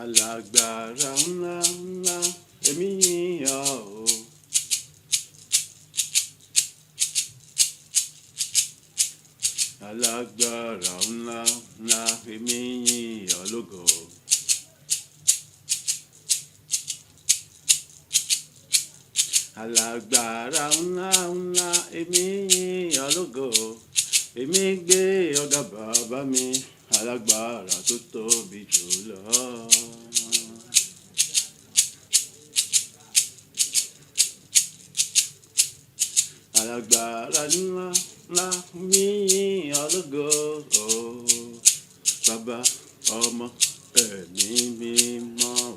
Alágbára ńlá ńlá èmi yìn ọ́ o. Alágbára ńlá ńlá èmi yìn ọ́ lógo. Alágbára ńlá ńlá èmi yìn ọ́ lógo. Èmi gbé ọ̀gá bàbá mi, alágbára tó tóbi jùlọ. Alágbára ńlá ńlá èmi yìn ọ́ lógo. Bàbá, ọmọ, ẹ̀mí mímọ́ o.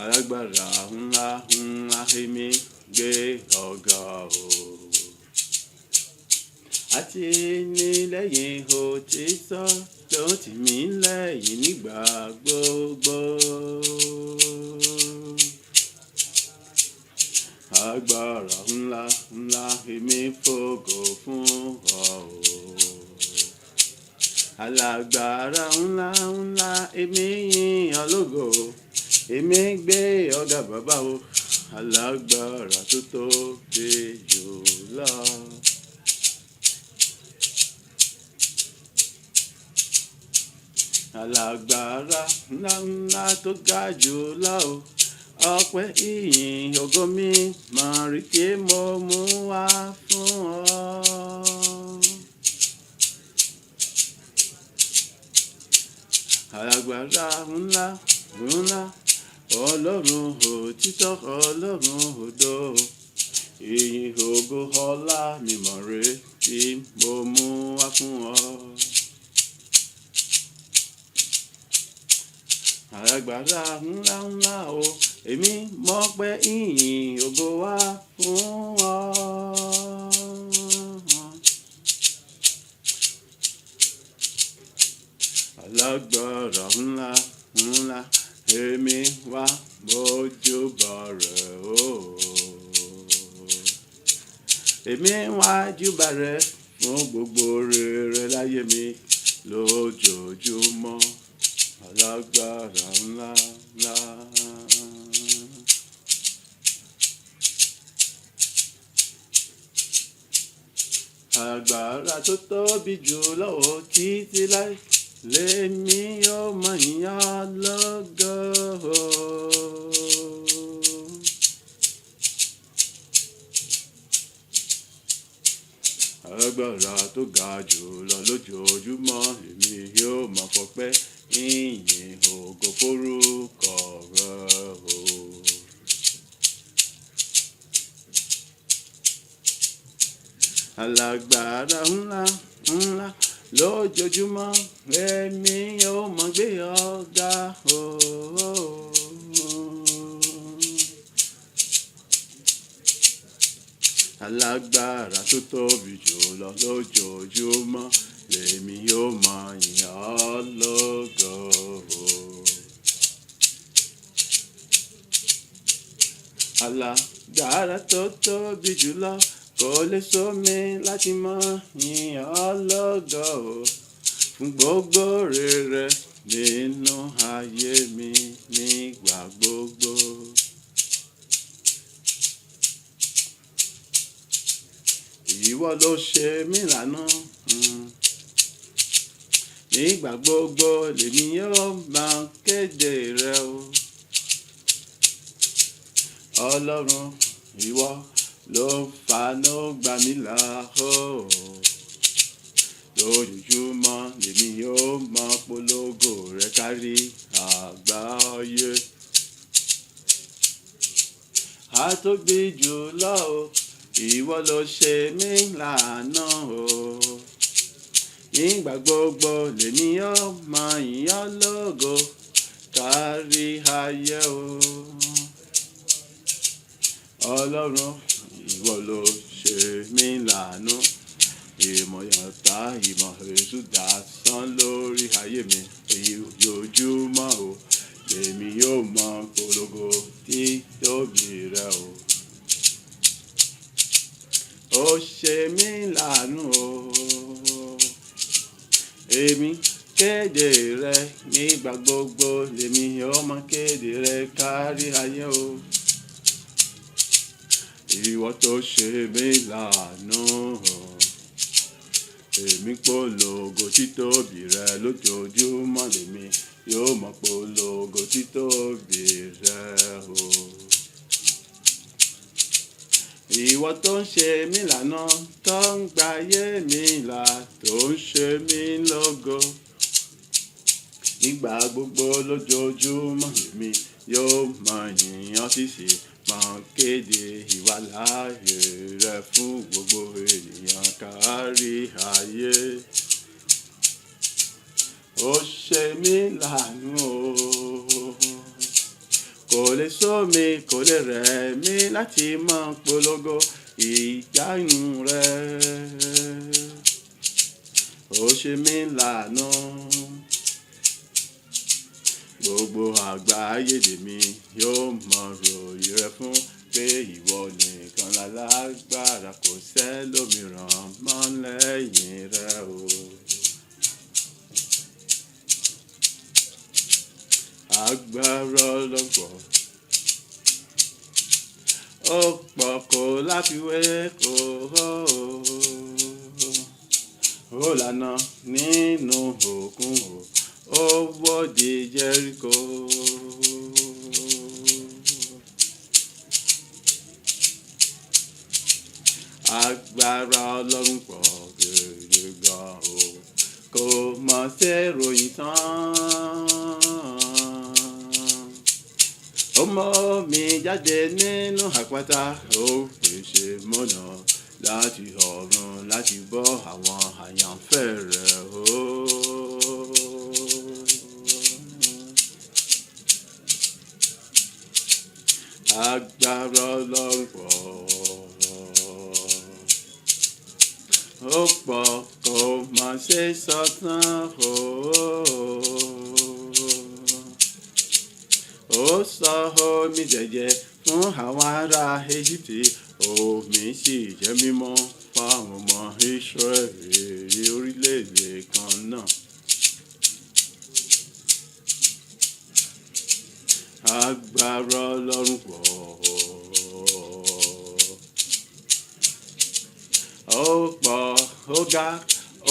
Alágbára ńlá ńlá èmi gbé ọ̀gá o. Àti nílẹ̀yìn òtítọ́ tó tì mí lẹ́yìn nígbà gbogbo. Agbára ńlá ńlá èmi fògo fún ọ o. Alágbára ńlá ńlá èmi yìn ọ́ lógo. Èmi gbé ọ̀gá bàbá o, alágbára tó tóbi jùlọ. Alágbára ńlá ńlá tó ga jùlọ o, ọpẹ́ ìyìn ògo mi máa rí kí mo mú wá fún ọ. Alágbára ńlá ńlá, Ọlọ́run òtítọ́, Ọlọ́run òdodo, ìyìn ògo ọlá mímọ́ rẹ̀ tí mo mú wá fún ọ. Alágbára ńlá ńlá o, èmi mọ̀ pé ìyìn ògo wá fún ọ. Alágbára ńlá ńlá, èmi wá mójúbà rẹ̀ o. Èmi wá júbà rẹ̀ fún gbogbo rere láyé mi lójoojúmọ́. Alágbára ńlá ńlá. Agbára tó tóbi jùlọ o, títí láì lèmi yóò máa yìn ọ́ lógo. Agbára tó ga jùlọ lójoojúmọ́, èmi yóò máa fọpẹ́ ìyìn ògo forúkọ rẹ̀ o. Alágbára ńlá ńlá, lójoojúmọ́ èmi yóò máa gbé ọ̀gá o. Alágbára tó tóbi jùlọ lójoojúmọ́, lèmi yóò máa yìn ọ́ lógo. Alágbára tó tóbi jùlọ, kò lè sọ mí láti máa yìn ọ́ lógo fún gbogbo rere nínú ayé mi nígbà gbogbo. Ìwọ ló ṣe mí lànà, nígbà gbogbo lèmi yóò máa kéde rẹ o. Ọlọ́run, ìwọ ló fàánú gbà mí là o. Lójoojúmọ́ lèmi yóò máa polongo rẹ kárí àgbáyé. Àtóbi jùlọ o, ìwọ ló ṣe mí lànà o. Nígbà gbogbo lèmi yóò máa yìn ọ́ lógo kárí ayé o. Ọlọ́run, ìwọ ló ṣe mí lànà. Ìmọ̀ yàtá ìmọ̀ èṣù dasán lórí ayé mi. Èyí ojoojúmọ́ o, lèmi yóò máa polongo títóbi rẹ o. Ó ṣe mí lànà o. Èmi kéde Nígbà gbogbo lèmi yóò máa kéde rẹ kárí ayé o. Ìwọ tó ṣe mí láàánú, èmi polongo títóbi rẹ lójoojúmọ́ lèmi yóò máa polongo títóbi rẹ o. Ìwọ tó ń ṣe mí lànà, tó ń gbáyé mi là, tó ń ṣe mí lógo. Nígbà gbogbo lójoojúmọ́ lèmi yóò máa yìn ọ́ títí máa kéde ìwàláàyè rẹ fún gbogbo ènìyàn kárí ayé. Ó ṣe mí láàánú o, kò lè sọ mí, kò lè rẹ̀ mí láti máa polongo ìjánu rẹ. Ó ṣe mí láàánú, gbogbo àgbáyé lèmi yóò máa ròyìn rẹ fún pé ìwọ nìkan lálágbára, kò sẹ́lòmíràn mọ́ lẹ́yìn rẹ o. Agbára ọlọ́gbọ̀ ó pọ̀ kò láfiwé kò ó lànà nínú òkun ó wọ́de Jẹ́ríkò. Agbára Ọlọ́run pọ̀ gidi gan o, kò mọ̀ sí ròyìn tán. Ó mọ́ mi jáde nínú àpáta, ó pèsè mọ́nà láti ọ̀run láti bọ́ àwọn àyànfẹ́ rẹ̀ o. Agbára Ọlọ́run pọ̀, ó pọ̀ kò má ṣe sọ tán o. Ó sọ omi jẹ̀jẹ̀ fún àwọn ará Éjíptì, omi sì jẹ́ mímọ́ fáwọn ọmọ Ísírẹ́lì orílẹ̀-èdè kan náà. Agbára Ọlọ́run pọ̀, ó pọ̀, ó ga,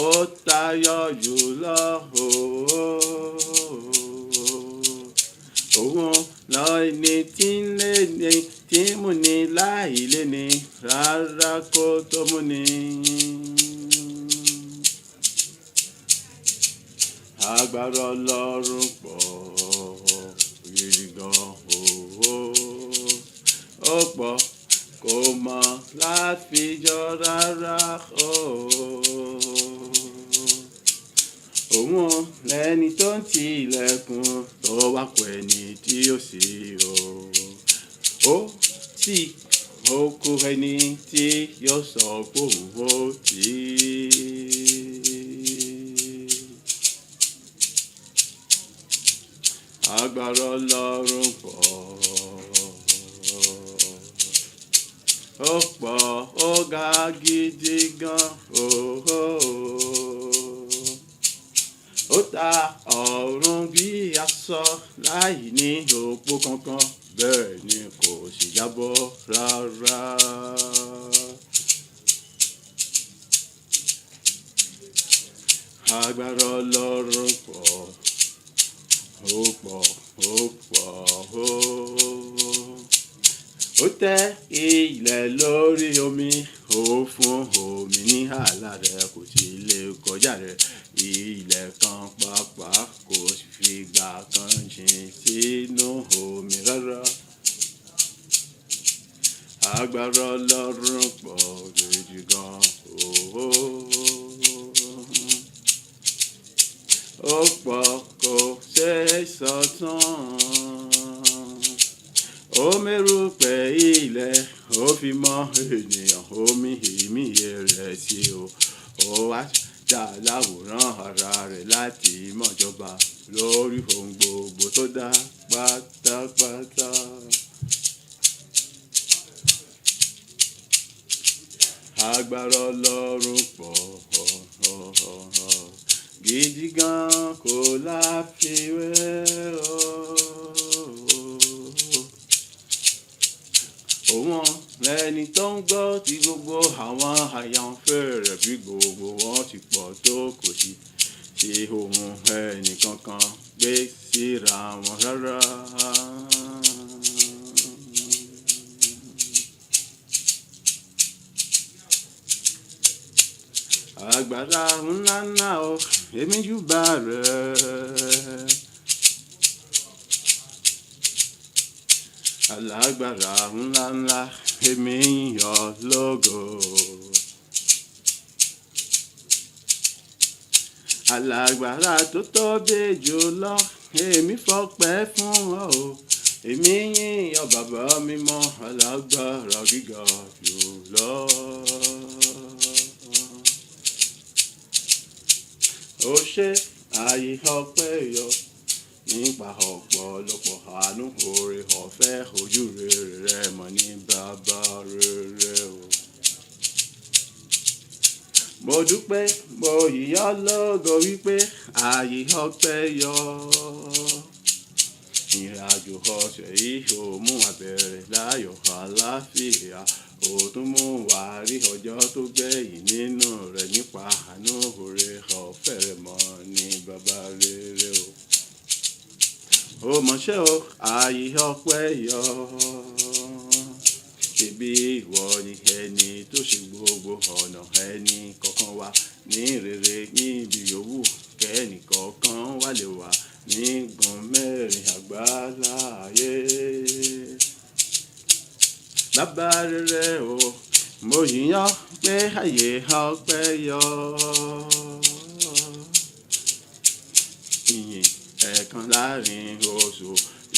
ó tayọ jùlọ o. Òun lẹni tí ń lé ní, tí ń mú ni láì lé ní, rárá kó tó mú ni. Agbára Ọlọ́run pọ̀ gidi gan o. Ó pọ̀ kò mọ̀ láfijọ́ rárá o. Òun lẹni tó ń ti ilẹ̀kùn tó wá pọ̀ ẹni tí ó ṣí o. Ó sì ó kú ẹni tí yóò sọ pé òun ó tì í. Agbára Ọlọ́run pọ̀, ó pọ̀, ó ga gidi gan o. Ó ta ọ̀run bí aṣọ láì ní òpó kankan, bẹ́ẹ̀ ni kò sì jábọ́ rárá. Agbára Ọlọ́run pọ̀, ó pọ̀, ó pọ̀ ó. Ó tẹ́ ilẹ̀ lórí omi, ó fún omi ní ààlà rẹ̀, kò sì lè kọjá rẹ̀. Ilẹ̀ kan pàápàá kò sì fi gbà kan jìn sínú omi rárá. Agbára Ọlọ́run pọ̀ gidi gan o. Ó pọ̀ kò ṣe é sọ tán. Ó mérùpẹ̀ ilẹ̀, ó fi mọ́ ènìyàn, omi ìmíye rẹ̀ sí o. Ó wá dá láwòrán ara rẹ̀ láti mọ̀jọba lórí ohun gbogbo tó dá pátápátá. Agbára Ọlọ́run pọ̀ gidi gan kò láfiwé o. Òun lẹni tó ń gbọ́ tí gbogbo àwọn àyànfẹ́ rẹ̀ bí gbogbo wọn ti pọ̀ tó kò sí ṣe ohun ẹnìkankan gbé síra wọn rárá. Agbára ńláńlá o, èmi júbà rẹ̀. Alágbára ńláńlá, èmi yìn ọ́ lógo. Alágbára tó tóbi jùlọ, èmi fọpẹ́ fún ọ o. Èmi yìn ọ́ bàbá mímọ́, alágbára gíga jùlọ. Ó ṣe ààyè ọpẹ́ yọ nípa ọ̀pọ̀lọpọ̀ àánú oore ọ̀fẹ́ ojú rere rẹ mọ̀ ní bàbá rere o. Mo dúpẹ́ mo yìn ọ́ lógo wípé ààyè ọpẹ́ yọ. Ìrìnàjò ọ̀sẹ̀ yìí ò mú wa bẹ̀rẹ̀ láyọ̀ àlàáfíà. Ó tún mú wa rí ọjọ́ tó gbẹ̀yìn nínú rẹ̀ nípa àánú oore ọ̀fẹ́ rẹ mọ̀ ní bàbá rere o. Ó mọ̀ṣẹ́ o, ààyè ọpẹ́ yọ. Ṣebí ìwọ ni ẹni tó ṣe gbogbo ọ̀nà ẹni kọ̀ọ̀kan wa ní rere níbi yòówù kẹ́ni kọ̀ọ̀kan wá lè wà nígun mẹ́rin àgbáláyé. Bàbá rere o, mo yìn ọ́ pé ààyè ọpẹ́ yọ. Ìyìn ẹ̀ẹ̀kan láàrin oṣù,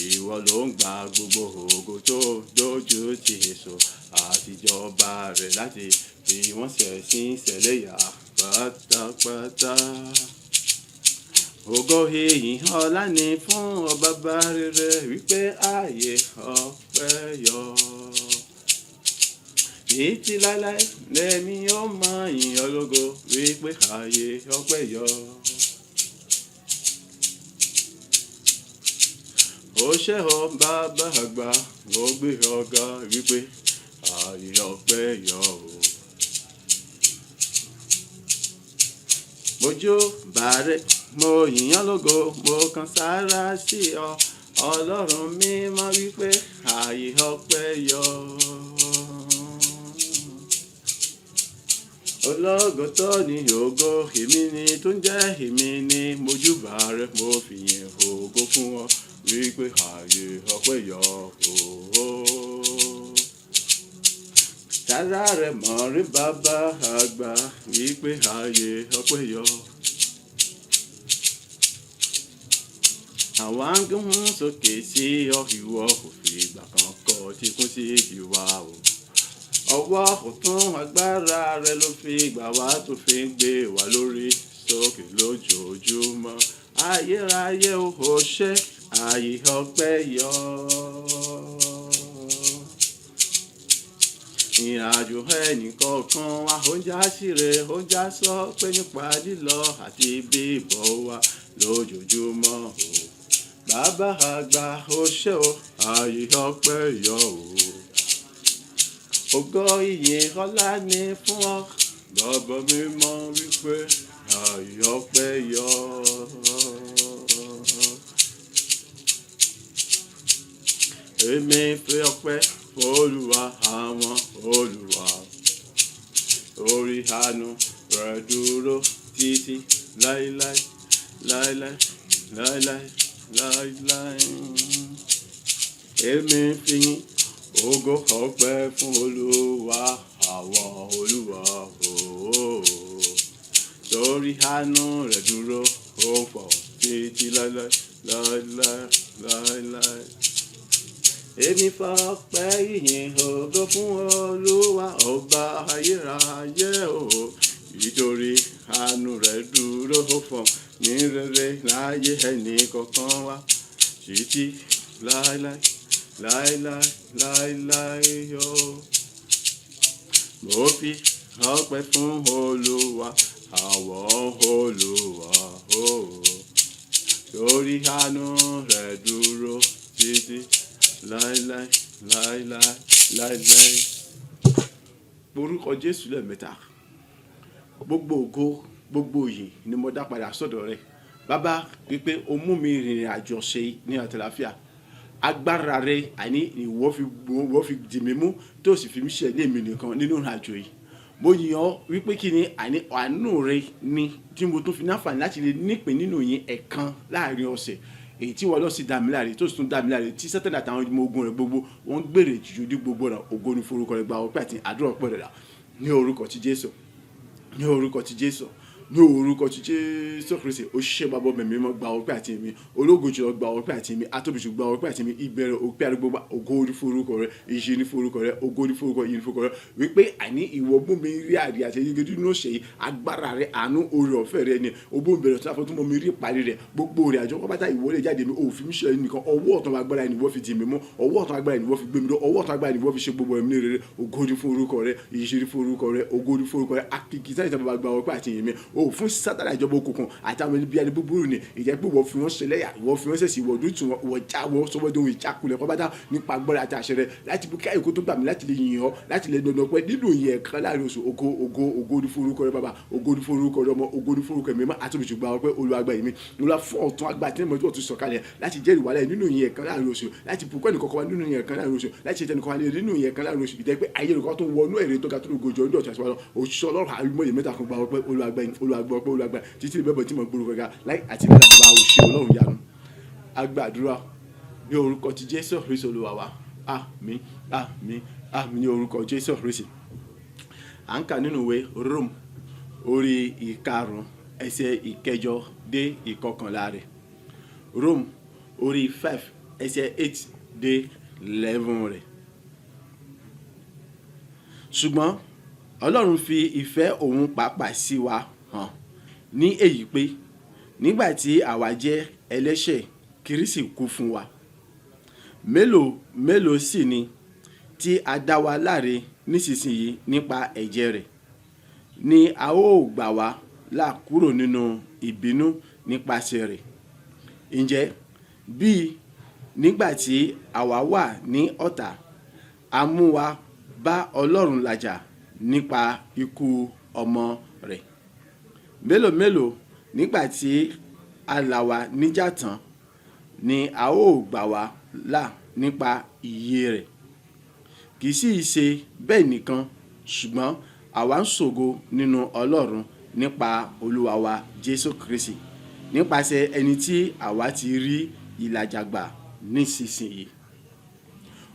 ìwọ ló ń gba gbogbo ògo tó dójú ti èso àtijọba rẹ̀ láti fi wọ́n ṣẹ̀sín ṣẹlẹ́yà pátápátá. Ògo ìyìn ọlá ni fún ọ bàbá rere wípé ààyè ọpẹ́ yọ. Títí láéláé lèmi ó máa yìn ọ́ lógo wípé ààyè ọpẹ́ yọ. Ó ṣé o bàbá àgbà, mo gbé ọ̀gá wípé ààyè ọpẹ́ yọ o. Mo júbà rẹ̀, mo yìn ọ́ lógo, mo kan sára sí ọ. Ọlọ́run mímọ́ wípé ààyè ọpẹ́ yọ. Ológo tó ní ògo, èmi ni tó ń jẹ́ èmi ni. Mo júbà rẹ̀, mo fìyìn ògo fún ọ wípé ààyè ọpẹ́ yọ o. Sára rẹ̀ mọ̀ rí bàbá àgbà wípé ààyè ọpẹ́ yọ. Àwọn áńgẹ́lì ń sókè sí ọ, ìwọ kò fi ìgbà kan kọ̀ tí kún sí ìwà o. Ọwọ́ ọ̀tún agbára rẹ ló fi gbà wá tó fi ń gbé wá lórí sókè lójoojúmọ́. Ayérayé o, ó ṣé ààyè ọpẹ́ yọ. Ìrìnàjò ẹnìkọ̀ọ̀kan wa ó ń já síre, ó ń já sọ pé nípa lílọ àti bíbọ̀ wa lójoojúmọ́ o. Bàbá àgbà ó ṣé o, ààyè ọpẹ́ yọ o. Ògo ìyìn ọlá ni fún ọ bàbá mímọ́ wípé ààyè ọpẹ́ yọ. Èmi fi ọpẹ́ Olúwa àwọn Olúwa. Orí àánú rẹ̀ dúró títí láíláí, láíláí, láíláí, láíláí. Èmi fi yìn ògo ọpẹ́ fún Olúwa àwọn Olúwa. Torí àánú rẹ̀ dúró ó fọ̀ títí láíláí, láíláí, láíláí. Èmi fọpẹ́ ìyìn ògo fún Olúwa ọba ayérayé o. Nítorí àánú rẹ̀ dúró ó fọ̀ ní rere láyé ẹnì kọ̀ọ̀kan wa títí láíláí, láíláí, láíláí o. Mo fi ọpẹ́ fún Olúwa àwọ̀ Olúwa o. Torí àánú rẹ̀ dúró títí láíláí láíláí láíláí. Orúkọ Jésù lẹ́ẹ̀mẹ́ta. Gbogbo ògo gbogbo òyìn ni mo dá padà sọ́dọ̀ rẹ̀. Bàbá, wípé o mú mi rìnrìn àjò ṣe ní àtàlàfíà. Agbára rẹ̀ àní ìwọ fi dì mí mú tó sì fi mí ṣe ní èmi nìkan nínú ìrìn àjò yìí. Mo yìn ọ́ wípé kí ni àánú rẹ̀ ni tí mo tún fi náfààní láti lè nípìn nínú yín ẹ̀kan láàrin ọ̀sẹ̀. Èyí tí wọ́n lọ sí dá mi láre tó sì tún dá mi láre tí Sátánì àtàwọn ọmọ ogun rẹ̀ gbogbo wọ́n gbèrè jùjú ní gbogbo ọ̀nà. Ògo ni forúkọ rẹ̀, gba ọpẹ́ àti àdúrà ọpẹ́ rẹ̀ dà ní orúkọ ti Jésù, ní orúkọ ti Jésù, ní orúkọ ti Jésù Kristi. Ó ṣe bàbá mi mímọ́, gba ọpẹ́ àti mi. Ológo jùlọ gba ọpẹ́ àti mi. Atóbijù gba ọpẹ́ àti mi. Ìbẹ̀rẹ̀ ọpẹ́ àdúgbò bá ògo ní forúkọ rẹ̀, ìyìn ní forúkọ rẹ̀, ògo ní forúkọ, ìyìn ní forúkọ rẹ̀. Wípé àní ìwọ mú mi rí àrí àti yege nínú ṣe yìí. Agbára rẹ̀, àánú, oore ọ̀fẹ́ rẹ̀ ni. Obo bẹ̀rẹ̀ tó àfọ tó mọ mi rí parí rẹ̀. Gbogbo rẹ̀ àjọ pátá ìwọlé jáde mi. Ó fi mí ṣe nìkan. Ọwọ́ ọ̀tún agbára ni ìwọ fi dì mí mú. Ọwọ́ ọ̀tún agbára ni ìwọ fi gbé mi lọ. Ọwọ́ ọ̀tún agbára ni ìwọ fi ṣe gbogbo ẹ̀mí rere. Ògo ní forúkọ rẹ̀, ìyìn ní forúkọ rẹ̀, ògo ní forúkọ rẹ̀. Akíkí sáyẹn sábà gba ọpẹ́ àti ìyìn mi. Ó fún Sátánì ìjọba òkùnkùn àtàwọn ẹni bí ẹni búburú ni ìjẹ́ pé wọ́n fi wọ́n ṣẹlẹ́yà, wọ́n fi wọ́n ṣẹ̀ṣì wọ́n dùn tí wọ́n já wọ́n sọ́wọ́dún ìjákulẹ̀ pátá nípa agbára àti àṣẹ rẹ̀ láti bí káyọ̀ kó tó gbà mí láti lè yìn ọ́ láti lè dandan pé nínú ìyẹn kan láàrin oṣù ògo ní forúkọ rẹ̀ bàbá, ògo ní forúkọ rẹ̀ ọmọ, ògo ní forúkọ mi má àtúntò gba ọpẹ́ olùwàgbà yìí mi lọ́la fún ọ̀tún àgbà tí mo tún sọ̀kalẹ̀ láti jẹ́rìí wálẹ̀ nínú ìyẹn kan láàrin oṣù láti bùkọ́ ẹnìkọ̀ọ̀kan wá nínú ìyẹn kan láàrin oṣù láti ṣètò ẹnìkọ̀ọ̀kan wá nínú ìyẹn kan láàrin oṣù ìjẹ́ pé ayé ẹnìkọ̀ọ̀kan tó wọnú èrè tó ga tó gòjò ọdún ọ̀tún àti wàlọ́ òṣìṣẹ́ ọlọ́run àrímọ̀yè mẹ́ta kan gba ọpẹ́ olùwàgbà yìí olùwàgbà ọpẹ́ olùwàgbà títí ìbẹ̀bọ̀ tí mo gbórúkọ ga láì àti nígbà tó bá òṣìṣẹ́ ọlọ́run yanu. Agbàdúrà ní orúkọ ti Jésù Kristi Olúwa wa. Àmín àmín àmín ní orúkọ Jésù Kristi. À ń kà nínú ìwé Rome orí 5 ẹsẹ̀ 8 dé 11 rẹ̀. Rome orí 5 ẹsẹ̀ 8 dé 11 rẹ̀. Ṣùgbọ́n Ọlọ́run fi ìfẹ́ òun pàápàá sí wa hàn ní èyí pé nígbà tí àwa jẹ́ ẹlẹ́ṣẹ̀ Kristi kú fún wa. Mélòó sì ni tí a dá wa láre nísinsìnyí nípa ẹ̀jẹ̀ rẹ̀ ni a ó gbà wá là kúrò nínú ìbínú nípasẹ̀ rẹ̀. Ǹjẹ́ bí nígbà tí àwa wà ní ọ̀tá a mú wa bá Ọlọ́run làjà nípa ikú ọmọ rẹ̀. Mélòó nígbà tí a là wá níjà tán ni a ó gbà wá là nípa ìyè rẹ̀. Kì í sì ṣe bẹ́ẹ̀ nìkan ṣùgbọ́n àwa ń ṣògo nínú Ọlọ́run nípa Olúwa wa Jésù Kristi nípasẹ̀ ẹni tí àwa ti rí ìlàjà gbà nísinsìnyí.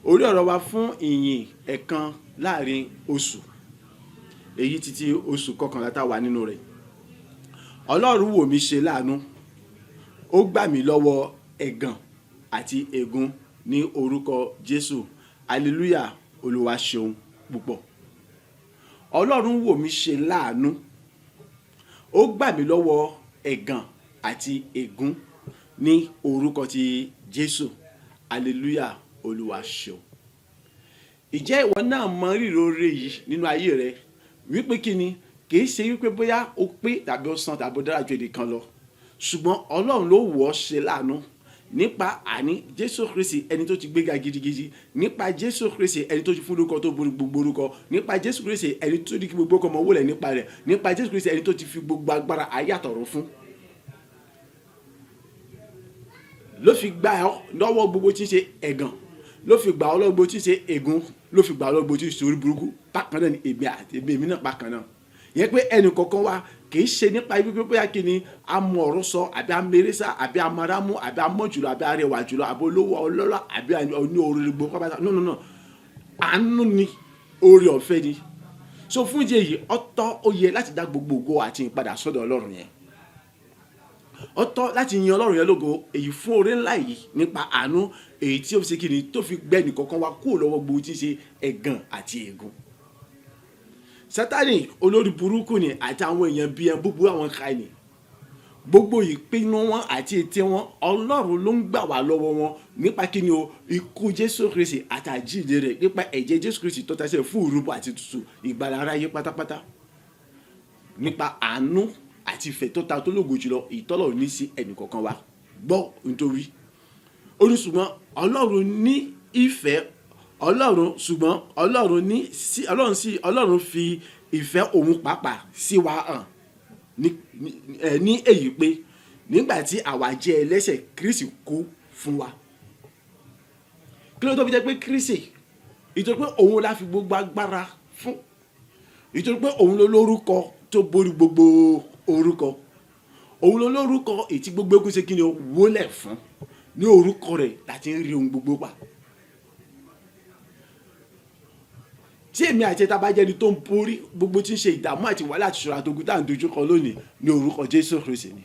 Orí ọ̀rọ̀ wa fún ìyìn ẹ̀kan láàrin oṣù èyí títí oṣù kọkànlá tá wà nínú rẹ̀. Ọlọ́run wò mí ṣe láàánú, ó gbà mí lọ́wọ́ ẹ̀gàn àti ègún ní orúkọ Jésù. Hallelujah, Olúwa ṣeun púpọ̀. Ọlọ́run wò mí ṣe láàánú, ó gbà mí lọ́wọ́ ẹ̀gàn àti ègún ní orúkọ ti Jésù. Hallelujah, Olúwa ṣeun. Ìjẹ́ ìwọ náà mọ rírì oore yìí nínú ayé rẹ wípé kí ni kì í ṣe wípé bóyá ó pé tàbí ó san tàbí ó dára ju èdè kan lọ, ṣùgbọ́n Ọlọ́run ló wò ọ́ ṣe láàánú nípa àní Jésù Kristi ẹni tó ti gbéga gidigidi, nípa Jésù Kristi ẹni tó ti fún lórúkọ tó borí gbogbo orúkọ, nípa Jésù Kristi ẹni tó ní kí gbogbo ọkọ̀ ọmọ wọlé nípa rẹ̀, nípa Jésù Kristi ẹni tó ti fi gbogbo agbára ayé àtọ̀run fún. Ló fi gbà ọ́ lọ́wọ́ gbogbo tí ń ṣe ẹ̀gàn, ló fi gbà ọ́ lọ́wọ́ gbogbo tí ń ṣe ègún, ló fi gbà ọ́ lọ́wọ́ gbogbo tí ń ṣe orí burúkú. Bákan náà ni èmi náà bákan náà. Yẹn pé ẹnì kọ̀ọ̀kan wa kì í ṣe nípa ibi pé kí ni a mọ ọ̀rọ̀ sọ àbí a mẹ́rẹ́sà àbí a maramu àbí a mọ̀ jùlọ àbí a rẹwà jùlọ àbí olówó ọlọ́lá àbí oní orí gbogbo pápátá. No. Àánú ni, oore ọ̀fẹ́ ni. So fún ìdí èyí ọ̀tọ̀ ó yẹ láti dá gbogbo ògo àti ìpadà sọ́dọ̀ Ọlọ́run yẹn. Ọ̀tọ̀ láti yin Ọlọ́run yẹn lógo èyí fún oore ńlá yìí nípa àánú èyí tí ó fi ṣe kí ni tó fi gbẹ́ nìkọ̀ọ̀kan wa kúrò lọ́wọ́ gbogbo tí ń ṣe ẹ̀gàn àti ègún. Sátánì olórí burúkú ni àti àwọn èèyàn bíi ẹn búburú àwọn ká ni. Gbogbo ìpinnu wọn àti ète wọn Ọlọ́run ló ń gbà wá lọ́wọ́ wọn nípa kí ni o ikú Jésù Kristi àti àjíǹde rẹ̀, nípa ẹ̀jẹ̀ Jésù Kristi tó tasẹ̀ fún ìrúbọ àti tutù ìgbàlà aráyé pátápátá. nípa àánú àti ìfẹ́ tó ta tó lógo jùlọ ìtọ́lọ́run ní sí ẹnìkọ̀ọ̀kan wa. Gbọ́ nítorí ó ní ṣùgbọ́n Ọlọ́run ní ìfẹ́ ṣùgbọ́n Ọlọ́run fi ìfẹ́ òun pàápàá sí wa hàn ní èyí pé nígbà tí àwa jẹ́ ẹlẹ́ṣẹ̀ Kristi kú fún wa. Kí ló tó fi jẹ́ pé Kristi, ìtorí pé òun la fi gbogbo agbára fún, ìtorí pé òun ló lórúkọ tó borí gbogbo orúkọ, òun ló lórúkọ èyí tí gbogbo egun ṣe kí ni ó wólẹ̀ fún, ní orúkọ rẹ̀ láti ń rí ohun gbogbo pa. Tí èmi àti ẹ̀ta bá jẹ́ni tó ń borí gbogbo tí ń ṣe ìdààmú àti wàhálà àti ìṣòro àtogun tá à ń dojúkọ lónìí ní orúkọ Jésù Kristi ni.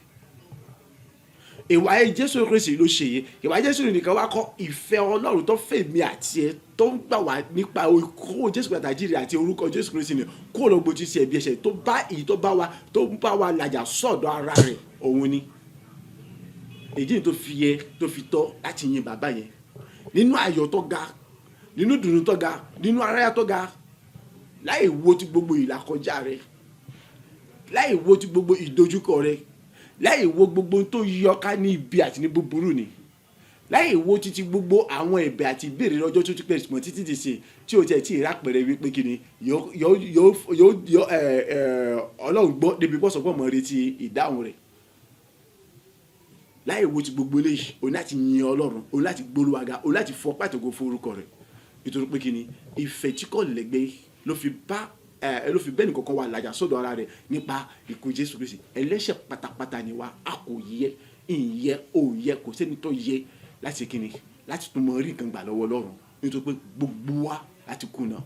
Ìwà Jésù Kristi ló ṣe yé. Ìwà Jésù nìkan wá kọ́ ìfẹ́ Ọlọ́run tó fẹ́ mi àti ẹ tó ń gbà wá nípa ikú Jésù Kristi àti orúkọ Jésù Kristi ni kó lọ gbòtí sí ẹbí ẹ̀ṣẹ̀ tó bá èyí tó bá wa làjà sọ́dọ̀ ara rẹ̀ òun ni. Èyí ni tó fi yẹ tó fi tọ́ láti yin bàbá yẹn nínú ayọ̀ tó ga, nínú dùnnú tó ga, nínú aráyá tó ga, láì wo ti gbogbo ìlàkọjá rẹ̀, láì wo ti gbogbo ìdojúkọ rẹ̀, láì wo gbogbo tó yọ ká ní ibi àti ní búburú ni, láì wo títí gbogbo àwọn ẹ̀bẹ̀ àti ìbéèrè lọ́jọ́ tó ti pẹ́ mọ́ títí ti sè tí o tẹ̀ tí ì rápẹ̀rẹ̀ wípé kí ni Ọlọ́run gbọ́ débi pọ́sọ̀pọ̀ mọ́ retí ìdáhùn rẹ̀. Láì wo ti gbogbo eléyìí o láti yin Ọlọ́run, o láti gbólúwaga, o láti fọ pàtàkì fún orúkọ rẹ̀, nítorí pé kí ni ìfẹ́ tí kò lẹ́gbẹ́ ló fi bẹ́ẹ̀ ni kankan wà lájà sọ́dọ̀ ara rẹ̀ nípa ikú Jésù Kristi. Ẹlẹ́ṣẹ̀ pátápátá ni wa, a kò yẹ, ìyẹ ò yẹ, kò sẹ́ni tó yẹ láti kíni láti tún mọ rí nǹkan gbà lọ́wọ́ Ọlọ́run, nítorí pé gbogbo wa láti kùnà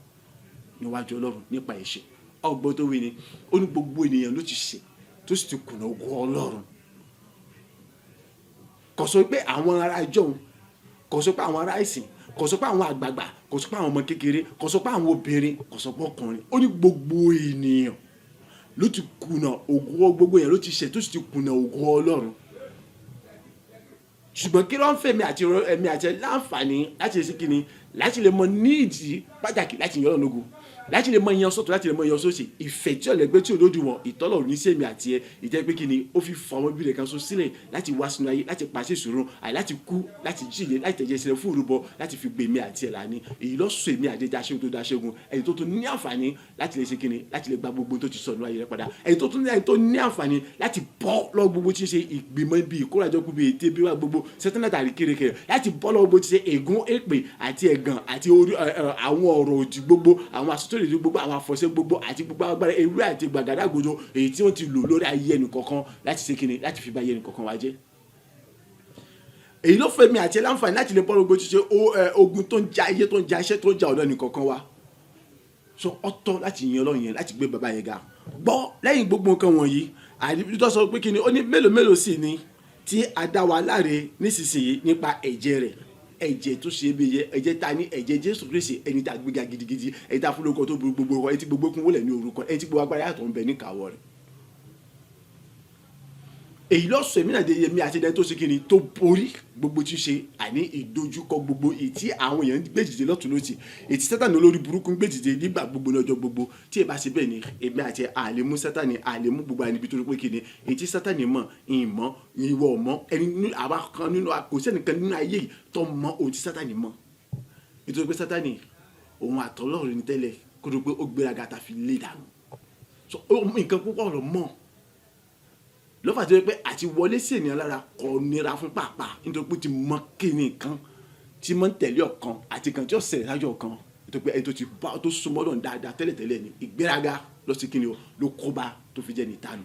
níwájú Ọlọ́run nípa ẹ̀ṣẹ̀. Ọgbọ́n tó wí ni ó ní gbogbo ènìyàn ló ti ṣẹ̀ tó sì ti kùnà ògo Ọlọ́run. Kò sọ pé àwọn ará ìjọ́un, kò sọ pé àwọn ará ìsìn, kò sọ pé àwọn àgbààgbà, kò sọ pé àwọn ọmọ kékeré, kò sọ pé àwọn obìnrin, kò sọ pé ọkùnrin. Ó ní gbogbo ènìyàn ló ti kùnà ògo, gbogbo ènìyàn ló ti ṣẹ̀ tó sì ti kùnà ògo Ọlọ́run. Ṣùgbọ́n kí ló ń fẹ́ ẹ̀mí àti láǹfààní láti ṣe kíni láti lè mọ nídìí pàtàkì láti yan Ọlọ́run lógo, láti lè mọ yan sọ́tọ̀, láti lè mọ yan sósì. Ìfẹ́ tí ọ̀lẹ́gbẹ́ tí olódùwọ̀n ìtọ́lọ́run ní sí èmi àti ẹ ìjẹ́ pé kíni ó fi fọ ọmọ bíi rẹ̀ kan so sílẹ̀ láti wá sínú ayé, láti pàṣẹ ìṣòro láti kú, láti jíye, láti tẹ̀jẹ̀ sílẹ̀ fún ìrúbọ, láti fi gbé èmi àti ẹ lání. Èyí ló sọ èmi àti dáṣẹ́gun tó dáṣẹ́gun, ẹni tó tún ní àǹfààní láti lè ṣe kíni láti lè gba gbogbo tó ti sọnù ayé rẹ̀ padà, ẹni tó ní àǹfààní láti bọ́ lọ́wọ́ gbogbo tí ń ṣe ìgbìmọ̀ ibi ìkórajọ gbogbo ète bí wà gbogbo sẹ́tẹ́nẹ̀tì àríkèrèkè, láti bọ́ lọ́wọ́ gbogbo tí ṣe ègún èpè àti ẹ̀gàn àti àwọn ọ̀rọ̀ òdì gbogbo, àwọn asọ́tòlè gbogbo, àwọn àfọ̀ṣẹ gbogbo àti gbogbo agbára ewé àti gbàgádàgodo èyí tí wọ́n ti lò lórí ayé ẹnì kọ̀ọ̀kan láti ṣe kíni láti fi bá ayé ẹnì kọ̀ọ̀kan wá jẹ́. Èyí ló fẹ́ mi àti láǹfààní láti lè bọ́ lọ́wọ́ gbogbo tí ṣe ogun tó ń ja ayé, tó ń ja iṣẹ́, tó ń ja ọ̀dọ́ ẹnì kọ̀ọ̀kan wa. So ọ̀tọ̀ láti yin Ọlọ́run yẹn, láti gbé bàbá yẹn ga. Gbọ́ lẹ́yìn gbogbo nǹkan wọ̀nyí àdìbò sọ pé kíni ó ní mélòó sì ni tí a dá wa láre nísinsìnyí nípa ẹ̀jẹ̀ rẹ̀, ẹ̀jẹ̀ tó ṣe bí ẹ̀jẹ̀ ta ní ẹ̀jẹ̀ Jésù Kristi, ẹni tá gbéga gidigidi, ẹni tá fún lórúkọ tó burú gbogbo, ẹni tí gbogbo kún wọlé ní orúkọ, ẹni tí gbogbo agbára yàtọ̀ ń bẹ ní kàwọ́ rẹ̀. Èyí ló sọ èmi náà dé yẹmi àti ẹni tó ṣe kíni tó borí gbogbo tí ń ṣe àní ìdojúkọ gbogbo èyí tí àwọn èèyàn gbé dìde lọ́tùn lósì, èyí tí Sátánì olórí burúkú ń gbé dìde nígbà gbogbo lọ́jọ́ gbogbo. Tí ẹ bá ṣe bẹ́ẹ̀ ni èmi àti àlèmú Sátánì, àlèmú gbogbo àníbi tó rí pé kíni èyí tí Sátánì mọ̀ ìmọ̀ ìwọ ọ̀mọ́ ẹni àwa kan nínú kò sẹ́nìkan nínú ayé yìí tó mọ ohun tí Sátánì mọ̀, nítorí pé Sátánì òun àtọ́lọ́run ní tẹ́lẹ̀ kó tó pé ó gbéraga ta fi lé dànù. So nǹkan púpọ̀ lọ mọ̀ lọ́fà tó yẹ pé àti wọlé sí ènìyàn lára kò nira fún pàápàá, nítorí pé ti mọ kíni kan tí mọ ń tẹ̀lé ọ̀kan àti kan tí ó ṣẹlẹ̀ lájọ ọ̀kan, nítorí pé ẹni tó ti bá tó súnmọ́ lọ́n dáadáa tẹ́lẹ̀tẹ́lẹ̀ ni ìgbéraga lọ sí kíni o ló kóbá tó fi jẹ́ nìtanu.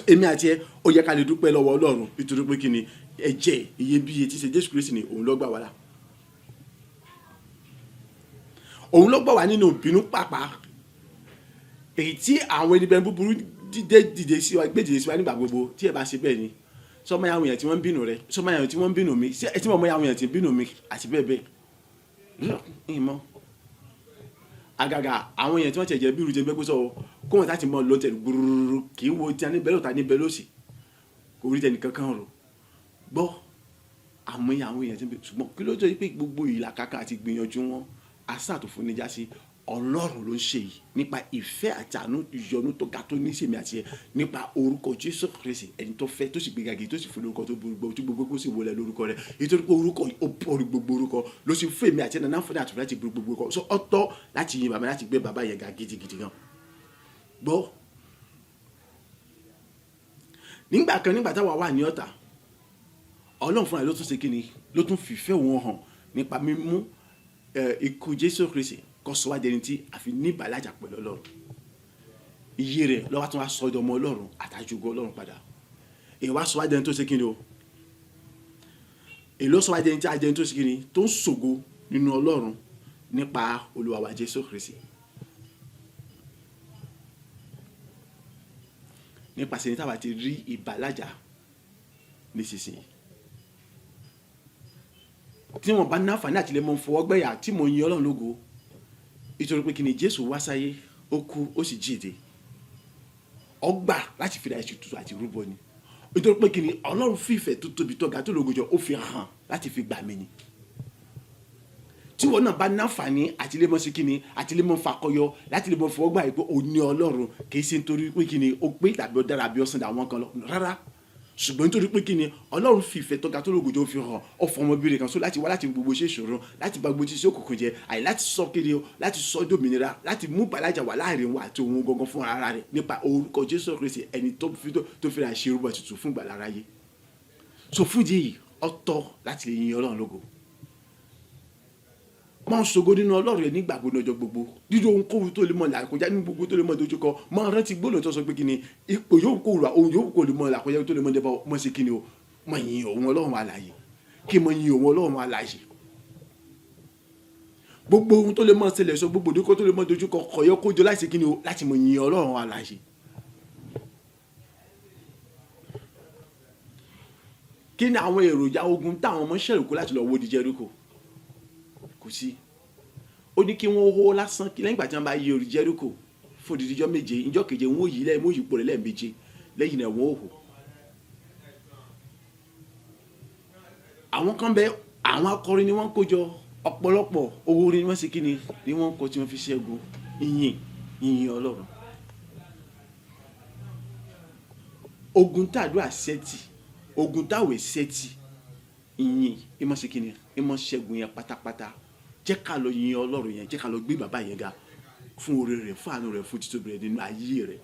Èmi àti ẹ ó yẹ ká lè dúpẹ́ lọ́wọ́ Ọlọ́run, nítorí pé kíni ẹ̀jẹ̀ iyebíye tí ṣe Jésù Kristi ni òun ló gbà wá là, òun ló gbà wá nínú ìbínú pàápàá èyí tí àwọn ẹni bẹ́ẹ̀ búburú dìde sí wa, gbé dìde sí wa nígbà gbogbo. Tí ẹ bá ṣe bẹ́ẹ̀ ni sọmọ àwọn èèyàn tí wọ́n ń bínú rẹ, sọmọ àwọn tí wọ́n ń bínú mi, ẹ tí mo mọ àwọn èèyàn tí ń bínú mi àti bẹ́ẹ̀ bẹ́ẹ̀ ìmọ̀ àgàgà àwọn èèyàn tí wọ́n ti ẹ̀jẹ̀ bírù jẹ́ gbẹ́gbẹ́ sọ kó wọn láti mọ lọ́tẹ̀ gbúrúrú kì í wo tí a ní bẹ́ẹ̀ lọ́ta ní bẹ́ẹ̀ lọ́sì kò rí tẹnì kankan rò gbọ́ àwọn èèyàn tí ń bẹ. Ṣùgbọ́n kí ló jẹ́ pé gbogbo ìlàkàkà àti gbìyànjú wọn asán tó fún níjà sí Ọlọ́run ló ń ṣe yìí nípa ìfẹ́ àti àánú ìyọ́nú tó ga tó ní sèmi àti ẹ nípa orúkọ Jésù Kristi ẹni tó fẹ́ tó sì gbéga gidi tó sì fún lórúkọ tó gbogbo tí gbogbo sì wọlé lórúkọ rẹ̀ nítorí pé orúkọ ó borí gbogbo orúkọ ló sì fún èmi àti ẹ náà fún àtúntò láti borí gbogbo orúkọ so ọ̀tọ̀ láti yin bàbá láti gbé bàbá yẹn ga gidigidi gan. Gbọ́ nígbà kan nígbà táwa wà ní Ọ̀tà Ọlọ́run fúnra ló tún ṣe kíni ló tún fìfẹ́ wọn hàn nípa mímú ikú Jésù Kristi kó sọ wá dẹni tí a fi ní ìbàlájà pẹ̀lú Ọlọ́run iye rẹ̀ lọ́wọ́ tó wá sọ ọmọ Ọlọ́run àtàjùgọ́ Ọlọ́run padà èyí wá sọ wá dẹni tó ṣe kíni o èyí ló sọ wá dẹni tí a dẹni tó ṣe kíni tó ń ṣògo nínú Ọlọ́run nípa Olúwa wa Jésù Kristi nípasẹ̀ ní táwa ti rí ìbàlájà nísinsìnyí tí wọn bá náfààní àti lè mọ fọwọ́ gbẹ̀yà tí mo yin Ọlọ́run lógo nítorí pé kí ni Jésù wá sáyé ó kú ó sì jíǹde ó gbà láti fi ra ẹ̀ṣẹ̀ tuntun àti rúbọ ni nítorí pé kí ni Ọlọ́run fìfẹ́ tó tóbi tó ga tó lógo jọ ó fi hàn láti fi gbà mí ni tí wọn náà bá náfààní àti lè mọ sí kí ni àti lè mọ fakọyọ láti lè mọ fọwọ́ gbà pé ó ní Ọlọ́run kì í ṣe nítorí pé kí ni ó pé tàbí ó dára bí ó sàn àwọn kan lọ rárá ṣùgbọ́n nítorí pé kí ni Ọlọ́run fi ìfẹ́ tó ga tó lógo jọ fi hàn ọ̀fọ̀ ọmọbìnrin kan so láti wá láti gbogbo ṣe ìṣòro láti bá gbogbo tí ṣe òkùnkùn jẹ àyè láti sọ kéde o láti sọ dòmìnira láti mú bàlájà wà láàrin wa àti òun gangan fún ara rẹ̀ nípa orúkọ Jésù Kristi ẹni tó fi ra ṣe irúbọ tuntun fún ìgbàlà aráyé so fún ìdí èyí ọ̀tọ̀ láti lè yin Ọlọ́run lógo máa ń ṣògo nínú Ọlọ́run rẹ̀ nígbà gbogbo ọjọ́ gbogbo dídó ohunkóhun tó lè mọ̀ làkọjá ní gbogbo tó lè mọ̀ dojúkọ máa rántí gbólóhùn tó sọ pé kí ni ipò yóò kó rà ohun yóò kó lè mọ̀ làkọjá tó lè mọ̀ dẹ́bọ̀ mọ̀ sí kí ni o mọ̀ yin òun Ọlọ́run alààyè kí mọ̀ yin òun Ọlọ́run alààyè gbogbo ohun tó lè mọ̀ ṣẹlẹ̀ sọ gbogbo dojúkọ tó lè mọ̀ dojúkọ kọ̀yọ́ kójọ láti kí ni o láti mọ̀ yin Ọlọ́run alààyè. Kí ni àwọn èròjà ogun táwọn ọmọ ṣẹ̀rù kó láti lọ wó di Jẹ́ríkò kò sí ó ní kí wọ́n hó lásán kí lẹ́yìn ìgbà tí wọ́n bá yí orí Jẹ́ríkò fún odidi ọjọ́ méje ìjọ́ keje wọ́n ó yí lẹ́yìn wọ́n ó yí ipò rẹ̀ lẹ́ẹ̀méje lẹ́yìn náà wọ́n ó hó. àwọn kan bẹ àwọn akọrin ni wọ́n kó jọ ọ̀pọ̀lọpọ̀ owó orin ni wọ́n ṣe kí ni wọ́n kó tí wọ́n fi ṣẹ́gun ìyìn Ọlọ́run. ogun tàdúrà sẹ́tì ogun táwẹ̀ sẹ́tì ìyìn ìmọ̀ ṣe kí ni ìmọ̀ ṣẹ́gun yẹn pátápátá jẹ́ ká lọ yin Ọlọ́run yẹn jẹ́ ká lọ gbé bàbá yẹn ga fún oore rẹ̀ fún àánú rẹ̀ fún títóbi rẹ̀ nínú ayé rẹ̀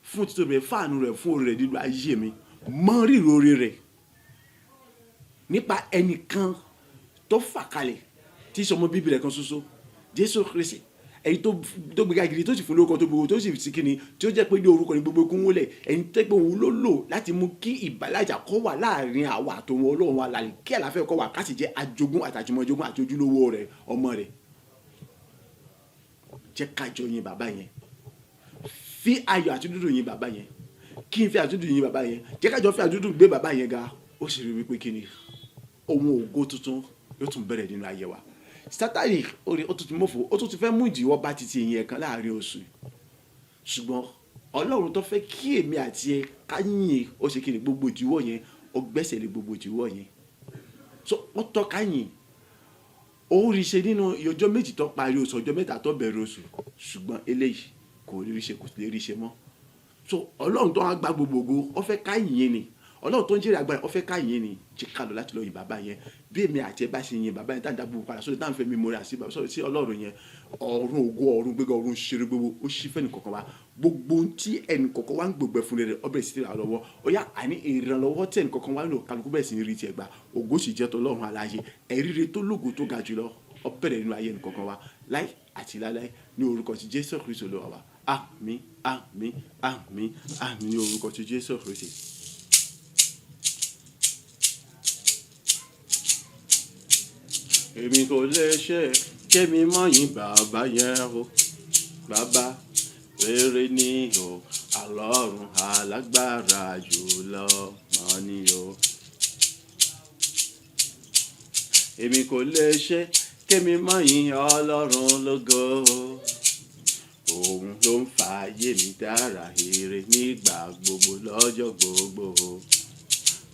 fún títóbi rẹ̀ fún àánú rẹ̀ fún oore rẹ̀ nínú ayé mi mọ rírì oore rẹ̀ nípa ẹnìkan tó fà kalẹ̀ tí sọmọ bíbí rẹ̀ kan ṣoṣo Jésù Kristi ẹni tó gbéga gidi tó sì fún lórúkọ tó gbogbo tó sì sí kíni tí ó jẹ́ pé ní orúkọ ní gbogbo kún wọlé ẹni tẹ́ pé òun ló lò láti mú kí ìbàlájà kó wà láàrin àwa àtòun Ọlọ́run wa lálẹ́ kí àlàáfíà kó wà ká sì jẹ́ ajogún àtàjùmọ̀jogún àti ojúlówó rẹ̀ ọmọ rẹ̀ jẹ́ kájọ yin bàbá yẹn fi ayọ̀ àti dúdú yin bàbá yẹn kí n fi àti dúdú yin bàbá yẹn jẹ́ kájọ fi àti dúdú gbé bàbá yẹn ga ó sì rí wípé kíni ohun ògo tuntun yóò tún bẹ̀rẹ̀ nínú ayé wa Sátánì ó tún ti mọ́fò ó tún ti fẹ́ mú ìdíwọ́ bá titi ìyẹn kan láàrin oṣù ṣùgbọ́n Ọlọ́run tó fẹ́ kí èmi àti ẹ ká yìn ó ṣe kíni gbogbo ìdíwọ́ yẹn ó gbẹ́sẹ̀ lé gbogbo ìdíwọ́ yẹn so ó tọ́ ká yìn ó rí ṣe nínú ọjọ́ méjì tó parí oṣù ọjọ́ mẹ́ta tó bẹ̀rẹ̀ oṣù ṣùgbọ́n eléyìí kò rí ṣe kò lè rí ṣe mọ́ so Ọlọ́run tó wá gba gbogbo ògo ó fẹ́ ká yìn ni Ọlọ́run tó ń jẹ́rìí agbára ó fẹ́ ká yìn ni jẹ́ ká lọ láti lọ yin bàbá yẹn bí èmi àti ẹ bá ṣe yin bàbá yẹn tá à ń dábò padà sóde tá à ń fẹ́ mi mọ́ra sí bàbá sọ̀rọ̀ sí Ọlọ́run yẹn ọ̀run ògo ọ̀run gbéga ọ̀run ṣeré gbogbo ó ṣí fẹ́ni kọ̀ọ̀kan wa gbogbo tí ẹnì kọ̀ọ̀kan wa ń gbògbẹ́ fún rẹ̀ ọbẹ̀ sí ra lọ́wọ́ ó yá àní ìrànlọ́wọ́ tí ẹnì kọ̀ọ̀kan wa ń lò kálukú bẹ́ẹ̀ sì ń rí tiẹ̀ gbà ògo sì jẹ́ tọ́lọ́run aláyé ẹ̀ríire tó lógo tó ga jùlọ ó bẹ̀rẹ̀ nínú ayé ẹnì kọ̀ọ̀kan wa láì àti láláì ní orúkọ ti Jésù Kristi Olúwa wa àmín àmín àmín àmín ní orúkọ ti Jésù Kristi. Èmi kò lè ṣe kémi mọ́ yìn bàbá yẹn o bàbá rere ni o Ọlọ́run alágbára jùlọ mọ́ ni o. Èmi kò lè ṣe kémi mọ́ yìn Ọlọ́run lógo òun ló ń fààyè mi dára ire nígbà gbogbo lọ́jọ́ gbogbo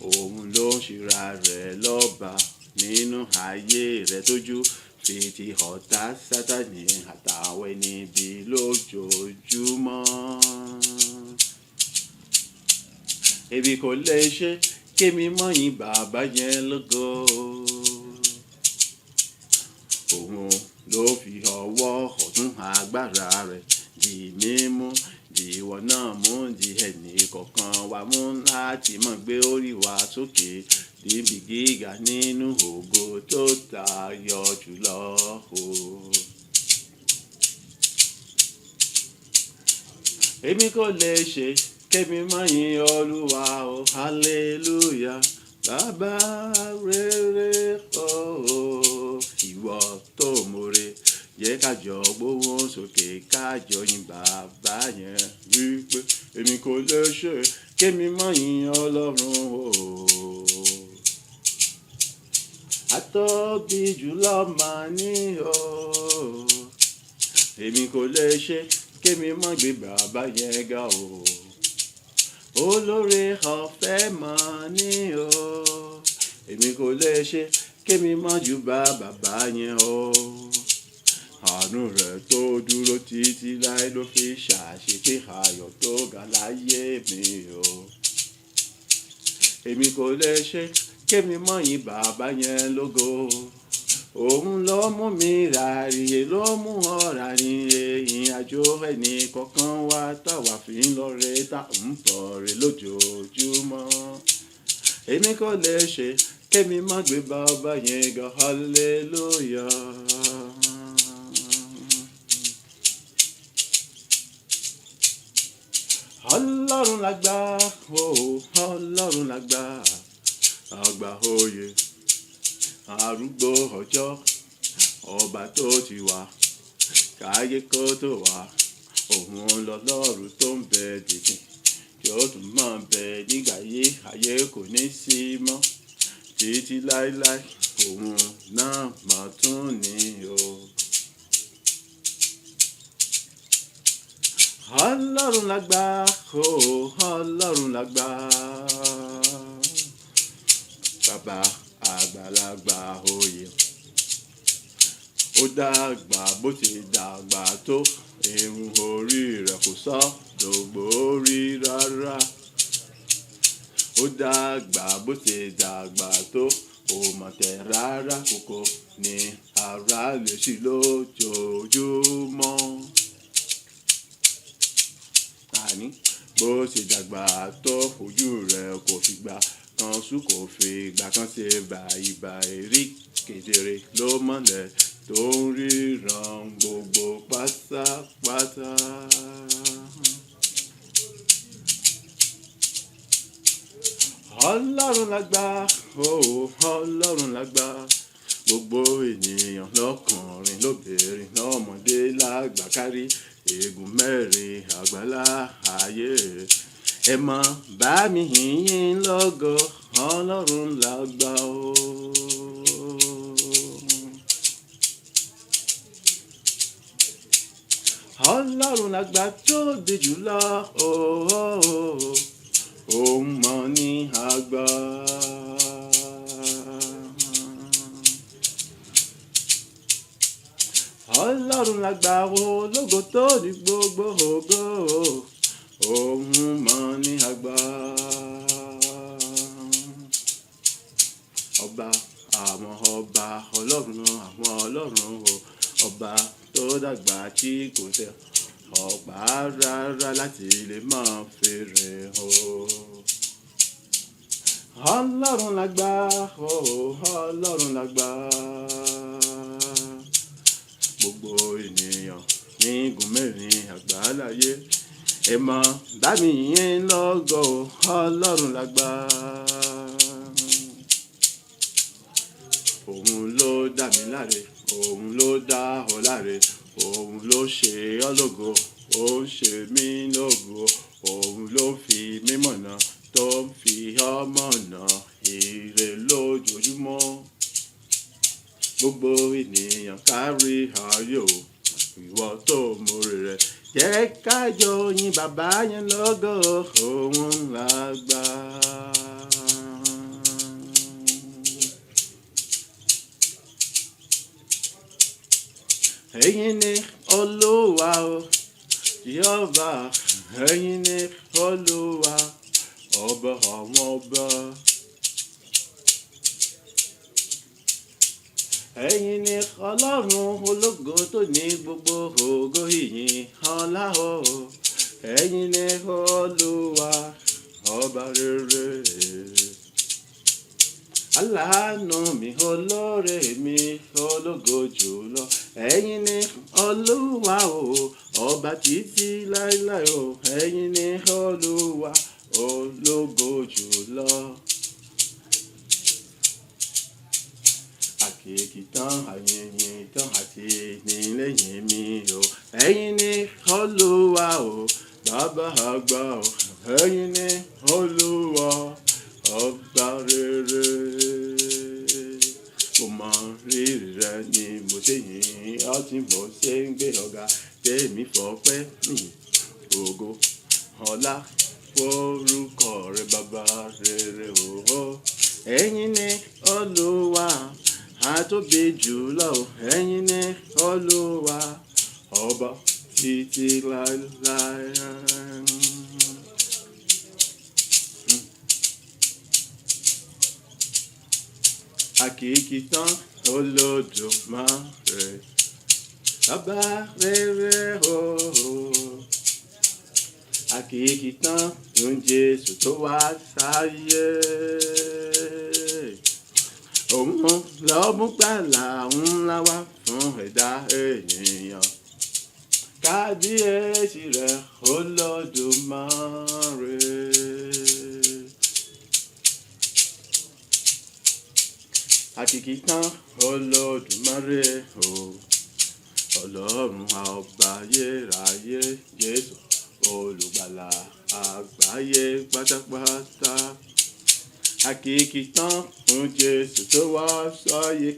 òun ló ń ṣíra rẹ̀ lọ́ba nínú ayé rẹ̀ tójú fìtì ọ̀tá Sátánì àtàwọn ẹni bí lójoojúmọ́. Èmi kò lè ṣe kémi mọ́ yìn bàbá yẹn lógo. Òun ló fi ọwọ́ ọ̀tún agbára rẹ̀ di mímú, di ìwọ náà mú, di ẹnì kọ̀ọ̀kan wa mú láti máa gbé orí wa sókè níbi gíga nínú ògo tó tayọ jùlọ. Èmi kò lè ṣe kémi má yìn Olúwa o, hallelujah. Bàbá rere ìwọ tó more, yẹ ká jọ gbóhùn sókè ká jọ yìn bàbá yẹn wípé èmi kò lè ṣe kémi má yìn Ọlọ́run o. Àtóbi jùlọ máa ní o. Èmi kò lè ṣe kémi má gbé bàbá yẹn ga o. Olóore ọ̀fẹ́ máa ní o. Èmi kò lè ṣe kémi má júbà bàbá yẹn o. Àánú rẹ̀ tó dúró títí láé ló fi ṣàṣepé ayọ̀ tó ga láyé mi o. Èmi kò lè ṣe kémi má yìn bàbá yẹn lógo. Òun ló mú mi ràrìyè, ló mú ọ ràrìyè, ìrìn àjò ẹnì kọ̀ọ̀kan wa táwa fi ń lọre tá ń bọ̀rẹ̀ lójoojúmọ́. Èmi kò lè ṣe kémi má gbé bàbá yẹn ga, hallelujah. Ọlọ́run lágbà, Ọlọ́run lágbà, àgbà òye, arúgbó ọjọ́, ọba tó ti wà káyé kó tó wà. Òun lọ́lọ́run tó ń bẹ dìgbì, tí ó tún máa bẹ nígbà ayé kò ní sí mọ́ títí láéláé. Òun náà máa tún ní o. Ọlọ́run lágbà, Ọlọ́run lágbà, bàbá àgbàlagbà òye. Ó dàgbà bó ti dàgbà tó, irun orí rẹ̀ kò sọ dògbò orí rárá. Ó dàgbà bó ti dàgbà tó, kò mọ̀ tẹ̀ rárá, kòkò ní ara lè ṣí lójoojúmọ́. Àní bó ti dàgbà tó, ojú rẹ̀ kò fi gbà kan sùn, kò fi gbà kan ṣe bàìbàì rí. Kedere ló mọ́lẹ̀ tó ń ríran gbogbo pátápátá. Ọlọ́run lágbà, Ọlọ́run lágbà, gbogbo ènìyàn lọ́kùnrin lóbìnrin lọ́mọdé lágbà kárí eegun mẹ́rin àgbàlá ayé. Ẹ mọ̀ bá mi yìn lógo, Ọlọ́run lágbà o. Ọlọ́run lágbà tóbi jùlọ o. Òun mọ̀ ní àgbà. Ọlọ́run lágbà ológo tó ní gbogbo ògo. Òun mọ̀ ní àgbà. Ọba àwọn ọba, Ọlọ́run àwọn ọlọ́run o. Ọba tó dàgbà tí kò tẹ̀ ọ̀pá rárá láti lè máa fèrè o. Ọlọ́run lágbà, Ọlọ́run lágbà. Gbogbo ènìyàn ní igun mẹ́rin àgbáláyé, ẹ mọ̀ bá mi yìn lógo, Ọlọ́run lágbà. Òun ló dá mi láre, òun ló dá ọ láre, òun ló ṣe ọ́ lógo, ó ṣe mí lógo. Òun ló fi mí mọ̀nà, tó ń fi ọ́ mọ̀nà ire lójoojúmọ́. Gbogbo ènìyàn kárí ayé o, ìwọ tó more rẹ̀, jẹ́ ká jọ yìn bàbá yẹn lógo. Òun lágbà. ẹ̀yin ni Olúwa o, Jehovah, ẹ̀yin ni Olúwa, ọba àwọn ọba. Ẹ̀yin ni Ọlọ́run ológo tó ní gbogbo ògo ìyìn ọlá o. Ẹ̀yin ni Olúwa, ọba rere. Aláàánú mi, olóore mi, ológo jùlọ. Ẹ̀yin ni Olúwa o, ọba títí láéláé o. Ẹ̀yin ni Olúwa, ológo jùlọ. Àkìkì tán, àyìnyìn tán àti ìnílẹ̀yìn mi o. Ẹ̀yin ni Olúwa o, bàbá àgbà o. Ẹ̀yin ni Olúwa, ọba rere. Mo mọ rírì rẹ ni mo ṣe yìn ọ́ tí mo ṣe ń gbé ọ̀gá. Tèmi fọpẹ́ yìn ògo ọlá forúkọ rẹ bàbá rere o. Ẹ̀yin ni Olúwa, àtóbi jùlọ o. Ẹ̀yin ni Olúwa, ọba títí láéláé. Àkìkì tán Olódùmarè, bàbá rere o. Àkìkì tán fún Jésù tó wá sáyé. Òun lọ́mú gbàlà ńlá wá fún ẹ̀dá ènìyàn. Kábíyèsí rẹ̀ Olódùmarè. Àkìkì tán Olódùmarè o. Ọlọ́run ọba ayérayé, Jésù olùgbàlà àgbáyé pátápátá. Àkìkì tán fún Jésù tó wá sáyé.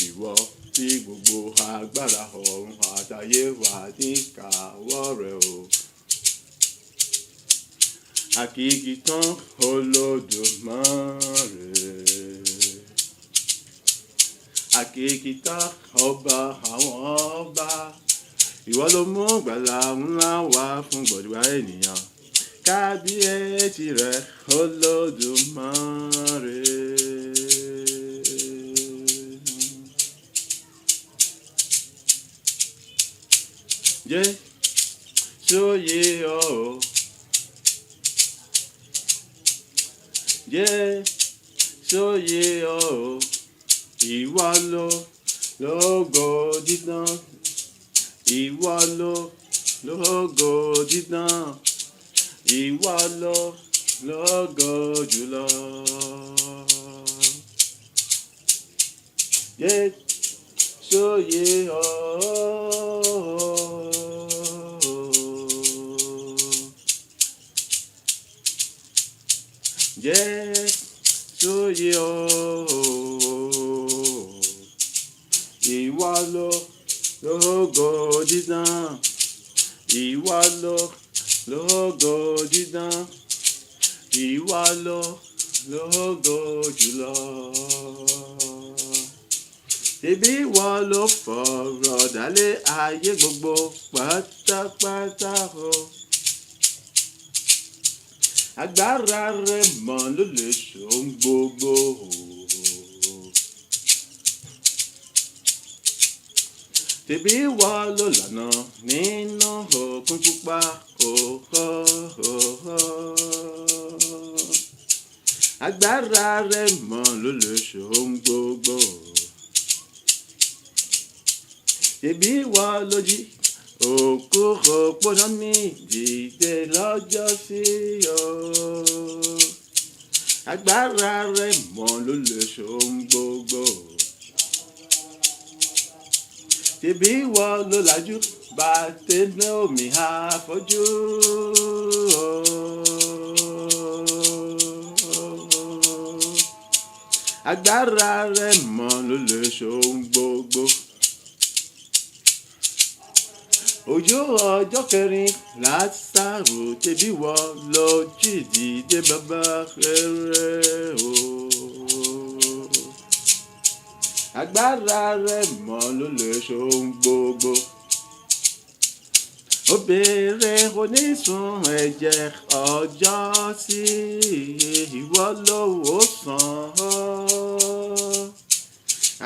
Ìwọ tí gbogbo agbára ọ̀run àtayé wà ní ìkáwọ́ rẹ̀ o. Àkìkì tán Olódùmarè. Àkìkì tán ọba àwọn ọba. Ìwọ ló mú gbàlà ńlá wá fún gbogbo ènìyàn. Kábíyèsí rẹ̀ Olódùmarè. Jésù yìí o. Jésù yìí o. Ìwọ lógo dídán. Ìwọ lógo dídán. Ìwọ lógo jùlọ. Jésù yìí o. Jésù yìí o. Ìwọ lógo dídán. Ìwọ lógo dídán. Ìwọ lógo jùlọ. Ṣebí ìwọ ló fọ̀rọ̀ dálé ayé gbogbo pátápátá o. Agbára rẹ̀ mọ́ ló lè ṣohun gbogbo o. Ṣebí ìwọ ló lànà nínú òkun pupa o. Agbára rẹ̀ mọ́ ló lè ṣohun gbogbo. Ṣebí ìwọ ló jí òkú òpónà mi dìde lọ́jọ́sí o. Agbára rẹ̀ mọ́ ló lè ṣohun gbogbo. Ṣebí ìwọ ló lajú Bátímémì afọ́jú o. Agbára rẹ̀ mọ́ ló lè ṣohun gbogbo. Ojú ọjọ́ kẹrin Lásárù, ṣebí ìwọ ló jí dìde bàbá rere o. agbára rẹ̀ mọ́ ló lè ṣohun gbogbo. Obìnrin onísun ẹ̀jẹ̀ ọjọ́ sí ìwọ ló wò sàn ọ́.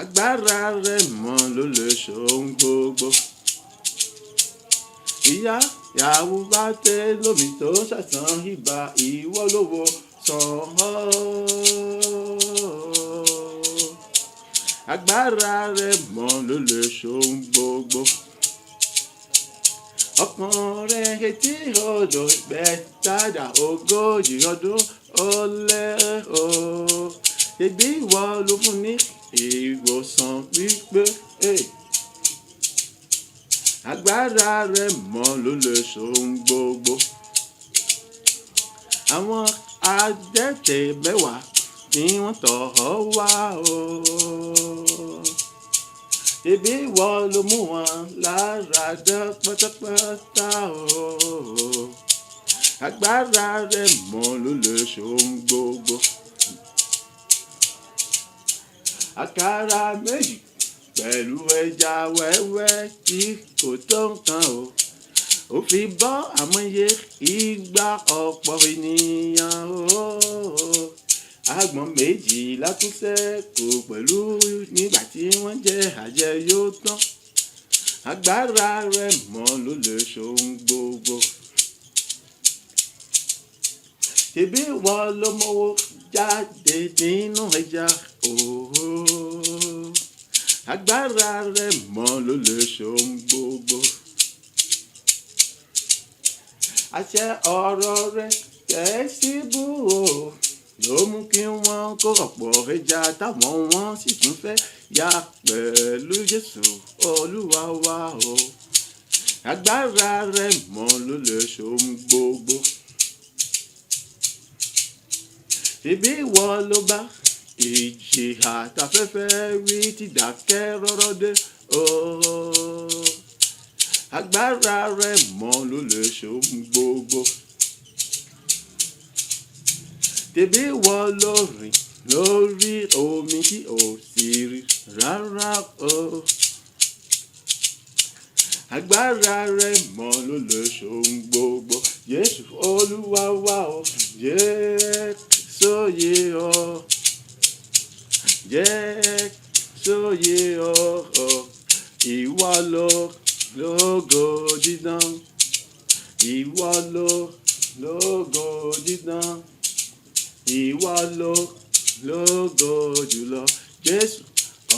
Agbára rẹ̀ mọ́ ló lè ṣohun gbogbo. Ìyá ìyàwó bá tẹ lómi tó ṣàtàn ibà ìwọ ló wò sàn ọ́. Agbára rẹ̀ mọ́ ló lè ṣohun gbogbo. Ọkàn rẹ̀ etí odò gbẹ̀tàdà ogójì ọdún ó lé o. Ṣebí ìwọ ló fún ní ìwòsàn wípé agbára rẹ̀ mọ́ ló lè ṣohun gbogbo. Àwọn adẹ́tẹ̀ mẹ́wàá tí wọ́n tọ̀ ọ́ wá o. Ṣebí ìwọ ló mú wọn lára dán pátápátá o. Agbára rẹ̀ mọ́ ló lè ṣohun gbogbo. Àkàrà méjì pẹ̀lú ẹja wẹ́wẹ́ tí kò tó nǹkan o. Ó fi bọ́ àmọye igba ọ̀pọ̀ ènìyàn o. Àgbọ̀n méjì látúnṣẹ́kù pẹ̀lú nígbà tí wọ́n jẹ àjẹyó tán. Agbára rẹ̀ mọ́ ló lè ṣohun gbogbo. Ṣebí ìwọ ló mọ́wọ́ jáde nínú ẹja òhò. Agbára rẹ̀ mọ́ ló lè ṣohun gbogbo. Àṣẹ ọ̀rọ̀ rẹ̀ tẹ̀ síbú o ló mú kí wọ́n kó ọ̀pọ̀ ẹja táwọn wọn sì tún fẹ́ yà pẹ̀lú Jésù Olúwa wa o. Agbára rẹ̀ mọ́ ló lè ṣohun gbogbo. Ṣebí ìwọ ló bá ìjì àtafẹ́fẹ́ wí tí dákẹ́ rọ́rọ́ dé o. Agbára rẹ̀ mọ́ ló lè ṣohun gbogbo. Ṣebí ìwọ ló rìn lórí omi tí ò sì rí rárá o. Agbára rẹ̀ mọ́ ló lè ṣohun gbogbo. Jésù Olúwa wa o. Jésù yé ọ. Jésù yé ọ. Ìwọ lógo dídán. Ìwọ lógo dídán. Ìwọ lógo jùlọ. Jésù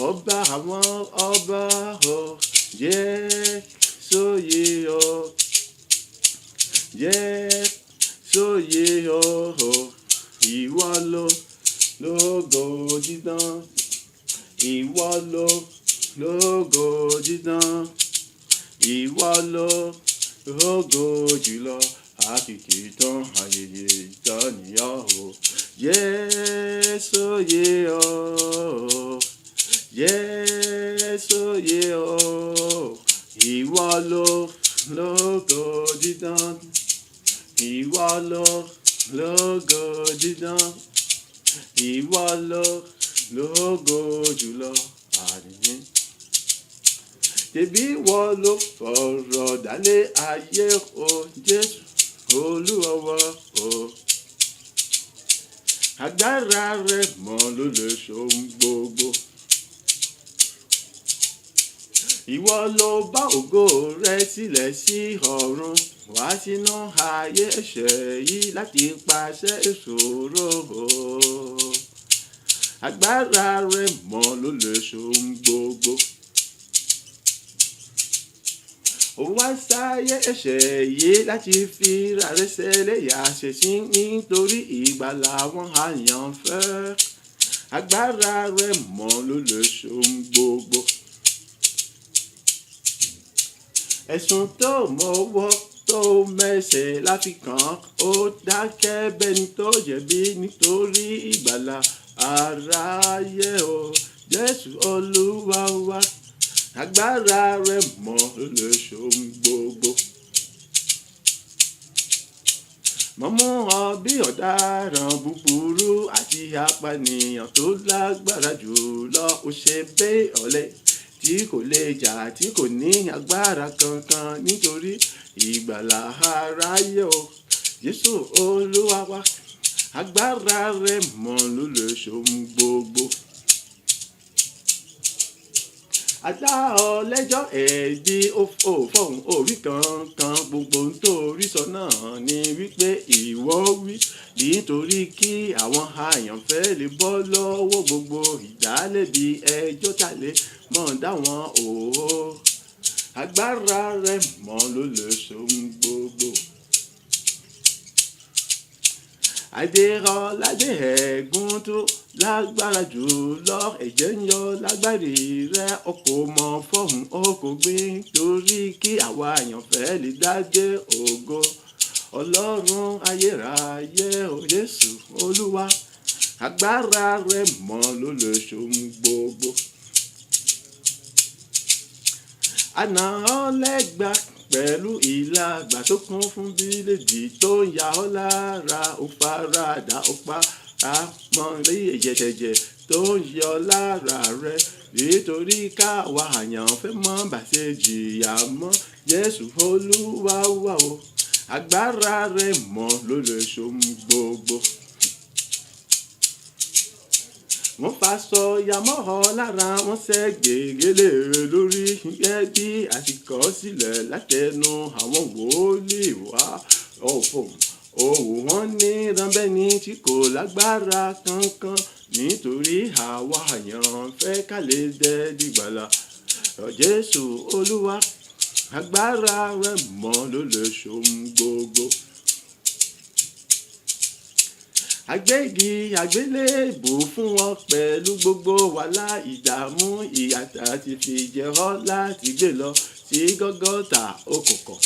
ọba àwọn ọba o. Jésù yé ọ. Jésù yé ọ. Ìwọ lógo dídán. Ìwọ lógo dídán. Ìwọ lógo jùlọ. Àkìkì tán ayẹyẹ ìtọ́nìyàn o. Jésù yé ọ. Jésù yé ọ. Ìwọ lógo dídán. Ìwọ lógo dídán. Ìwọ lógo jùlọ. Àdìyẹ. Ṣebí ìwọ ló fọ̀rọ̀ dálé ayé o. Jésù Olúwa wa o. Agbára rẹ̀ mọ́ ló lè ṣohun gbogbo. Ìwọ ló bá ògo rẹ̀ sílẹ̀ sí ọ̀run. Wá sínú ayé ẹ̀ṣẹ̀ yìí láti pàṣẹ ìṣòro o. Agbára rẹ̀ mọ́ ló lè ṣohun gbogbo. Ó wá sáyé ẹ̀ṣẹ̀ yìí láti fi ra rẹ̀ ṣẹlẹ́yà ṣẹ̀sín nítorí ìgbàlà àwọn àyànfẹ́. Agbára rẹ̀ mọ́ ló lè ṣohun gbogbo. Ẹ̀sùn tó mọ́wọ́ tó mẹ́sẹ̀ láfi kàn ó dákẹ́ bẹ́ni tó jẹ̀bi nítorí ìgbàlà aráyé o. Jésù Olúwa wa. Agbára rẹ̀ mọ́ ló lè ṣohun gbogbo. mo mú ọ bí ọ̀daràn búburú àti apànìyàn tó lágbára jùlọ. Ó ṣe bẹ́ẹ̀ ọ̀lẹ tí kò lè jà, tí kò ní agbára kankan nítorí ìgbàlà aráyé o. Jésù Olúwa wa, agbára rẹ̀ mọ́ ló lè ṣohun gbogbo. Adá ọ lẹ́jọ́ ẹ̀bi ó fọ̀hún orí kankan, gbogbo ń torí sọ náà ni wípé ìwọ wí, nítorí kí àwọn àyànfẹ́ lè bọ́ lọ́wọ́ gbogbo ìdálẹ́bi ẹjọ́ tàlẹ́ mọ̀ dá wọn òó. Agbára rẹ̀ mọ́ ló lè ṣohun gbogbo. Adérọ̀ládé ẹ̀gún tó lágbára jùlọ, ẹ̀jẹ̀ ń yọ lágbárí rẹ̀, o kò mọ̀ fọ́hùn o kò gbìn, torí kí àwa àyànfẹ́ lè dádé ògo Ọlọ́run ayérayé o. Jésù Olúwa, agbára rẹ̀ mọ́ ló lè ṣohun gbogbo. Àná ọlẹ́gbà pẹ̀lú ìlàgbà tó kún fún bíléèdì tó ń ya ọ́ lára, ó faradà ó para mọ́ ẹ̀jẹ̀jẹ̀jẹ̀ tó ń yọ lára rẹ̀, nítorí káwa àyànfẹ́ mọ́ bàṣẹ jìyà mọ́. Jésù Olúwa wa o, agbára rẹ̀ mọ́ ló lè ṣohun gbogbo. Wọ́n faṣọ yamọ́ ọ lára, wọ́n ṣẹ́ gègélé lórí, gẹ́gẹ́ bí àsìkò sílẹ̀ látẹnu àwọn wòlíì wá. Ohùn wọn ní ránbẹ́ni tí kò lágbára kankan, nítorí àwa àyànfẹ́ ká lè dẹ́ dìgbàlà. Jésù Olúwa, agbára rẹ̀ mọ́ ló lè ṣohun gbogbo. Agbégi àgbélébù fún wọn pẹ̀lú gbogbo wàhálà ìdààmú ìyàtà ti fi jẹ ọ́ láti gbé lọ sí Gọ́gọ́tà òkùnkùn.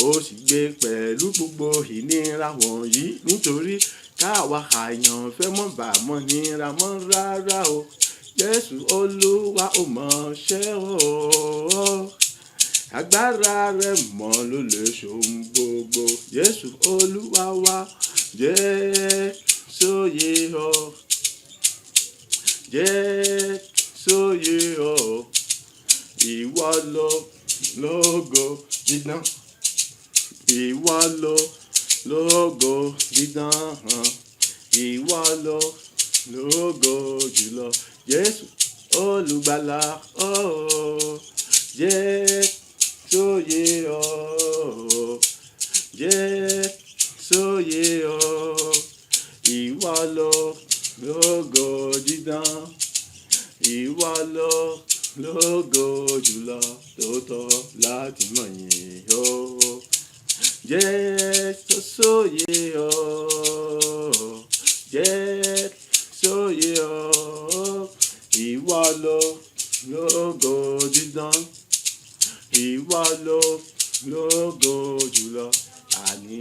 Ó sì gbé pẹ̀lú gbogbo ìnira wọ̀nyí, nítorí káwa àyànfẹ́ mọ́ bà mọ́ nira mọ́ rárá o. Jésù Olúwa ó mọ̀ ṣẹ́ o, agbára rẹ̀ mọ́ ló lè ṣohun gbogbo. Jésù Olúwa wa, sóyè ọ, sóyè ọ, ìwọ lógo dídán, ìwọ lógo dídán, ìwọ lógo jùlọ. Jésù Olùgbàlà sóyè ọ, sóyè ọ, ìwọ lógo dídán, ìwọ lógo jùlọ, tó tọ́ láti mọ̀ yìn o. Jésù sóyè ọ, sóyè ọ, ìwọ lógo dídán, ìwọ lógo jùlọ. Àní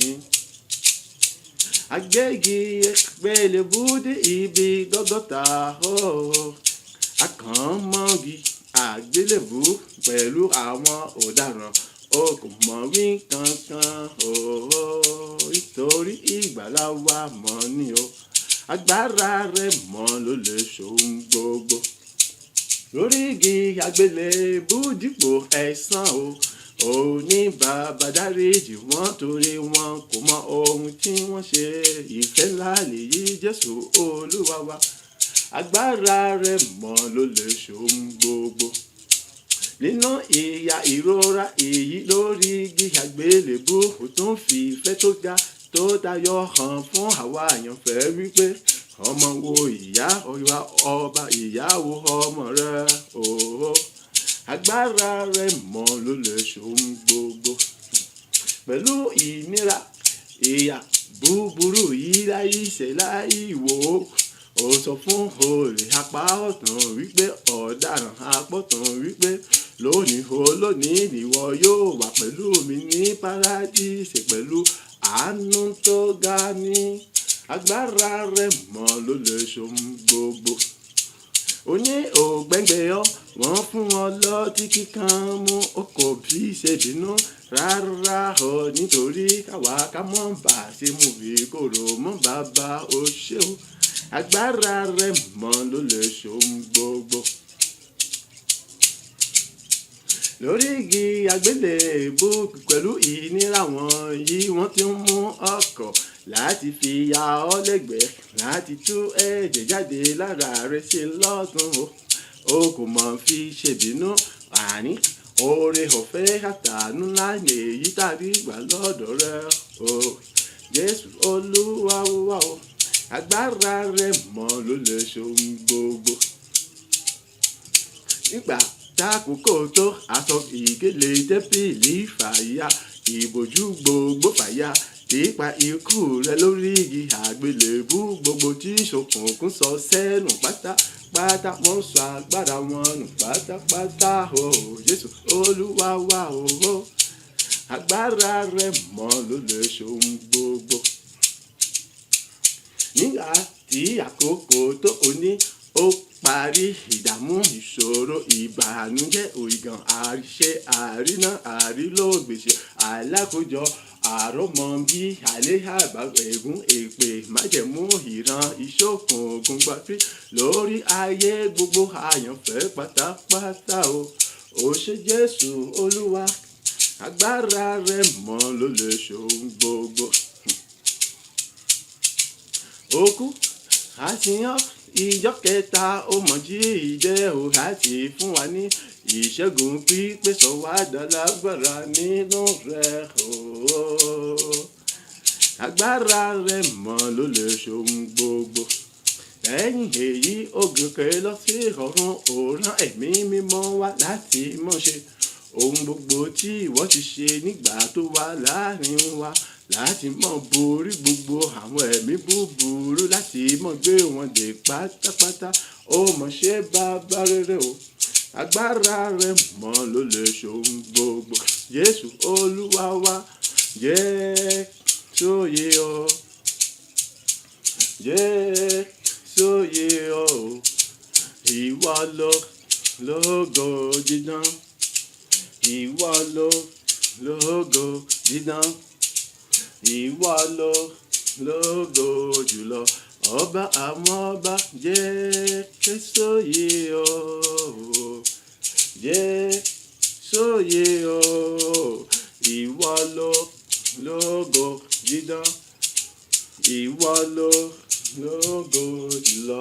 agbégi àgbélébù dé ibi Gọ́gọ́tà akànmọ́gi àgbélébù pẹ̀lú àwọn ọ̀daràn, o kò mọ̀ wí kankan nítorí ìgbàlà wa mọ́ ni o. Agbára rẹ̀ mọ́ ló lè ṣohun gbogbo. Lórí igi àgbélébù dípò ẹ̀san ó ní bàbá dáríjì wọ́n, torí wọn kò mọ ohun tí wọ́n ṣe. Ìfẹ́ ńlá lèyí Jésù Olúwa wa, agbára rẹ̀ mọ́ ló lè ṣohun gbogbo. Nínú ìyà ìrora èyí lórí igi àgbélébù, ó tún fi ìfẹ́ tó ga tó tayọ hàn fún àwa àyànfẹ́, wípé ọmọ wo ìyá ọba, ìyá wo ọmọ rẹ̀ o. Agbára rẹ̀ mọ́ ló lè ṣohun gbogbo. Pẹ̀lú ìnira ìyà búburú yìí láì ṣe láì wò ó sọ fún olè apá ọ̀tún wípé ọ̀daràn apá ọ̀tún wípé lónìí nìwọ yóò wà pẹ̀lú mi ní párádísè pẹ̀lú àánú tó ga ní. Agbára rẹ̀ mọ́ ló lè ṣohun gbogbo. ó ní ògbẹ́ngbẹ́ ọ́ wọ́n fún wọn lọ́tí kíkan mú ó kò bí ṣe bínú rárá ọ nítorí káwa ká mọ́ bá ṣe mú ìkorò mọ́ bàbá ó ṣe o agbára rẹ̀ mọ́ ló lè ṣohun gbogbo. lórí igi àgbélébù pẹ̀lú ìnira wọ̀nyí wọ́n ti ń mú ọkọ̀ láti fi ya ọ́ lẹ́gbẹ̀ẹ́ láti tú ẹ̀jẹ̀ jáde lára rẹ̀ ṣe lọ́tún o kò mọ̀ fi ṣèbínú àní oore ọ̀fẹ́ àtàánú láàyè èyí tàbí gbà lọ́dọ̀ rẹ̀ o Jésù Olúwa wa o agbára rẹ̀ mọ́ ló lè ṣohun gbogbo. nígbà tákòókò tó aṣọ ìkélé tẹ́ḿpìlì fàya ìbòjú gbogbo fàya nípa ikú rẹ̀ lórí igi àgbélébú gbogbo tí ṣókùnkùn sọ sẹ́nu pátápátá wọ́n sọ agbára wọn nù pátápátá o Jésù Olúwa wa o agbára rẹ̀ mọ́ ló lè ṣohun gbogbo. nígbà tí àkókò tó òní ó parí ìdààmú ìṣòro ìbànújẹ́ òìgàn àríṣe àríná àrílógbèsè àìlákójọ àrọ́mọ bí àléhàbà ègún èpè májẹ̀mú ìran ìṣókùnkùn gbàgbé lórí ayé gbogbo àyànfẹ́ pátápátá o ṣé Jésù Olúwa agbára rẹ̀ mọ́ ló lè ṣohun gbogbo. Òkú àṣìyàn ìjọ kẹta ó mọ̀ jí ìdẹ ò láti fún wa ní ìṣẹ́gun pípé sọ wá dálágbára nínú rẹ̀ agbára rẹ̀ mọ́ ló lè ṣohun gbogbo. lẹ́yìn èyí ó gòkè lọ sí ọ̀run ó rán ẹ̀mí mímọ́ wá láti mọ̀ ṣe ohun gbogbo tí ìwọ ti ṣe nígbà tó wà láàrin wa láti mọ̀ borí gbogbo àwọn ẹ̀mí búburú láti mọ̀ gbé wọn dé pátápátá ó mọ̀ ṣe bàbá rere o agbára rẹ̀ mọ́ ló lè ṣohun gbogbo. Jésù Olúwa wa jẹ́ sóye ọ jẹ́ sóye ọ ìwọ lógo dídán ìwọ lógo dídán ìwọ lógo jùlọ ọba àwọn ọba jẹ́ sóye ọ jẹ́ sóye ọ ìwọ lógo dídán ìwọ lógo jùlọ.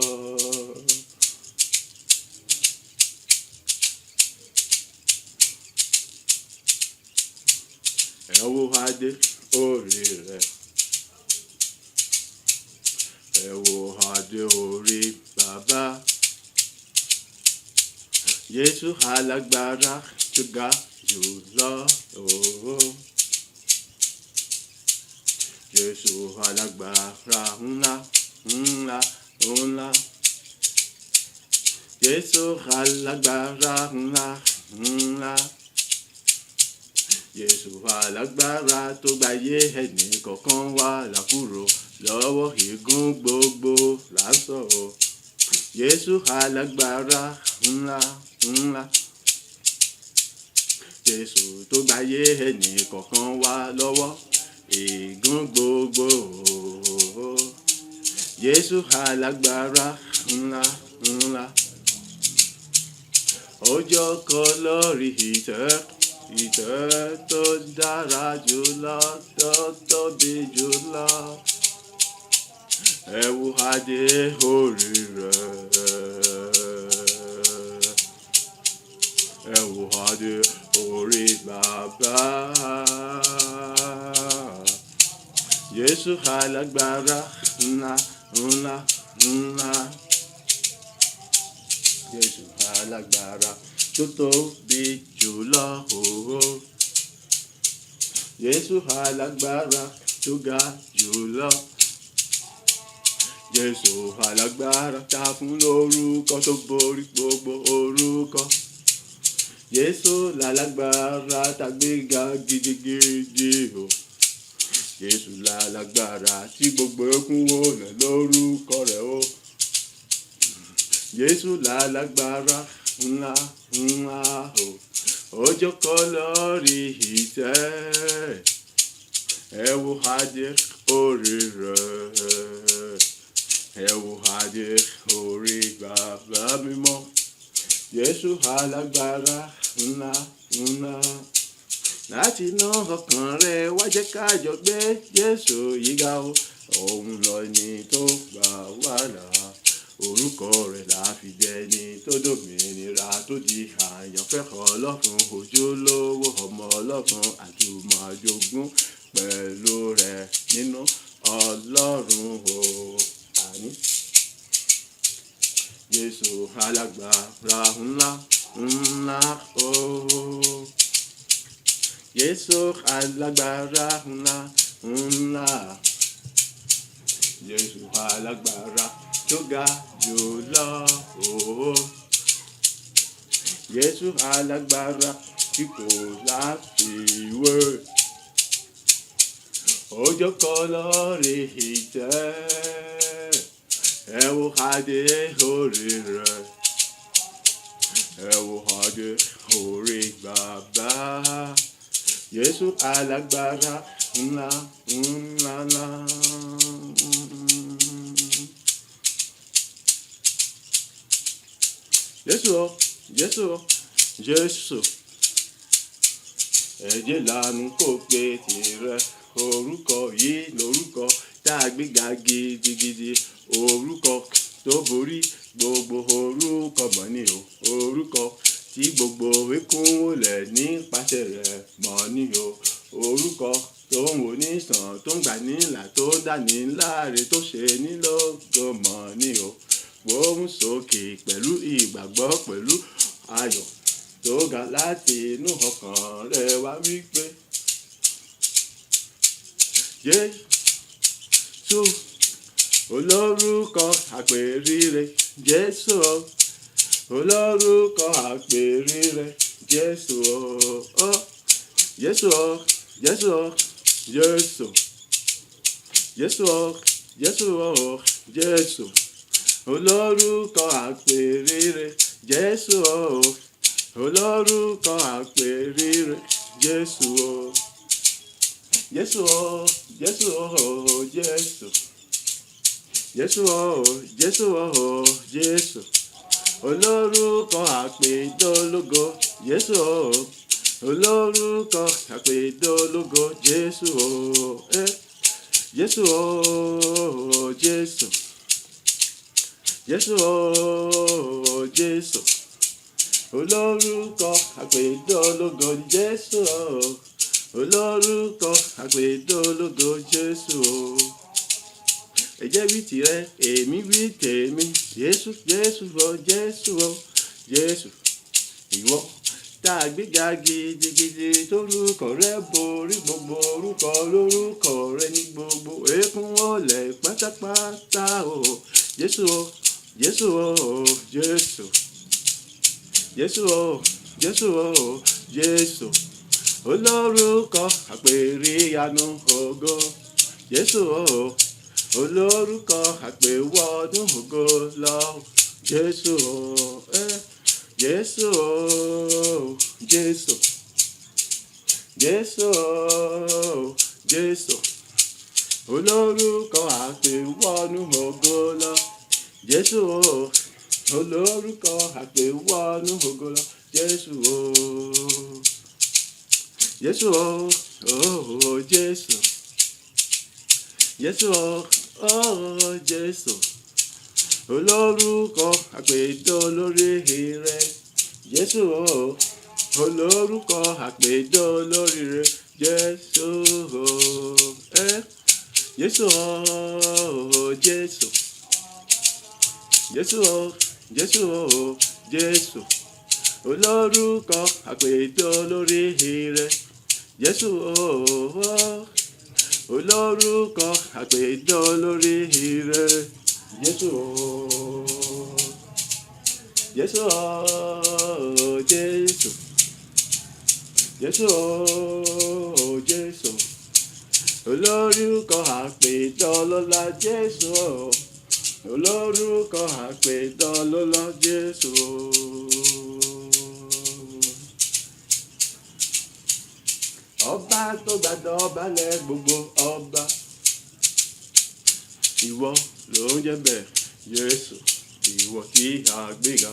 ẹ wo adé orí rẹ̀ ẹ wo adé orí bàbá Jésù alágbára tó ga jùlọ Jésù alágbára ńlá ńlá ńlá Jésù alágbára ńlá ńlá Jésù alágbára tó gbáyé ẹnì kọ̀ọ̀kan wá là kúrò lọ́wọ́ ègún gbogbo lásán o Jésù alágbára ńlá ńlá Jésù tó gbáyé ẹnì kọ̀ọ̀kan wá lọ́wọ́ ègún gbogbo Jésù alágbára ńlá ńlá ó jókòó lórí ìtẹ́ tó dára jùlọ tó tóbi jùlọ ẹ wo adé orí rẹ̀ ẹ wo adé orí bàbá Jésù alágbára ńlá ńlá ńlá Jésù alágbára tó tóbi jùlọ Jésù alágbára tó ga jùlọ Jésù alágbára tá fún lórúkọ tó borí gbogbo orúkọ Jésù lálágbára tá gbéga gidigidi o Jésù lálágbára tí gbogbo ẹkún wó lẹ̀ lórúkọ rẹ̀ o Jésù lálágbára ńlá ńlá o. Ó jókòó lórí ìtẹ́. Ẹ wo adé orí rẹ̀. Ẹ wo adé orí bàbá mímọ́. Jésù alágbára ńlá ńlá. Láti inú ọkàn rẹ̀ wá jẹ́ ká jọ gbé Jésù yìí ga o. Òun lọ ni tó gbà wá là. Orúkọ rẹ̀ la fi dẹni tó dòmìnira tó di àyànfẹ́ Ọlọ́run ojúlówó ọmọ Ọlọ́run àjùmọ̀jogún pẹ̀lú rẹ̀ nínú Ọlọ́run o. Àní Jésù alágbára ńlá ńlá o. Jésù alágbára ńlá ńlá. Jésù alágbára tó ga jùlọ o. Jésù alágbára tí kò láfiwé. Ó jókòó lórí ìtẹ́. Ẹ wo adé orí rẹ̀. Ẹ wo adé orí bàbá. Jésù alágbára ńlá ńlá ńlá. Jésù o, Jésù o, Jésù. Ẹ̀jẹ̀ lanu kò pé tirẹ̀. Orúkọ yìí lorúkọ tá a gbéga gidigidi. Orúkọ tó borí gbogbo orúkọ mọ̀ ni o. Orúkọ tí gbogbo ikún wọlé nípasẹ̀ rẹ̀ mọ̀ ni o. Orúkọ tó ń wò ní sàn, tó ń gbà nílà, tó ń dà ní láre, tó ṣe ní lógo mọ̀ ni o. Gbóhùn sókè pẹ̀lú ìgbàgbọ́ pẹ̀lú ayọ̀ tó ga láti inú ọkàn rẹ̀ wá wípé Jésù olórúkọ àpèrire. Jésù olórúkọ àpèrire. Jésù o, Jésù o, Jésù o, Jésù. Jésù o, Jésù o, Jésù. Olórúkọ àpèrire. Jésù o, olórúkọ àpèrire. Jésù o. Jésù o, Jésù o, Jésù. Jésù o, Jésù o, Jésù. Olórúkọ àpèdólógo. Jésù o, olórúkọ àpèdólógo. Jésù o, Jésù o, Jésù. Jésù o, Jésù. Olórúkọ àpèdólógo. Jésù o, olórúkọ àpèdólógo. Jésù o. Ẹ̀jẹ̀ wí tirẹ̀, èmi wí tèmi. Jésù, Jésù o, Jésù o, Jésù. Ìwọ tá a gbéga gidigidi, tórúkọ rẹ̀ borí gbogbo orúkọ. Lórúkọ rẹ̀ ní gbogbo ekún wọlé pátápátá o. Jésù o, Jésù o, Jésù. Jésù o, Jésù o, Jésù. Olórúkọ àpèrìyanu ògo. Jésù o, olórúkọ àpèwọ́dún ògo lọ. Jésù o, Jésù o, Jésù. Jésù o, Jésù. Olórúkọ àpèwọ́dún ògo lọ. Jésù o, olórúkọ àpèwọ́dún ògo lọ. Jésù o. Jésù o, oh Jésù. Jésù o, oh Jésù. Olórúkọ àpèdólórí rẹ̀. Jésù o, olórúkọ àpèdólórí rẹ̀. Jésù o, Jésù o, Jésù. Jésù o, Jésù o, Jésù. Olórúkọ àpèdólórí rẹ̀. Jésù o, olórúkọ àpèdólórí rẹ̀. Jésù o, Jésù o, Jésù. Jésù o, Jésù. Olórúkọ àpèdólọ́lá. Jésù o, olórúkọ àpèdán ló lọ Jésù. Ọba tó gbàdọ̀balẹ̀ gbogbo ọba, ìwọ ló ń jẹ́ bẹ́ẹ̀ Jésù, ìwọ tí a gbéga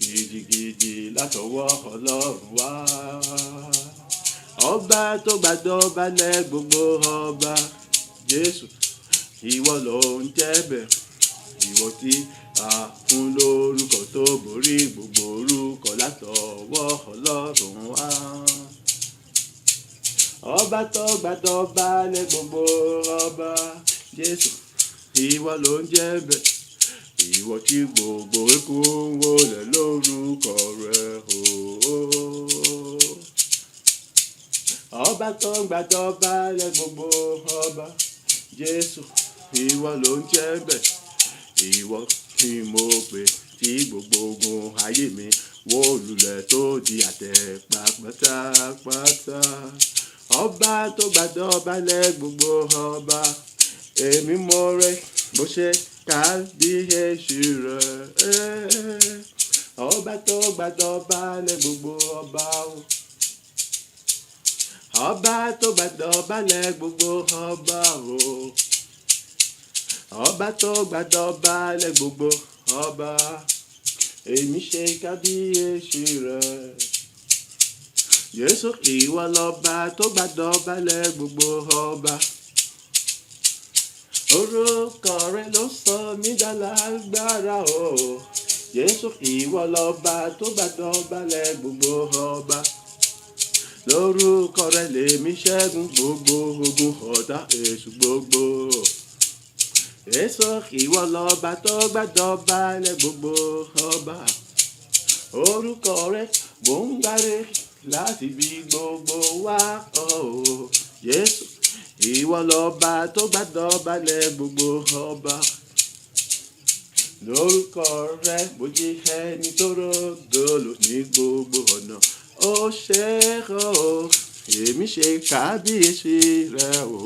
gidigidi látọwọ́ Ọlọ́run wá. Ọba tó gbàdọ̀balẹ̀ gbogbo ọba, Jésù, ìwọ ló ń jẹ́ bẹ́ẹ̀, ìwọ tí a fún lórúkọ tó borí gbogbo orúkọ látọwọ́ Ọlọ́run wá. Ọba tó gbàdọ̀balẹ̀ gbogbo ọba, Jésù, ìwọ ló ń jẹ́ bẹ́ẹ̀, ìwọ tí gbogbo eku ń wólẹ̀ lórúkọ rẹ̀ ooo. Ọba tó gbàdọ̀balẹ̀ gbogbo ọba, Jésù, ìwọ ló ń jẹ́ bẹ́ẹ̀, ìwọ tí mo pè tí gbogbo ogun ayé mi wó lulẹ̀ tó di àtẹ̀pá pátápátá. Ọba tó gbàdọ̀balẹ̀ gbogbo ọba, èmi mọ̀ rẹ bó ṣe kábíyèsí rẹ̀. Ọba tó gbàdọ̀balẹ̀ gbogbo ọba o. Ọba tó gbàdọ̀balẹ̀ gbogbo ọba o. Ọba tó gbàdọ̀balẹ̀ gbogbo ọba, èmi ṣe kábíyèsí rẹ̀. Jésù, ìwọ lọba tó gbàdọ̀balẹ̀ gbogbo ọba. Orúkọ rẹ ló sọ mí dálágbára o. Jésù, ìwọ lọba tó gbàdọ̀balẹ̀ gbogbo ọba. Lórúkọ rẹ lèmi ṣẹ́gun gbogbo ogun ọ̀tá èṣù gbogbo. Jésù, ìwọ lọba tó gbàdọ̀balẹ̀ gbogbo ọba. Orúkọ rẹ mò ń gbáre láti bí gbogbo wá o. Jésù, ìwọ lọba tó gbàdọ̀balẹ̀ gbogbo ọba. Lórúkọ rẹ mo jí ẹni tó ròdòlò ní gbogbo ọ̀nà. Ó ṣe o, èmi ṣe kábíyèsí rẹ o.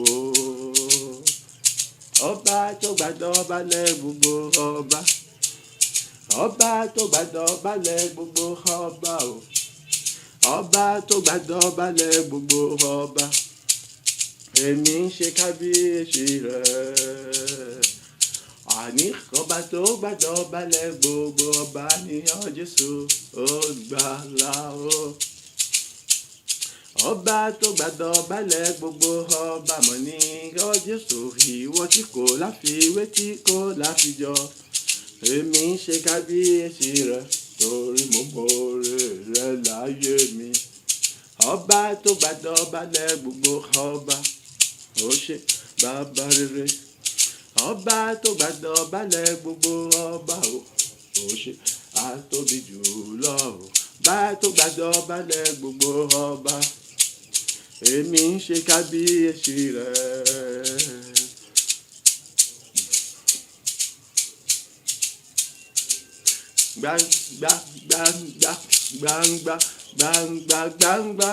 Ọba tó gbàdọ̀balẹ̀ gbogbo ọba. Ọba tó gbàdọ̀balẹ̀ gbogbo ọba o. Ọba tó gbàdọ̀balẹ̀ gbogbo ọba, èmi ń ṣe kábíyèsí rẹ̀. Àní ọba tó gbàdọ̀balẹ̀ gbogbo ọba ní Jésù olùgbàlà o. Ọba tó gbàdọ̀balẹ̀ gbogbo ọba mọ̀ ní Jésù, ìwọ tí kò láfiwé tí kò láfijọ. Èmi ń ṣe kábíyèsí rẹ̀ torí mo mọ̀ọ́re rẹ̀ láyé mi. Ọba tó gbàdọ̀balẹ̀ gbogbo ọba, ó ṣe bàbá rere. Ọba tó gbàdọ̀balẹ̀ gbogbo ọba o, ó ṣe àtóbi jùlọ o. Ọba tó gbàdọ̀balẹ̀ gbogbo ọba, èmi ń ṣe kábíyèsí rẹ̀. Gbangba gbangba gbangba gbangba gbangba.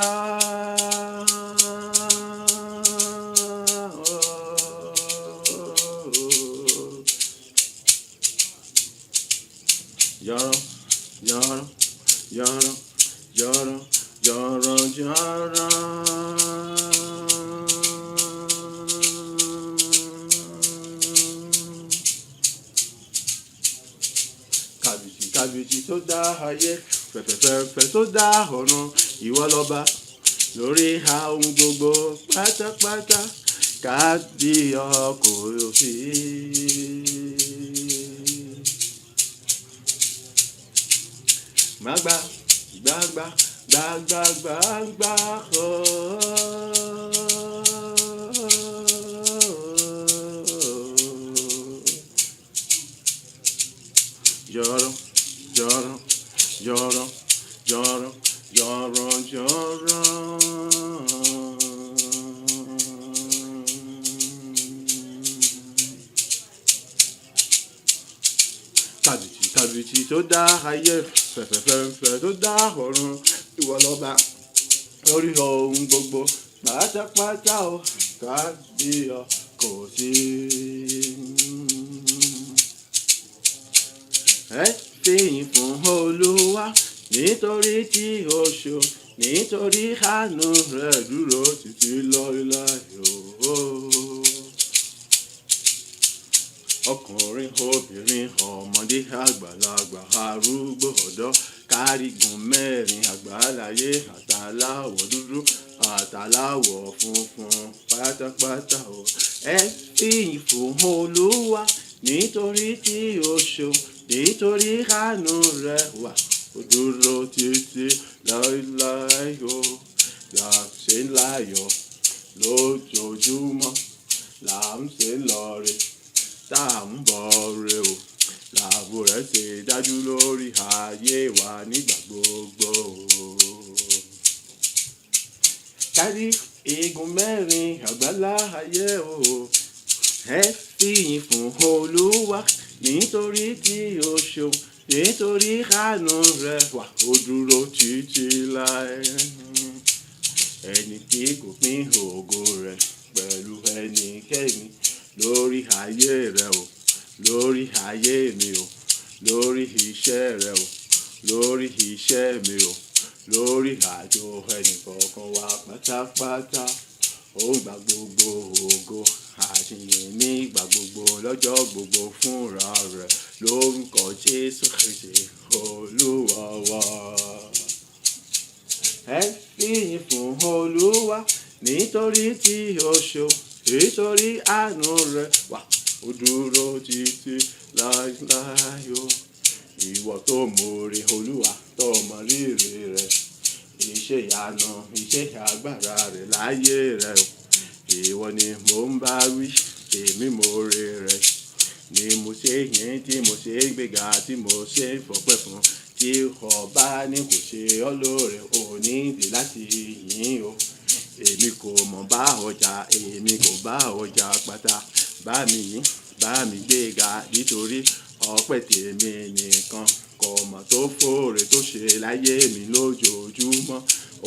Yara yara yara yara yara yara. Kábíyèsí tó dá ayé, fẹ̀fẹ̀fẹ̀fẹ̀ tó dá ọ̀run, ìwọ lọ́ba lórí àwọn gbogbo pátápátá. Kábíyèsí. Gbangba gbangba gbangba gbangba Yara yara yara yara yara yara. Kábíyèsí tó dá ayé, fẹ̀fẹ̀fẹ̀fẹ̀ tó dá ọ̀run, ìwọ lọ́ba lórí ohun gbogbo pátápátá o. Kábíyèsí. ẹ fìyìn fún Olúwa nítorí tí ó ṣeun, nítorí àánú rẹ̀ dúró títí láéláé. Ọkùnrin, obìnrin, ọmọdé, àgbàlagbà, arúgbó, ọ̀dọ́, kárígun mẹ́rin àgbáláyé, àtàláwọ̀ dúdú, àtàláwọ̀ funfun, pátápátá o. Ẹ fìyìn fún Olúwa nítorí tí ó ṣeun, nítorí àánú rẹ̀ wà ó dúró títí láéláé o. Là ń ṣe láyọ̀ lójoojúmọ́, là ń ṣe lọ́re, tá à ń bọ̀ re o. Làbò rẹ̀ ṣe dájú lórí ayé wa nígbà gbogbo. Kárí igun mẹ́rin àgbálá ayé o. Ẹ fìyìn fún Olúwa nítorí tí ó ṣeun, nítorí àánú rẹ̀ wà ó dúró títí láé. Ẹni tí kò pín ògo rẹ̀ pẹ̀lú ẹnikẹ́ni lórí ayé rẹ̀ o, lórí ayé mi o, lórí iṣẹ́ rẹ̀ o, lórí iṣẹ́ mi o, lórí àjò ẹnìkọ̀ọ̀kan wa pátápátá. Ó ń gba gbogbo ògo àṣeyìn nígbà gbogbo lọ́jọ́ gbogbo fúnra rẹ̀ lórúkọ Jésù Kristi Olúwa wa. Ẹ fìyìn fún Olúwa nítorí tí ó ṣeun, nítorí àánú rẹ̀ wà ó dúró títí láéláé o. Ìwọ tó mọ̀ọ́re Olúwa tó mọ rírì rẹ̀, iṣẹ́ ìyanu, iṣẹ́ agbára rẹ̀ láyé rẹ̀ o. Ìwọ ni mò ń bá wí, èmi mọ̀ọ́re rẹ̀ ni mo ṣe yìn, tí mo ṣe gbéga, tí mo ṣe fọpẹ́ fún. Tí ọba ní kò ṣe ọ́ lóore, ò ní ìdí láti yìn o. Èmi kò mọ̀ bá ọjà, èmi kò bá ọjà pátá. Bá mi yìn, bá mi gbéga, nítorí ọpẹ́ tèmi nìkan kò mọ̀ tó fòrè tó ṣe láyé mi lójoojúmọ́.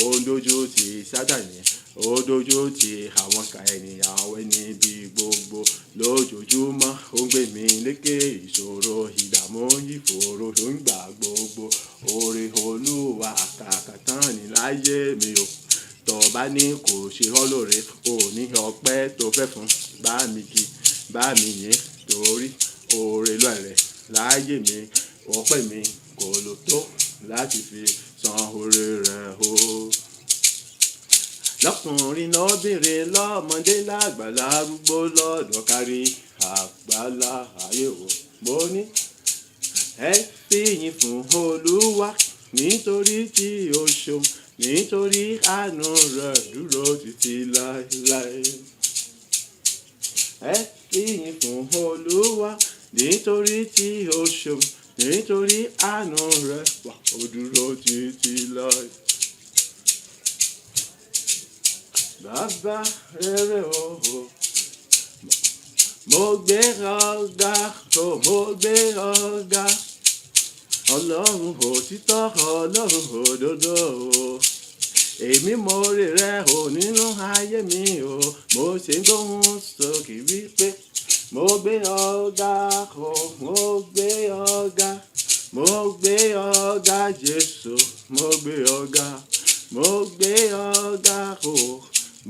Ó dójú ti Sátánì, ó dójú ti àwọn ka ènìyàn ẹni bí gbogbo lójoojúmọ́. Ó ń gbé mi lékè ìṣòro, ìdààmú, ìfòòró ló ń gbà gbogbo. Oore Olúwa àkàkà tán ní láyé mi o. Tọ́ba ní kò ṣe ọ́ lóore, ò ní ọpẹ́ tó fẹ́ fún. Bá mi kí, bá mi yìn, torí oore rẹ̀ láyé mi. Ọpẹ́ mi kò lò tó láti fi san oore rẹ̀ o. Lọ́kùnrin lóbìnrin, lọ́mọdé lágbà, lárúgbó lọ́dọ̀, kárí àgbálá ayé o. Mo ní ẹ fìyìn fún Olúwa nítorí tí ó ṣeun, nítorí àánú rẹ̀ dúró títí láéláé. Ẹ fìyìn fún Olúwa nítorí tí ó ṣeun, nítorí àánú rẹ̀ wà ó dúró títí láé. Bàbá rere o, mo gbé ọ̀gá o, mo gbé ọ̀gá. Ọlọ́run òtítọ́, Ọlọ́run òdodo o. Èmi mọ̀ọ́re rẹ o nínú ayé mi o. Mo ṣe ń gbóhùn sókè wípé mo gbé ọ̀gá o, mo gbé ọ̀gá. Mo gbé ọ̀gá Jésù, mo gbé ọ̀gá. Mo gbé ọ̀gá o,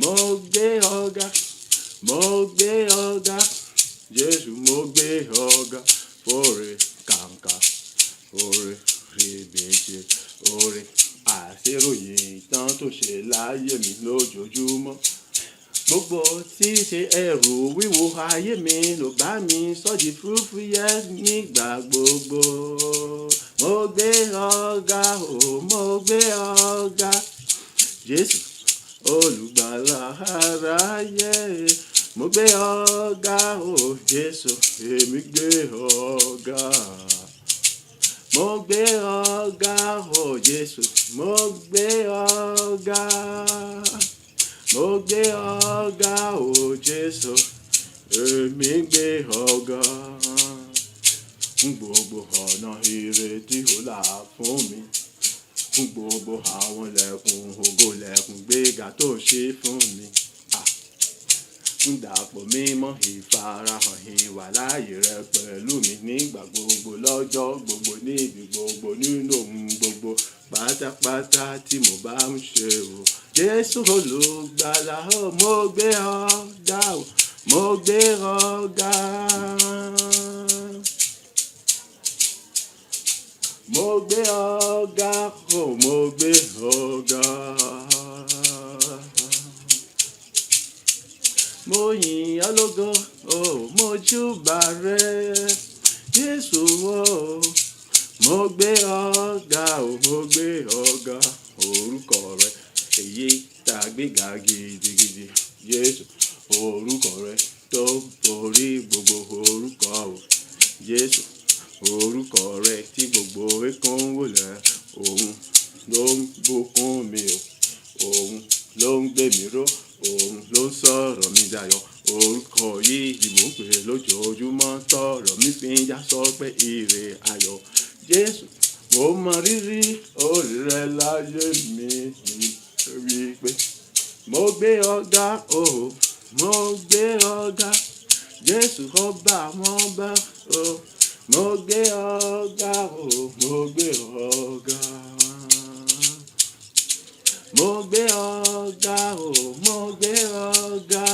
mo gbé ọ̀gá. Mo gbé ọ̀gá Jésù, mo gbé ọ̀gá. Fòrè kàǹkà, oore ribiti, oore àṣeròyìn ìtàn tó ṣe láyé mi lójoojúmọ́. Gbogbo tí ṣe ẹrù wíwo ayé mi ló bá mi sọ́jí fúfúyẹ́ nígbà gbogbo. Mo gbé ọ̀gá o, mo gbé ọ̀gá Jésù olùgbàlà aráyé. Mo gbé ọ̀gá o Jésù, èmi gbé ọ̀gá. Mo gbé ọ̀gá o Jésù, mo gbé ọ̀gá. Mo gbé ọ̀gá o Jésù, èmi gbé ọ̀gá. Fún gbogbo ọ̀nà ìrètí ó là fún mi. Fún gbogbo àwọn lẹ̀kùn ògo, lẹ̀kùn gbéga tó ṣe fún mi. fún dàpọ̀ mímọ́ ìfarahàn ìwà láàyè rẹ pẹ̀lú mi nígbà gbogbo lọ́jọ́ gbogbo níbi gbogbo nínú ohun gbogbo pátápátá tí mo bá ń ṣe o. Jésù olùgbàlà o, mo gbé ọ ga o, mo gbé ọ ga. Mo gbé ọ ga o, mo gbé ọ ga. Mo yìn ọ́ lógo o, mo júbà rẹ Jésù o. Mo gbé ọ ga o, mo gbé ọ ga. Orúkọ rẹ èyí tá a gbé ga gidigidi Jésù. Orúkọ rẹ tó borí gbogbo orúkọ o Jésù. Orúkọ rẹ tí gbogbo ẹkún wólẹ̀. Òun ló ń bùkún mi o, òun ló ń gbé mi ró, òun ló ń sọ̀rọ̀ mi dayọ̀. Orúkọ yìí ni mò ń pè lójoojúmọ́ tọ̀rọ̀ mi fi ń já sọ pé ire ayọ̀. Jésù, mo mọ rírì oore rẹ láyé mi nítorí pé mo gbé ọ ga o, mo gbé ọ ga. Jésù ọba àwọn ọba o, mo gbé ọ ga o, mo gbé ọ ga. Mo gbé ọ ga o, mo gbé ọ ga.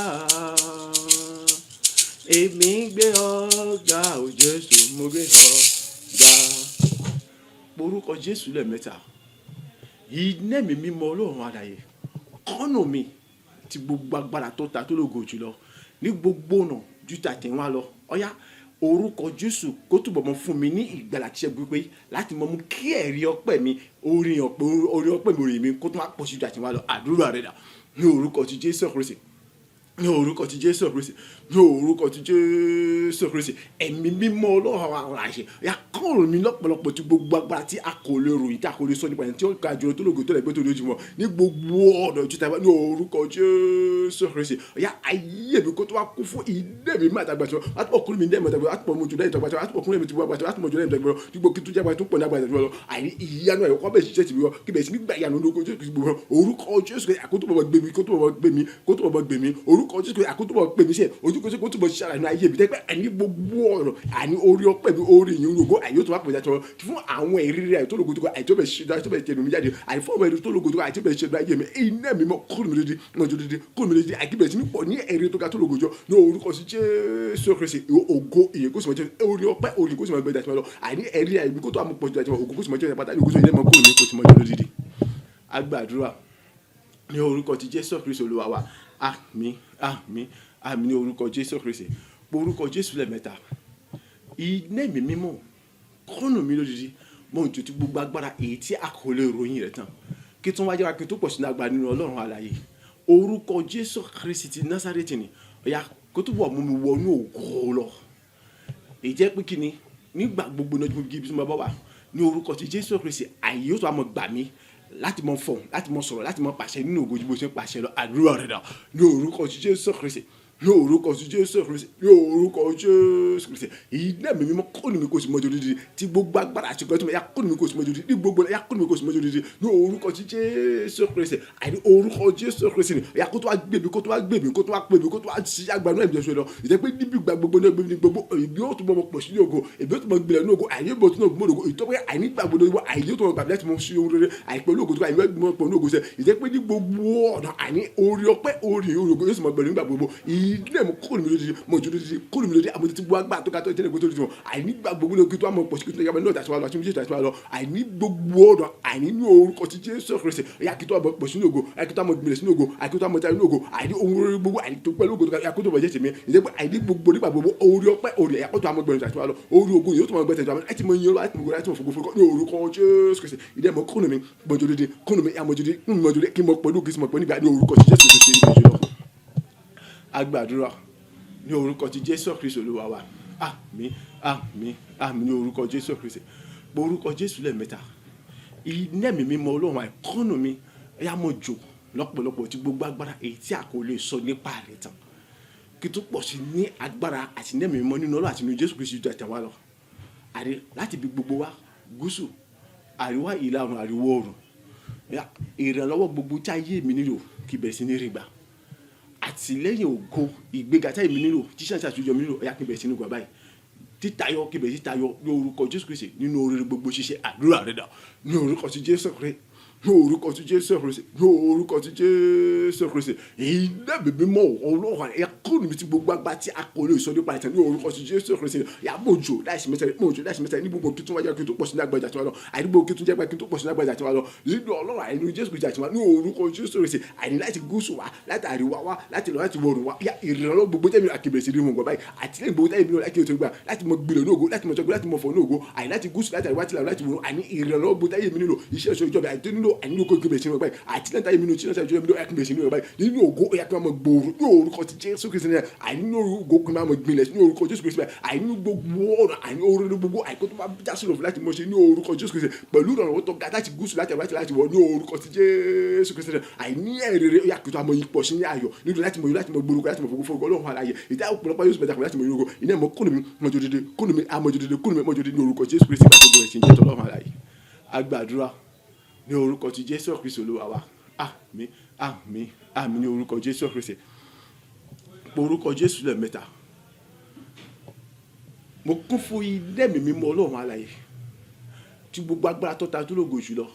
Èmi gbé ọ ga o Jésù, mo gbé ọ ga. Orúkọ Jésù lẹ́ẹ̀mẹ́ta. Iná mi mímọ́ Ọlọ́run alààyè. Kọ́nà mi ti gbogbo agbára tó ta tó lógo jùlọ ní gbogbo ọ̀nà ju tàtẹ̀wá lọ. Ọ̀yá orúkọ Jésù kó túbọ̀ mọ́ fún mi ní ìgbàlà tí ṣe gbígbé láti mọ́ mú kí ẹ̀rí ọpẹ́ mi orin ọpẹ́ mi orin mi kó tó máa pọ̀ sí ju tàtẹ̀wá lọ. Àdúrà rẹ̀ dà ní orúkọ ti Jésù Kristi. Ní orúkọ ti Jésù Kristi. Ní orúkọ ti Jésù Kristi. Ẹ̀mí mímọ́ Ọlọ́run alààyè. Ọ̀yá kọ́rùn mi lọ́pọ̀lọpọ̀ tí gbogbo agbára tí a kò lè ròyìn tí a kò lè sọ nípa ẹni tí ó ga jùlọ tó lógo tó lẹ́gbẹ́ tó lójúmọ́ ní gbogbo ọ̀nà ojú tàbí ní orúkọ Jésù Kristi. Ọ̀yá ayé mi kó tó wá kún fún ilé mi máa dàgbà tó àtúbọ̀ kúrò mi ní ẹ̀mọ́ dàgbà àtúbọ̀ mojú lẹ́yìn dàgbà àtúbọ̀ kúrò mi ti wá àtúbọ̀ mojú lẹ́yìn dàgbà dígbò kí tó jábọ̀ tó pọ̀ ní àgbàdo lọ àìní ìyanu ẹ̀ kọ́ bẹ́ẹ̀ ṣiṣẹ́ ti wọ́ kí bẹ́ẹ̀ sí nígbà ìyanu lóko Jésù Kristi gbogbo orúkọ Jésù Kristi àkótóbọ̀ gbé mi kótóbọ̀ gbé mi kótóbọ̀ gbé mi orúkọ Jésù Kristi àkótóbọ̀ gbé mi sí ojú kótóbọ̀ ṣiṣẹ́ àìní ayé mi tẹ́pẹ́ àìní gbogbo ọ̀rọ̀ àìní orí ọpẹ́ mi orí ìyìn ológo àìyó tó wá pè jàtọ̀ fún àwọn ìrírí àìtó lógo tó àìtó bẹ̀ ṣe àìtó bẹ̀ tẹnu mi jáde àìfọ́ọ̀mù ẹ̀rí tó lógo tó àìtó bẹ̀ ṣe ayé mi iná mi mọ́ kúrò mi lédè mọ́jọ́ lédè kúrò mi lédè àìkíbẹ̀ sí ní pọ̀ ní ẹ̀rí tó ga tó lógo jọ ní orúkọ sí Jésù Kristi ògo ìyẹn kó sì mọ́ jẹ́ orí ọpẹ́ orí kó sì mọ́ gbẹ́dà tí wọ́n lọ àìní ẹ̀rí àìmí kó tó àmú pọ̀ jù àti ògo kó sì mọ́ jẹ́ pátá ní ògo tó ilé mọ́ kúrò mi kó sì mọ́ jẹ́ lédè. Agbàdúrà ní orúkọ ti Jésù Kristi Olúwa wa. Àmín àmín àmín ní orúkọ Jésù Kristi. Orúkọ Jésù lẹ́ẹ̀mẹ́ta. Iná mi mímọ́ kọ́nà mi lódìdí mo ń tutù gbogbo agbára èyí tí a kò lè ròyìn rẹ̀ tán kí tún wájú wa kí tó pọ̀ sínú agbára nínú Ọlọ́run alààyè. Orúkọ Jésù Kristi ti Násárẹ́tì ni ọ̀yà kó tó bọ̀ mú mi wọnú ògo lọ. èyí jẹ́ pé kí ni nígbà gbogbo náà gbogbo ibi tí mo bá wà ní orúkọ ti Jésù Kristi àyè yóò tó àmọ́ gbà mí láti mọ fọ̀n láti mọ sọ̀rọ̀ láti mọ pàṣẹ nínú ògo bó ṣe ń pàṣẹ lọ. Àdúrà rẹ̀ dà ní orúkọ ti Jésù Kristi ní orúkọ ti Jésù Kristi ní orúkọ Jésù Kristi. Iná mi mímọ́ kọ́nù mi kò sí mọ́jọ́ dídí tí gbogbo agbára àti ìgbà tó mọ̀ yá kọ́nù mi kò sí mọ́jọ́ dídí ní gbogbo yá kọ́nù mi kò sí mọ́jọ́ dídí ní orúkọ ti Jésù Kristi àìní orúkọ Jésù Kristi ni yá kó tó wá gbé mi kó tó wá gbé mi kó tó wá pè mí kó tó wá ṣí agbára ẹ̀mí ẹ̀ṣọ́ lọ ìjẹ́ pé níbi ìgbà gbogbo náà gbé mi gbogbo ìbí ó tún mọ̀ pọ̀ sí ní ògo ìbí ó tún mọ̀ gbilẹ̀ ní ògo àìní ìbò tún mọ̀ ògo ìtọ́pẹ́ àìní gbàgbọ́ lórí wa àìní ó tún mọ̀ gbàgbé láti mọ̀ sí ohun rere àìpẹ́ ológo tó àìní mọ̀ pọ̀ ní ògo sẹ́ ìjẹ́ pé ní gbogbo ọ̀nà àìní orí ọpẹ́ orí ògo yóò sì mọ̀ bẹ̀rẹ̀ nígbà gbogbo ilé mi kó lódì mo jù lódì kó lódì àmọ́ ti gbọ́ agbára tó ká tó tẹ́lẹ̀ kó tó lódì wọn àìní gbàgbọ́ lórí tó àmọ́ pọ̀ sí kí tó yàgbẹ́ náà tàṣí wa lọ àti mo jẹ́ tàṣí wa lọ àìní gbogbo ọ̀nà àìní ní orúkọ ti Jésù Kristi ẹ̀yà kí tó àmọ́ pọ̀ sínú ògo ẹ̀yà kí tó àmọ́ gbìlẹ̀ sínú ògo àìní tó àmọ́ tẹ́lẹ̀ nínú ògo àìní ohun rere gbogbo àìní tó pẹ́lú ògo tó yà kó tó bọ̀ jẹ́ tèmi ìjẹ́ pé àìní gbogbo nípa gbogbo orí ọpẹ́ orí ẹ̀yà kó tó àmọ́ gbẹ̀rẹ̀ tàṣí wa lọ orí ògo yóò tó àmọ́ gbẹ̀tẹ̀ tàṣí wa láti mọ iye láti mọ láti mọ fògo ní orúkọ Jésù Kristi ìdẹ́ mọ kónú mi mọ̀jọ́dẹ́dẹ́ kónú mi àmọ̀jọ́dẹ́ kí mọ pẹ̀lú kí mọ pẹ̀lú nígbà ní orúkọ Jésù Kristi ìdíje lọ. Agbàdúrà ní orúkọ ti Jésù Kristi Olúwa wa. Àmín àmín àmín ní orúkọ Jésù Kristi. Orúkọ Jésù lẹ́ẹ̀mẹ́ta. Iná mi mímọ́ Ọlọ́run àìkọ́nù mi ẹ̀yà mọ̀ jò lọ́pọ̀lọpọ̀ tí gbogbo agbára èyí tí a kò lè sọ nípa rẹ̀ tán kí tó pọ̀ sí ní agbára àti iná mi mímọ́ nínú Ọlọ́run àti nínú Jésù Kristi ju àtàwọn lọ. Àrí láti bí gbogbo wa gúúsù àríwá ìlà oòrùn àríwá oòrùn ìrànlọ́wọ́ gbogbo tí ayé mi nílò kí bẹ̀rẹ̀ sí ní rí gbà àtìlẹ́yìn ògo ìgbéga táyì mi nílò jíṣẹ́ àṣàjọyọ̀ mi nílò ẹ̀yà kí n bẹ̀rẹ̀ sí ní gbà báyìí títayọ kí n bẹ̀rẹ̀ sí tayọ ní orúkọ Jésù Kristi nínú oore gbogbo ṣíṣe àdúrà rẹ̀ dà ní orúkọ ti Jésù Kristi ní orúkọ ti Jésù Kristi ní orúkọ ti Jésù Kristi ilé bèbí mọ́ ọlọ́run ẹ̀ kúrò níbi tí gbogbo agbá tí a kò lè sọ nípa ìtàn ní orúkọ ti Jésù Kristi yà mọ̀jò láìsí mẹ́tẹ̀rẹ̀ ní gbogbo kí tún wájà kí tún pọ̀ sí ní agbájà tí wọ́n lọ àìnígbò kí tún jẹ́ kí tún pọ̀ sí ní agbájà tí wọ́n lọ nínú ọlọ́run àìní Jésù Kristi àti wọn ní orúkọ Jésù Kristi àìní láti gúúsù wá láti àríwá wá láti lọ láti wọ̀rùn wá yà ìrànlọ́ gbogbo tẹ́mi àkèbèrè sí rímọ̀ gbọ̀báyì àtìlẹ́yìn gbogbo tẹ́mi náà láti gbà láti mọ gbilẹ̀ ní ògo láti mọ jọgbẹ́ láti mọ fọ̀ ní ògo àìní láti gúúsù láti àríwá láti wọ̀rùn àìní ìrànlọ́ gbogbo tẹ́mi nílò iṣẹ́ ìṣọ́ ìjọba àti nílò àìní ògo ìgbèbè sínú ọgbà àtìlẹ́yìn táyé mi nílò iṣẹ́ ìjọba nílò ẹ̀kúnbẹ̀ sínú ọgbà nínú ògo ó yà kí wọ́n mọ gbòòrò ní orúkọ ti Jésù Kristi náà àìní ní ògo kí wọ́n mọ gbilẹ̀ ní orúkọ Jésù Kristi àìní gbogbo ọ̀nà àìní oríire gbogbo àìkó tó bá já sílò fún láti mọ ṣe ní orúkọ Jésù Kristi pẹ̀lú ìrànlọ́wọ́ tó ga láti gúúsù láti àríwá láti wọ̀ ní orúkọ ti Jésù Kristi náà àìní ẹ̀rẹ̀rẹ̀ ó yà kí wọ́n mọ ipò sí ní ayọ̀ nítorí láti mọ gbòòrò láti mọ fògbó Ọlọ́run àlàyé ìdá ọ̀pọ̀lọpọ̀ yóò bẹ̀rẹ̀ láti mọ yorùkọ iná mọ kúnnù mi mọ̀jọ̀ dédé kúnnù mi àmọ̀jọ̀ dédé kúnnù mi mọ̀jọ̀ dédé ní orúkọ Jésù Kristi láti gbogbo ẹ̀sìn jẹ́ tọ́lọ́run àlàyé agbàdúrà ní orúkọ ti Jésù Kristi Olúwa wa àmín àmín àmín ní orúkọ Jésù Kristi orúkọ Jésù lẹ́ẹ̀mẹ́ta mo kún fún ilé mi mímọ́ Ọlọ́run àlàyé tí gbogbo agbára tó ta dúró gòjù lọ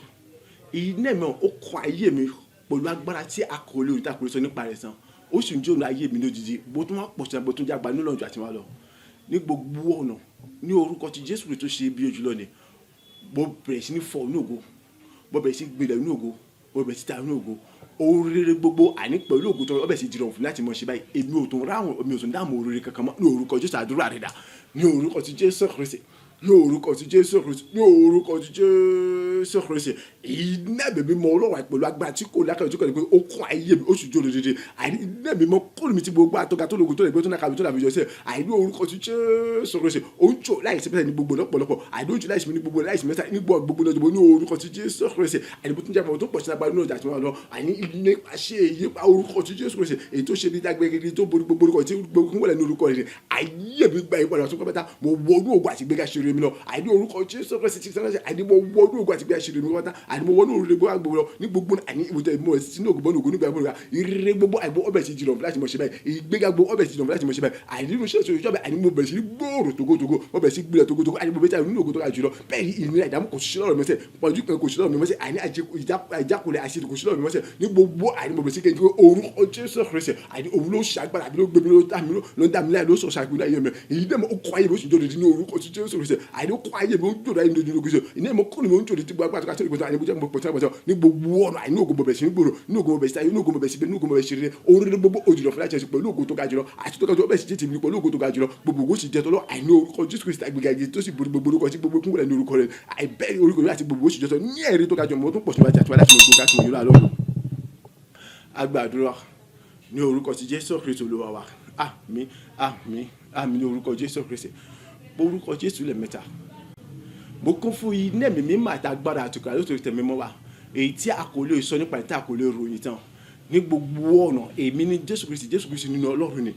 ilé mi ó kọ ayé mi pẹ̀lú agbára tí a kò lè rí takò sọ nípa rẹ̀ sàn ó sì ń jó ọ̀nà ayé mi lójijì bó tún wá pọ̀ sí abó tún jágbá nílò ọ̀jọ̀ àti wá lọ ní gbogbo ọ̀nà ní orúkọ ti Jésù Kristi tó ṣe bí ojú lọ ni mo bẹ̀rẹ̀ sí ní fọ ní ògo mo bẹ̀rẹ̀ sí gbélé ní ògo mo bẹ̀rẹ̀ sí ta ní ògo oríire gbogbo àní pẹ̀lú ògo tó ọbẹ̀ sí jìrọ̀ fún láti mọ̀ ṣe báyìí èmi ò tún ráhùn èmi ò tún dáàmú oríire kankan mọ́ ní orúkọ Jésù àdúrà rẹ̀ dà ní orúkọ ti Jésù Kristi ní orúkọ ti Jésù Kristi ní orúkọ ti Jésù Kristi iná bèbí mọ Ọlọ́run pẹ̀lú agbára tí kò lákàtúntò tí kò ní pé ó kún ayé mi ó sì jó lódìdí àìní iná bèbí mọ kúrò mi ti gbogbo àtọ́ka tó lóògùn tó lè gbé tó náà kàbí tó làbí jọ sí àìní orúkọ ti Jésù Kristi ó ń jò láìsí mẹ́ta ní gbogbo lọ́pọ̀lọpọ̀ àìní ó ń jò láìsí ní gbogbo láìsí mẹ́ta ní gbogbo lọ́jọ́ ní orúkọ ti Jésù Kristi àìní bó tún jẹ́ tó pọ̀ sí agbára nínú ọjà tí wọ́n lọ àìní ilé àṣẹ èyí pa orúkọ ti Jésù Kristi èyí tó ṣe bí dágbére tó borí gbogbo orúkọ tí gbogbo wọlé ní orúkọ rẹ̀ àìyé mi gba ìpadà tó pẹ́pẹ́ta mo wọnú ògùn àti gbéga ṣe rèmi lọ àìní orúkọ Jésù Kristi ti sẹ́nà àìní mo wọnú ògùn àti gbéga ṣe rèmi wọ́n àìní mo wọnú òrùlé gbogbo àgbò lọ ní gbogbo àìní ìwòtẹ́ ìmọ̀ sínú ògùn bọ́ọ̀nù ògùn nígbà ìmọ̀ ìrere gbogbo àìbọ̀ ọbẹ̀ sí jìnnà láti mọ̀ ṣe báyìí ìgbéga gbogbo ọbẹ̀ sí jìnnà láti mọ̀ ṣe báyìí àìní inú ṣẹ́ẹ̀ṣì ìjọba àìní mo bẹ̀rẹ̀ sí gbòòrò togotogo mo bẹ̀rẹ̀ sí gbilẹ̀ togotogo àìní mo bẹ̀rẹ̀ sí nínú ògùn tó ga jùlọ bẹ́ẹ̀ ni ìnira ìdààmú kò sí lọ́rọ̀ mi mọ́sẹ̀ pọ̀jù kan kò sí lọ́rọ̀ mi mọ́sẹ̀ àìní ìjákulẹ̀ àṣírí kò sí lọ́rọ̀ mi mọ́sẹ̀ ní gbogbo àìní mo bẹ̀rẹ̀ sí kẹ́kẹ́ orúkọ Jésù Kristi àìní òun ló ṣàgbára àbí ló gbé mi ló ń dá mi láì ló sọ ṣàgbéra ayé mi èyí dẹ́ mo ó kọ́ ayé mi ó sì jòdì ní orúkọ Jésù Kristi àìní ó kọ́ ayé mi ó jòdì ayé mi lójú lójú ìní mo kọ́ ni mo ń jòdì tí gbogbo àgbàdo kátó àìní mo jẹ́ mo pọ̀ tí wọ́n ní gbogbo ọ̀nà àìní ògùn bọ̀bẹ̀ sí gbòòrò ní ògùn bọ̀bẹ̀ sí ayé ní ògùn bọ̀bẹ̀ sí bẹ́ẹ̀ ní ògùn bọ̀bẹ̀ sí rere oríire gbogbo òjìlọ fúnra jẹ́ pẹ̀lú ògùn tó ga jùlọ àti tó ga jùlọ bẹ́ẹ̀ sì jẹ́ tìmí pẹ̀lú ògùn tó ga jùlọ gbogbo ògùn sì jẹ́ tọ́lọ́ àìní orúkọ Jésù Kristi àgbègbè àjẹ tó sì borí gbogbo orúkọ tí gbogbo kúnlẹ̀ ní orúkọ rẹ̀ àìbẹ́ orúkọ rẹ̀ àti gbogbo òsì jẹ́ tọ́ ní ẹ̀rí tó ga jùlọ mọ́ tó pọ̀ sí wájú àti wájú àti gbogbo káàkiri yóò lọ́rùn agbàdúrà ní orúkọ ti Jésù Kristi Olúwa wa àmín àmín àmín ní orúkọ Jésù Kristi orúkọ Jésù lẹ́ẹ̀mẹ́ta mo kún fún iná mi mímọ́ àti agbára àtùkà lóṣù tẹ̀mí mọ́ wa èyí tí a kò lè sọ nípa ìta kò lè ròyìn tán ní gbogbo ọ̀nà èmi ní Jésù Kristi nínú Ọlọ́run ni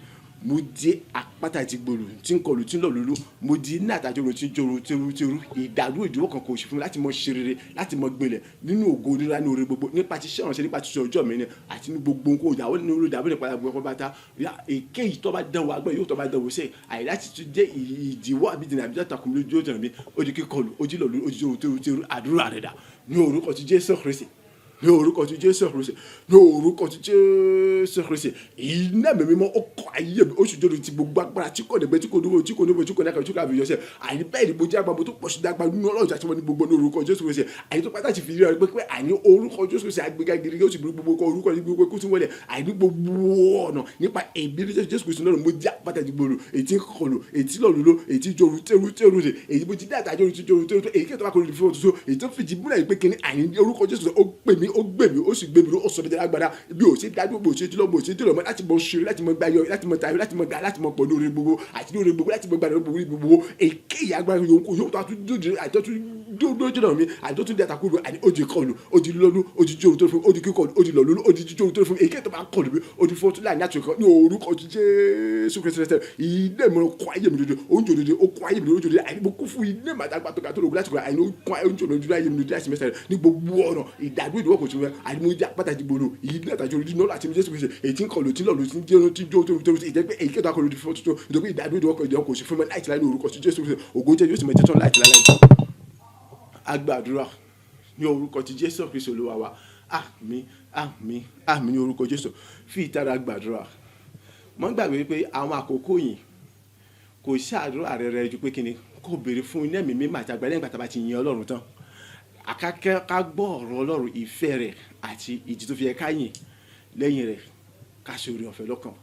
mo di àpáta ti gbòòrò tí ń kọlù tí ń lọ lólu mo di ní àtàjọrò tí ń jòrò tẹrù ìdádúró ìdúró kan kò sí fún mi láti mọ ṣe rere láti mọ gbélé nínú ògo onírà ní oore gbogbo nípa ti ṣe ìrànṣẹ́ nípa ti ṣe ọjọ́ mi ni àti ní gbogbo nǹkan ìyàwó nínú orí ìdàbọ̀ nípa gbogbo bàtà èké yìí tó bá dánwò agbẹ́ yóò tó bá dánwò sẹ́yìn àìláti tún jẹ́ ìdíwọ́ àbídìní àbídà takùn lójú ọjọ́ mi ó di kíkọlù ó jí lọ lórí ó jí jòrò tẹrù àdúrà rẹ̀ dà ní orúkọ ti Jésù Kristi ní orúkọ ti Jésù Kristi ní orúkọ ti Jésù Kristi iná mi mímọ́ ó kọ́ ayé mi ó sì jòrò ti gbogbo agbára tí kò dẹ̀gbẹ́ tí kò dúró tí kò níbo tí kò náà tí kò àbíyọ sẹ́ àyè bẹ́ẹ̀ ni mo jẹ́ agbábọ̀ tó pọ̀ sí dàgbà nínú ọlọ́jà tí wọ́n ní gbogbo ní orúkọ Jésù Kristi àyè tó pátá ti fi ríra pé àyè orúkọ Jésù Kristi agbègbè gidi ó sì burú gbogbo orúkọ ní gbogbo kú tí wọ́n lẹ̀ àyè gbogbo ọ̀nà nípa èbí Jésù Kristi náà mo jẹ́ pátá ti gbòòrò ètí kọlù ètí lọ́lùlọ́ ètí jòrò tẹ́rù rẹ̀ èyí mo ti dá àtàjọ́ ti jòrò tẹ́rù èyí kẹ́tọ́ bá kọlù fún ọtún èyí tó fìdí múlẹ̀ pé kíní àyè orúkọ Jésù ó pè mí ó gbè mí ó sì gbé mi ló sọ bẹ́ẹ̀ lágbára bí o ṣe dájú bó ṣe dúró bó ṣe dúró mọ́ láti mọ ṣeré láti mọ gbáyọ láti mọ tayọ láti mọ ga láti mọ pọ̀ lórí gbogbo àti lórí gbogbo láti mọ gbàdúrà gbogbo èké ìyá agbára yòókù yóò tó àtúndì àtọ́tún dúró jìnnà mi àní tó tún dé àtàkùn àní ó di kọlù ó di lọ́lú ó di jóru tó fún ó di kíkọlù ó di lọ́lú ó di jóru tó fún èké tó bá kọlù mi ó di fọ́tún láì ní àtúnkọ́ ní orúkọ Jésù Kristi rẹ̀ ilé mi kọ́ ayé mi dodo oúnjẹ dodo ó kọ́ ayé mi dodo dodo àní mo kún fún ilé màdàgbà tó ga tó lògùn láti kọ́ àní ó kọ́ oúnjẹ dodo ayé mi dodo láti mẹ́sẹ̀ ní gbogbo ọ̀nà ìdádúró ìdíwọ́ kò tún rẹ̀ àní mo jẹ́ pàtàkì gbòòrò ilé àtàjọ orí náà láti Jésù Kristi èyí tí ń kọlù tí lọ́lù tí ń jẹ́ tí jó tó ìjẹ́ pé èyí kẹta kọlù ti fọ́ tuntun nítorí ìdádúró ìdíwọ́ kò ìdíwọ́ kò sí fún mi láìtì láì ní orúkọ Jésù Kristi ògo jẹ́ yóò sì mọ̀ ẹ̀jẹ̀ tán láìtì láì agbàdúrà ní orúkọ ti Jésù Kristi Olúwa wa àmín àmín àmín ní orúkọ Jésù fi ìtara gbàdúrà mọ́ gbàgbé pé àwọn àkókò yìí kò sí àdúrà rẹ̀ ju pé kíni kò béèrè fún iná ẹ̀mí mímọ́ àti agbára lẹ́yìn ìgbà tá a bá ti yin Ọlọ́run tán àkàkẹ́ ká gbọ́ ọ̀rọ̀ Ọlọ́run ìfẹ́ rẹ̀ àti ìdí tó fi yẹ ká yìn lẹ́yìn rẹ̀ ká ṣe oore ọ̀fẹ́ lọ́kàn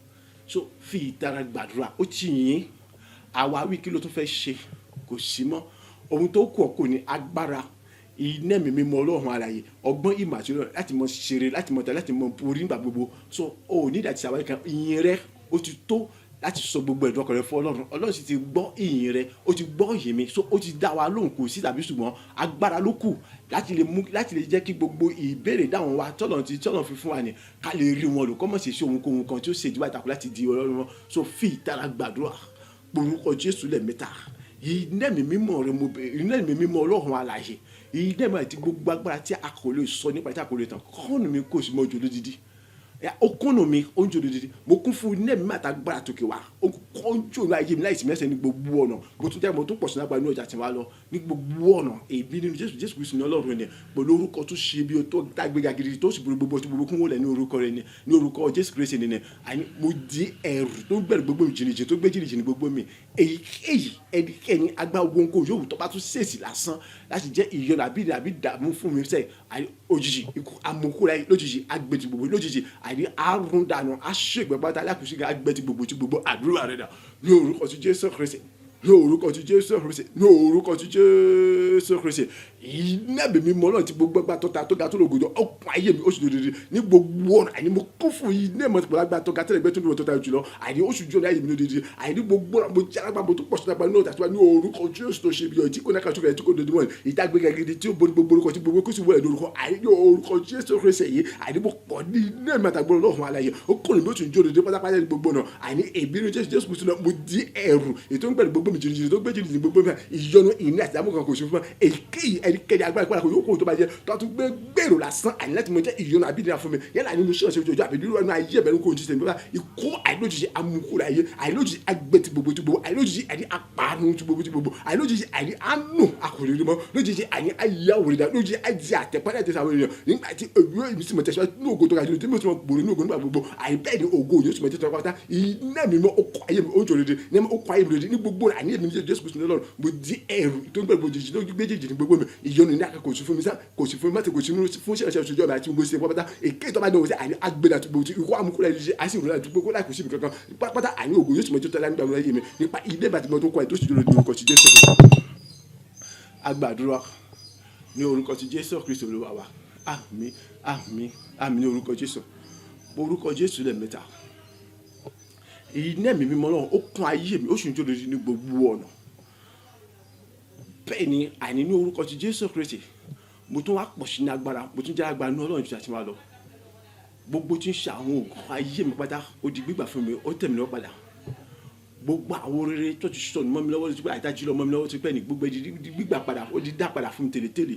so fi ìtara gbàdúrà ó ti yìn àwa wí kí ló tún fẹ́ ṣe kò sí mọ́ ohun tó kù ọkọ ní agbára iná ẹ̀mí mímọ́ Ọlọ́run alààyè ọgbọ́n ìmọ̀ àti ọlọ́run láti mọ ṣeré láti mọ láti mọ borí nígbà gbogbo so ó ní ìdàtí àwọn kan ìyìn rẹ ó ti tó láti sọ gbogbo ẹ̀dùn ọkàn rẹ fún Ọlọ́run sì ti gbọ́ ìyìn rẹ ó ti gbọ́ ìyìn mi so ó ti dá wa lóhùn kò sí tàbí ṣùgbọ́n agbára ló kù láti lè jẹ́ kí gbogbo ìbéèrè dáhùn wa tọ́lọ̀ fi fún wa ní ká lè rí wọn lò kọ́mọ̀ sí sí ohun kan tí ó ṣe ìdíwà ìtàkùn láti di Ọlọ́run wọn so fi ìtara gbàdúrà porúkọ Jésù lẹ́ẹ̀mẹ́ta iná ẹ̀mí mímọ́ rẹ mo bẹ̀rẹ̀ iná ẹ̀mí mímọ́ Ọlọ́run alààyè iná ẹ̀mí àti gbogbo agbára tí a kò lè sọ nípa tí a kò lè tàn kọ́ọ̀nù mi kò sí mọ́ ojú lódìdí okunu mi oúnjẹ òdòdó mo kún fún iná mi máta gbára tókè wá oúnjẹ òun ayé mi láìsí mẹsẹ ní gbogbo ọ̀nà mo tún jẹ́ mo tún pọ̀ sí lágbára inú ọjà tí wàá lọ ní gbogbo ọ̀nà èmi nínú Jésù Kristi ní Ọlọ́run ẹni pẹ̀lú orúkọ tó ṣe bí o tó dágbéga gidi tó sì gbogbo tí gbogbo kún wọlé ní orúkọ rẹ ní orúkọ Jésù Kristi nìyẹn àní mo di ẹrù tó gbẹrù gbogbo jìnnìjìnnì tó gbé jìnnìjìnnì gbogbo mi èyíkéyìí ẹnikẹ́ni agbá ogun kò yóò tó bá tún ṣèèṣì lásán láti jẹ́ ìyọnu àbí dààmú fún mi sẹ́yìn òjijì ikú amukúra lójijì agbẹ̀tì gbogbo lójijì àní àrùn dànù aṣègbè pátá alákùsí agbẹ̀tì gbogbo tí gbogbo àdúrà rẹ̀ dà ní orúkọ tí Jésù Kristi ní orúkọ tí Jésù Kristi ní orúkọ tí Jésù Kristi iná ẹ̀mí mímọ́ Ọlọ́run tí gbogbo ẹgbà tó ga tó lògòjò ọkùn ayé mi oṣù dòdòdò ní gbogbo ọ̀nà àní mo kún fún iná ẹ̀mọ́ tìpọ̀ lágbà tó ga tẹ́lẹ̀ gbẹ́ tó lòdòdò tó ta jùlọ àní oṣù jọ ní ayé mi lòdòdò àní gbogbo ọ̀nà mo jẹ́ alágbà mo tó pọ̀ sí lágbà náà tàbí ní orúkọ Jésù tó ṣe bí ọ tí kò náà kàtó rẹ̀ tí kò dòdò wọn ìdágbéga gidi tí ó borí gbogbo orúkọ tí gbogbo kó sì wọlé lórúkọ àní ní orúkọ Jésù Kristi yìí àní mo pọ̀ ní iná ẹ̀mọ́ àtàgbọ́n Ọlọ́run alààyè ó kọ́ ní bí ó tún jó dòdò pátápátá ní gbogbo ọ̀nà àní èmi ní Jésù Kristi náà mo di ẹ̀rù ètò ń gbẹ̀rù gbogbo mi jìnnìjìnnì tó gbé jìnnìjìnnì gbogbo mi ìyọnu ìní àti àmú kan kò sí fún mi èyíkéyìí ẹnikẹ́ni agbára kò yóò kó tó bá jẹ tó tún gbé gbèrò lásán àní láti mọ jẹ ìyọnu àbídìrà fún mi yálà nínú ṣọ́ọ̀ṣì ojú ọjọ́ àbí nínú ẹnu ayé ẹ̀bẹ̀rún kò jí sẹ́yìn ikú àìlójijì amukúra ayé àìlójijì agbẹ́tì gbogbo tí gbogbo àìlójijì àìní apààrùn tí gbogbo àìlójijì àìní àánú àkòrèrè mọ́ lójijì àìní ayáwòrán lójijì àìjẹ àtẹ̀pẹ́rẹ́ àti sàwọn èèyàn nígbà tí òwúrọ̀ ìmísí mọ̀ tẹ̀síwájú ní ògo tó ga jùlọ tí mo ti mọ̀ gbòòrò ní ògo nígbà gbogbo àìbẹ́ẹ̀ ni ògo yóò sì mọ̀ tẹ̀síwájú pátá iná mi mọ́ okò ayé mi oúnjẹ òdòdó ní okò ayé mi òdòdó ní gbogbo àní èmi Jésù Kristi ní Ọlọ́run mo di ẹ̀rù tó ń gbẹ̀rù jìjì lójú gbé jìjì ní gbogbo mi ìyọnu ní àkàkọ̀ kò sí fún mi sá kò sí fún mi má ti kò sí fún ṣẹ̀ṣẹ̀ ṣojú ọ̀bẹ àti gbogbo ṣe pátá èké tó bá dánwò sí àní agbèrè àti gbogbo tí ikú amúkúrẹ́ ẹni ṣe àìsí ìrora àti gbogbo láì kò sí mi kankan pátá àní ògo yóò sì mọ̀ tó tẹ́lá nígbà wọlé mi nípa ilé ìbàdí mọ́ tó kọ́ ẹ̀ tó sì dúró ní orúkọ ti Jésù Kristi agbàdúrà ní orúkọ ti Jésù Kristi Olúwa wa àmín àmín àmín ní orúkọ Jésù orúkọ Jésù lẹ́ẹ̀mẹ́ta iná ẹ̀mí mímọ́ Ọlọ́run ó kún ayé mi ó sì ń jó lórí ní gbogbo ọ̀nà bẹ́ẹ̀ ni àní ní orúkọ ti Jésù Kristi mo tún wá pọ̀ sí ní agbára mo tún jẹ́ agbára ní Ọlọ́run ju àti máa lọ gbogbo tí ń ṣe àwọn oògùn ayé mi pátá ó di gbígbà fún mi ó tẹ̀ mí lọ́wọ́ padà gbogbo àwọn rere tó ti sọnù mọ́ mi lọ́wọ́ ló ti pẹ́ àìtájú lọ mọ́ mi lọ́wọ́ ti pẹ́ ní gbogbo ẹ̀dí gbígbà padà ó di dá padà fún mi tèlétèlé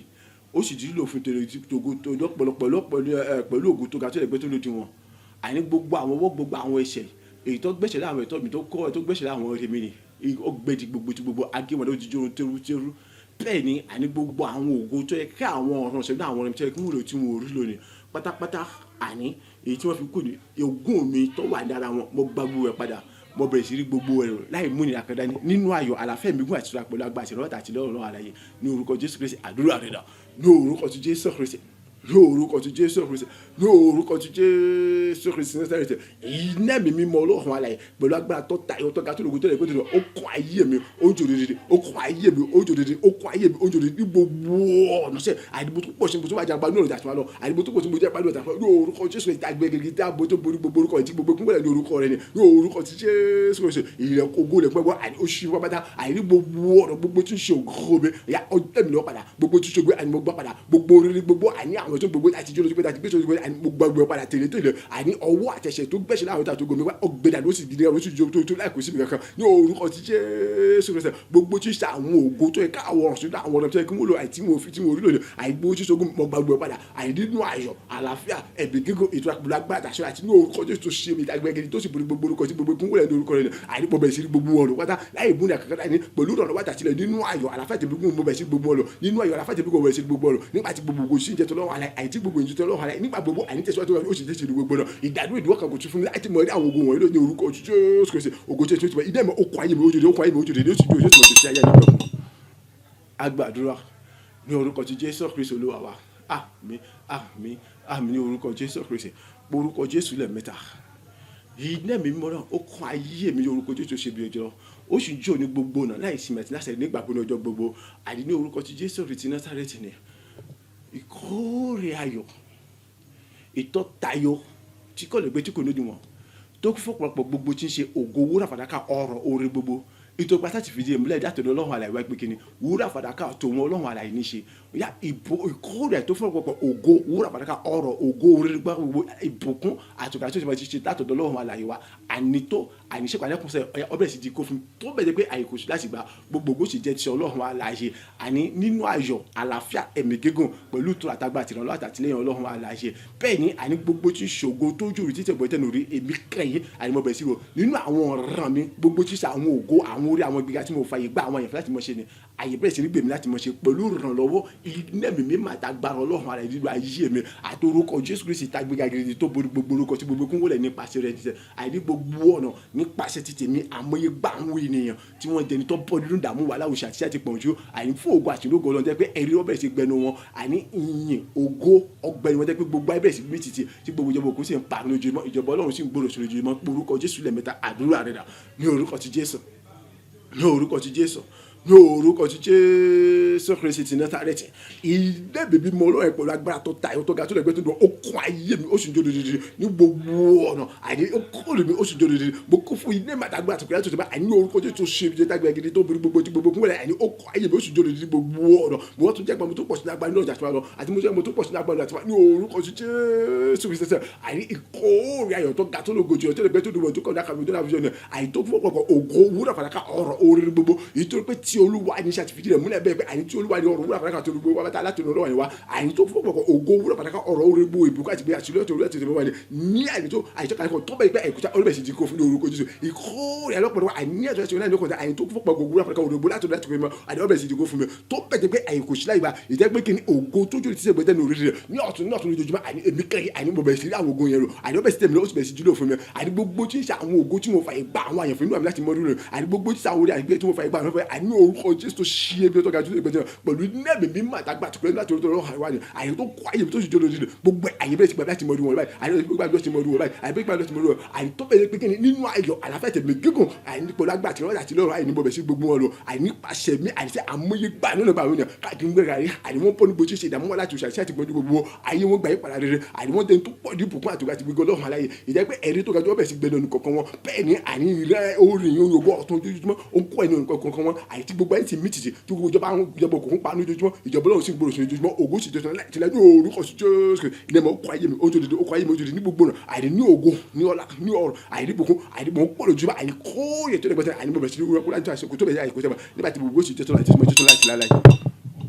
ó sì di lílò fún tèlé togo tó pẹ̀lú ògùn tó ga tó lè gbé tó lòdì wọn àní gbogbo àwọn ọwọ́ gbogbo àwọn ẹ̀ṣẹ̀ èyí tó gbẹ̀ṣẹ̀ láwọn ẹ̀tọ́ mi tó kọ́ tó gbẹ̀ṣẹ̀ láwọn ọ̀rẹ́ mi ni ó gbẹ̀dì gbogbo tí gbogbo agéwọ̀n ló ti jó tẹ́rú bẹ́ẹ̀ ni àní gbogbo àwọn ògo tó yẹ kí àwọn ọ̀ràn ṣẹ̀dá àwọn ọ̀rẹ́ mi tó yẹ kí wọ́n lò tí wọ́n rí lónìí pátápátá àní èyí tí wọ́n fi kú ní ogún mi tó wà dára wọn mo gba gbogbo ẹ̀ padà mo bẹ̀rẹ̀ sí rí gbogbo ẹ̀rọ láì mú ìnira kan dání nínú ayọ̀ àlàáfíà mi gún àti ìtura pẹ̀lú agbára ìṣẹ̀lẹ̀ ọ̀tà àti lọ́rùn àlàyé ní orúkọ Jésù Kristi àdúrà rẹ̀ dà ní orúkọ ti Jésù Kristi ní orúkọ ti Jésù Kristi, ní orúkọ ti Jésù Kristi Násárẹ́tì. Iná mi mímọ́ Ọlọ́run alààyè pẹ̀lú agbára tó tayọ tó ga tó lógo tó lè gbé tó lọ ó kún ayé mi ó jò dédé ó kún ayé mi ó jò dédé ó kún ayé mi ó jò dédé ní gbogbo ọ̀nà sẹ́ àdìbò tó pọ̀ sí ibùsùn wájà gba ní òrùjà tí wọ́n lọ àdìbò tó pọ̀ sí ibùsùn wájà gba ní òrùjà tí wọ́n lọ ní orúkọ Jésù Kristi agbẹ́gẹ́gẹ́ tí a bó tó borí gbogbo orúkọ ìdí gbogbo kúnlẹ̀ ní orúkọ rẹ ni ní orúkọ ti Jésù Kristi ìrẹ̀ ògo lẹ̀ pẹ́gbọ́ àní oṣù pátá àní gbogbo ọ̀rọ̀ gbogbo tí ń ṣe ògo mi ya ọjọ́ mi lọ padà gbogbo tí ń ṣe ògo àní mo gbọ́ padà gbogbo oríire gbogbo àní àwọn tó gbogbo àti jólójú pé àti gbèsè ògo àní mo gbàgbọ́ padà tèlé àní ọwọ́ àtẹ̀ṣẹ̀ tó gbẹ̀ṣẹ̀ láwọn tó gomi wá ọgbẹ́dà ló sì gidi ló sì jó tó láìkó síbi kankan ní orúkọ ti Jésù Kristi gbogbo tí ń ṣe àwọn ògo tó yẹ káwọn ọ̀sùn àwọn ọ̀rọ̀ tó yẹ kí wọ́n lò àìtí wọn fi tí wọn rí lòdì àìgbó tí sógun mo gbàgbọ́ padà àìdínú ayọ̀ àlàáfíà ẹ̀bì gígùn ètò àgbàlagbà àtàṣọ àti ní orúkọ Jésù tó ṣe mi ìdàgbẹ́gẹ́dì tó sì borí gbogbo orúkọ tí gbogbo kúnwẹ́lẹ̀ ní orúkọ rẹ̀ àìnípọ̀ bẹ̀ sí gbogbo wọn lò pátá láì bú ní àkàkọ́ láì ní pẹ̀lú ìrànlọ́wọ́ àtàtìlẹ̀ nínú ayọ̀ àlàáfíà tẹ̀bí gbogbo bẹ̀ sí gbogbo wọn lò nínú ayọ̀ àlàáfíà tẹ̀bí gbogbo bẹ̀ sí gbogbo wọn lò nígbà tí gbogbo sí ìjẹ́ tọ́lọ́wọ́ àlàyé àìtí gbogbo ìjẹ́ tọ́lọ́wọ́ àlàyé nígbà gbogbo àìnítẹ̀síwájú ó sì tẹ̀sí gbogbo náà ìdádúró ìdíwọ́ kan kò tún fún mi láti mọ̀ rí àwọn ogun wọ̀nyí ní orúkọ Jésù Kristi ògo Jésù Kristi ìdẹ́mọ̀ okùn ayé mi ó jòdè okùn ayé mi ó jòdè ní oṣù tí oṣù tí mo ti ṣe ayé mi lọ́kùn. Agbàdúrà ní orúkọ ti Jésù Kristi Olúwa wa àmín àmín àmín ní orúkọ Jésù Kristi orúkọ Jésù lẹ́ẹ̀mẹ́ta iná mi mímọ́ náà ó kún ayé mi ní orúkọ Jésù ṣe bí ọjọ́ ó sì jò ní gbogbo náà láì sinmi àti láṣẹ nígbàgbọ́ ní ọjọ́ gbogbo àdí ní orúkọ ti Jésù Kristi Násárẹ́tì ni ìkórè ayọ̀ ìtọ́tayọ̀ tí kò lè gbé tí kò ní òdiwọ̀n tó kún fọ́pọ̀lọpọ̀ gbogbo tí ń ṣe ògo wúrà fàdákà ọrọ̀ oore gbogbo ìtòpá láti fìdí èmúlẹ̀ dátọ̀dọ̀ Ọlọ́run àlàyé wá pé kíni wúrà fàdákà tòun Ọlọ́run àlàyé ní ṣe ya ìkórè tó fọ́pọ̀lọpọ̀ ògo wúrà fàdákà ọrọ̀ ògo oore gbogbo ìbùkún àtùkà tó ti ṣe dátọ̀dọ̀ Ọlọ́run àlàyé wá ànító àníṣe pàdékùnsẹ̀ ọbẹ̀ sì di kó fún tó bẹ̀rẹ̀ pé àìkò sí láti gba gbogbo ògo sì jẹ́ ti Ọlọ́run àlàyé àní nínú ayọ̀ àlàáfíà ẹ̀mí gígùn pẹ̀lú ìtura àtàgbà àtìrànlọ́wọ́ àtàtìlẹ́yìn Ọlọ́run àlàyé bẹ́ẹ̀ ni àní gbogbo tí ṣògo tó jòrò títẹ̀ bọ̀ tẹ̀nù rí èmi kẹ́yìn ànímọ̀bẹ̀ sí ro nínú àwọn ọ̀ràn mi gbogbo tí ṣe àwọn ògo àwọn orí àwọn gbígbà tí mo fàyè gbà àwọn èèyàn láti mọ̀ ṣe ni àyè bẹ̀rẹ̀ sí ní gbèmí láti mọ̀ ṣe pẹ̀lú ìrànlọ́wọ́ iná mi mímọ́ àtàgbàrọ̀ Ọlọ́run àlàyé nínú ayé mi àtòrúkọ Jésù Kristi tàgbéga gidi tó borí gbogbo orúkọ tí gbogbo kún wọlé nípasẹ̀ rẹ̀ níṣẹ́ àìní gbogbo ọ̀nà nípasẹ̀ títì mi àmọye gbà àwọn ènìyàn tí wọ́n jẹni tó bọ́ nínú ìdààmú wà láwùjọ àti àti pọ̀njú àìní fún ògo àti ológo Ọlọ́run jẹ́ pé ẹ̀rí ọbẹ̀ sí gbẹnu wọn àìní ìyìn ògo ọgbẹ́ni wọn jẹ́ pé gbogbo ayé bẹ̀rẹ̀ sí gbé títì tí gbogbo ìjọba òkú sì ń pa lójoojúmọ́ ìjọba Ọlọ́run sì ń gbòòrò sí lójoojúmọ́ orúkọ Jésù lẹ́ẹ̀mẹ́ta àdúrà rẹ̀ dà ní orúkọ ti Jésù ní orúkọ ti Jésù ní orúkọ ti Jésù Kristi Násárẹ́tì ilé bèbí mọ Ọlọ́run pẹ̀lú agbára tó tayọ tó ga tó lẹ́gbẹ́ tó dùn ó kún ayé mi ó sì ń jó dídí ní gbogbo ọ̀nà àyè ó kún mi ó sì ń jó dídí mo kún fún ilé màdàgbà tó kẹ́lẹ́ tó ti bá àyè orúkọ Jésù ṣe ibi tẹ́tàgbà gidi tó borí gbogbo tí gbogbo kún wẹ̀rẹ̀ àyè ó kún ayé mi ó sì ń jó dídí gbogbo ọ̀nà mo wọ́n tún jẹ́ pé mo tó pọ̀ sí ní agbára ní ọjà tí wọ́n lọ àti mo jẹ́ mo tó pọ̀ sí ní agbára ní orúkọ ti Jésù Kristi àyè ìkórè ayọ̀ tó ga tó lógojì tó lẹ́gbẹ́ tó dùn tó kọ̀ ní akàbí tó náà fi jọ ní àyè tó fún ọ̀pọ̀ ògo wúrà fàdákà ọ̀rọ̀ oore gbogbo ìtorí pé tí Olúwa ní fìdí rẹ̀ múlẹ̀ bẹ́ẹ̀ pé àyìn tí Olúwa ní ọ̀rọ̀ wúrà fàdákà tó gbogbo wa bàtà láti ọ̀rọ̀ wa àyìn tó fún ọ̀pọ̀ ògo wúrà fàdákà ọ̀rọ̀ oore gbogbo ìbùkún àti ìgbéyàwó àti olúwa ti wà ní àyìn tó àyìn tó kàn kọ́ tó bẹ́ẹ̀ pé ẹ̀kúta olúbẹ̀ sì ti kó fún orúkọ Jésù ìkórè alọ́pọ̀lọpọ̀ àyìn ẹ̀tọ́ ẹ̀sìn náà ní ọkọ̀ àyìn tó fún ọ̀pọ̀ ògo wúrà fàdákà òrògbó láti ọ̀dọ̀ àti àyìn ọ̀bẹ̀ sì ti kó fún mi tó bẹ̀ pé àyìn kò sí láyìí bá ìjẹ́ pé kí ni ògo tó jòlè ti ṣe gbẹ́tẹ́ ní orí rẹ̀ ní ọ̀tún lójoojúmọ́ àyìn èmi kẹ́rì àyìn mo bẹ̀rẹ̀ sí àwọn ògo yẹn lò àyìn ọ̀bẹ̀ sì tẹ̀mí lọ́wọ́ sì bẹ̀rẹ̀ sí jùlọ fún mi àyìn gbogbo tí ń ṣe àwọn ògo tí mo fàyè gbà àwọn àyàn fún inú àmì láti mọ́ rírun àyìn gbogbo tí sàwọn orí àyìn tí mo fàyè gbà àwọn àyìn orúkọ Jésù tó ṣí ebi tó ga jù pẹ̀lú nẹ́ẹ̀mí mímọ́ àtàgbà tó kẹ́lẹ́ láti orí ọ̀rọ̀ àìwá ni àyè tó kọ́ àyè tó sì jọ́ lórí gbogbo àyè bẹ́ẹ̀ ti gbà láti mọ orí wọn báyìí àyè tó gbà láti mọ orí wọn báyìí àyè bẹ́ẹ̀ gbà láti mọ orí wọn àyè tó bẹ̀rẹ̀ pé kí ni nínú ayọ̀ àlàáfíà tẹ̀mí gígùn àyè ní pẹ̀lú agbá àtìlọ́wọ́ àti lọ́rọ̀ àyè ní bọ̀bẹ̀ sí gbogbo wọn lọ àyè ní pàṣẹ mi àyè sí àmúyẹ gbà nínú ìgbà wọn káàkiri gbẹ̀rẹ̀ àyè àyè wọn pọ̀ ní gbòòtú ṣe ìdààmú wọn láti òṣàṣẹ́ àti gbọ́dọ̀ gbogbo àyè wọn gbà yí padà rere àyè wọn tẹ̀ tó pọ̀ ní ìbùkún àtòkà àti gbogbo ọlọ́run aláyè ìjẹ́ pé ẹ̀rí tó ga jọ bẹ̀ sí gbẹ̀dọ̀ ní kọ̀ọ̀kan wọn bẹ́ẹ̀ ni àní rẹ̀ orin yìí ó gbọ́ ọ̀tún ojoojúmọ́ ó ń kọ́ ẹni kọ̀ọ̀kan wọn àyè tí gbogbo ẹ̀ ti mí tìtì tí gbogbo ìjọba òkùnkùn pa ní ojoojúmọ́ ìjọba ọlọ́run sì gbòòrò sí ojoojúmọ́ ògo sì tẹ̀sán láti lẹ́nu orúkọ sí Jésù ilé mọ̀ ó kọ́ ayé mi ó jòdì ó kọ́ ayé mi ó jòdì ní gbogbo náà àyè ní ògo ní ọlá ní ọrọ̀ àyè ní ìbùkún àyè ní mọ̀ pọ̀ lójúmọ́ àyè kóòyè tó lẹ́gbẹ̀ẹ́ àyè ní bọ̀bẹ̀ sí ní kúrò láti àṣẹ kò tó bẹ̀ àyè kò tẹ̀ nígbà tí gbogbo sì tẹ̀sán láti láláì.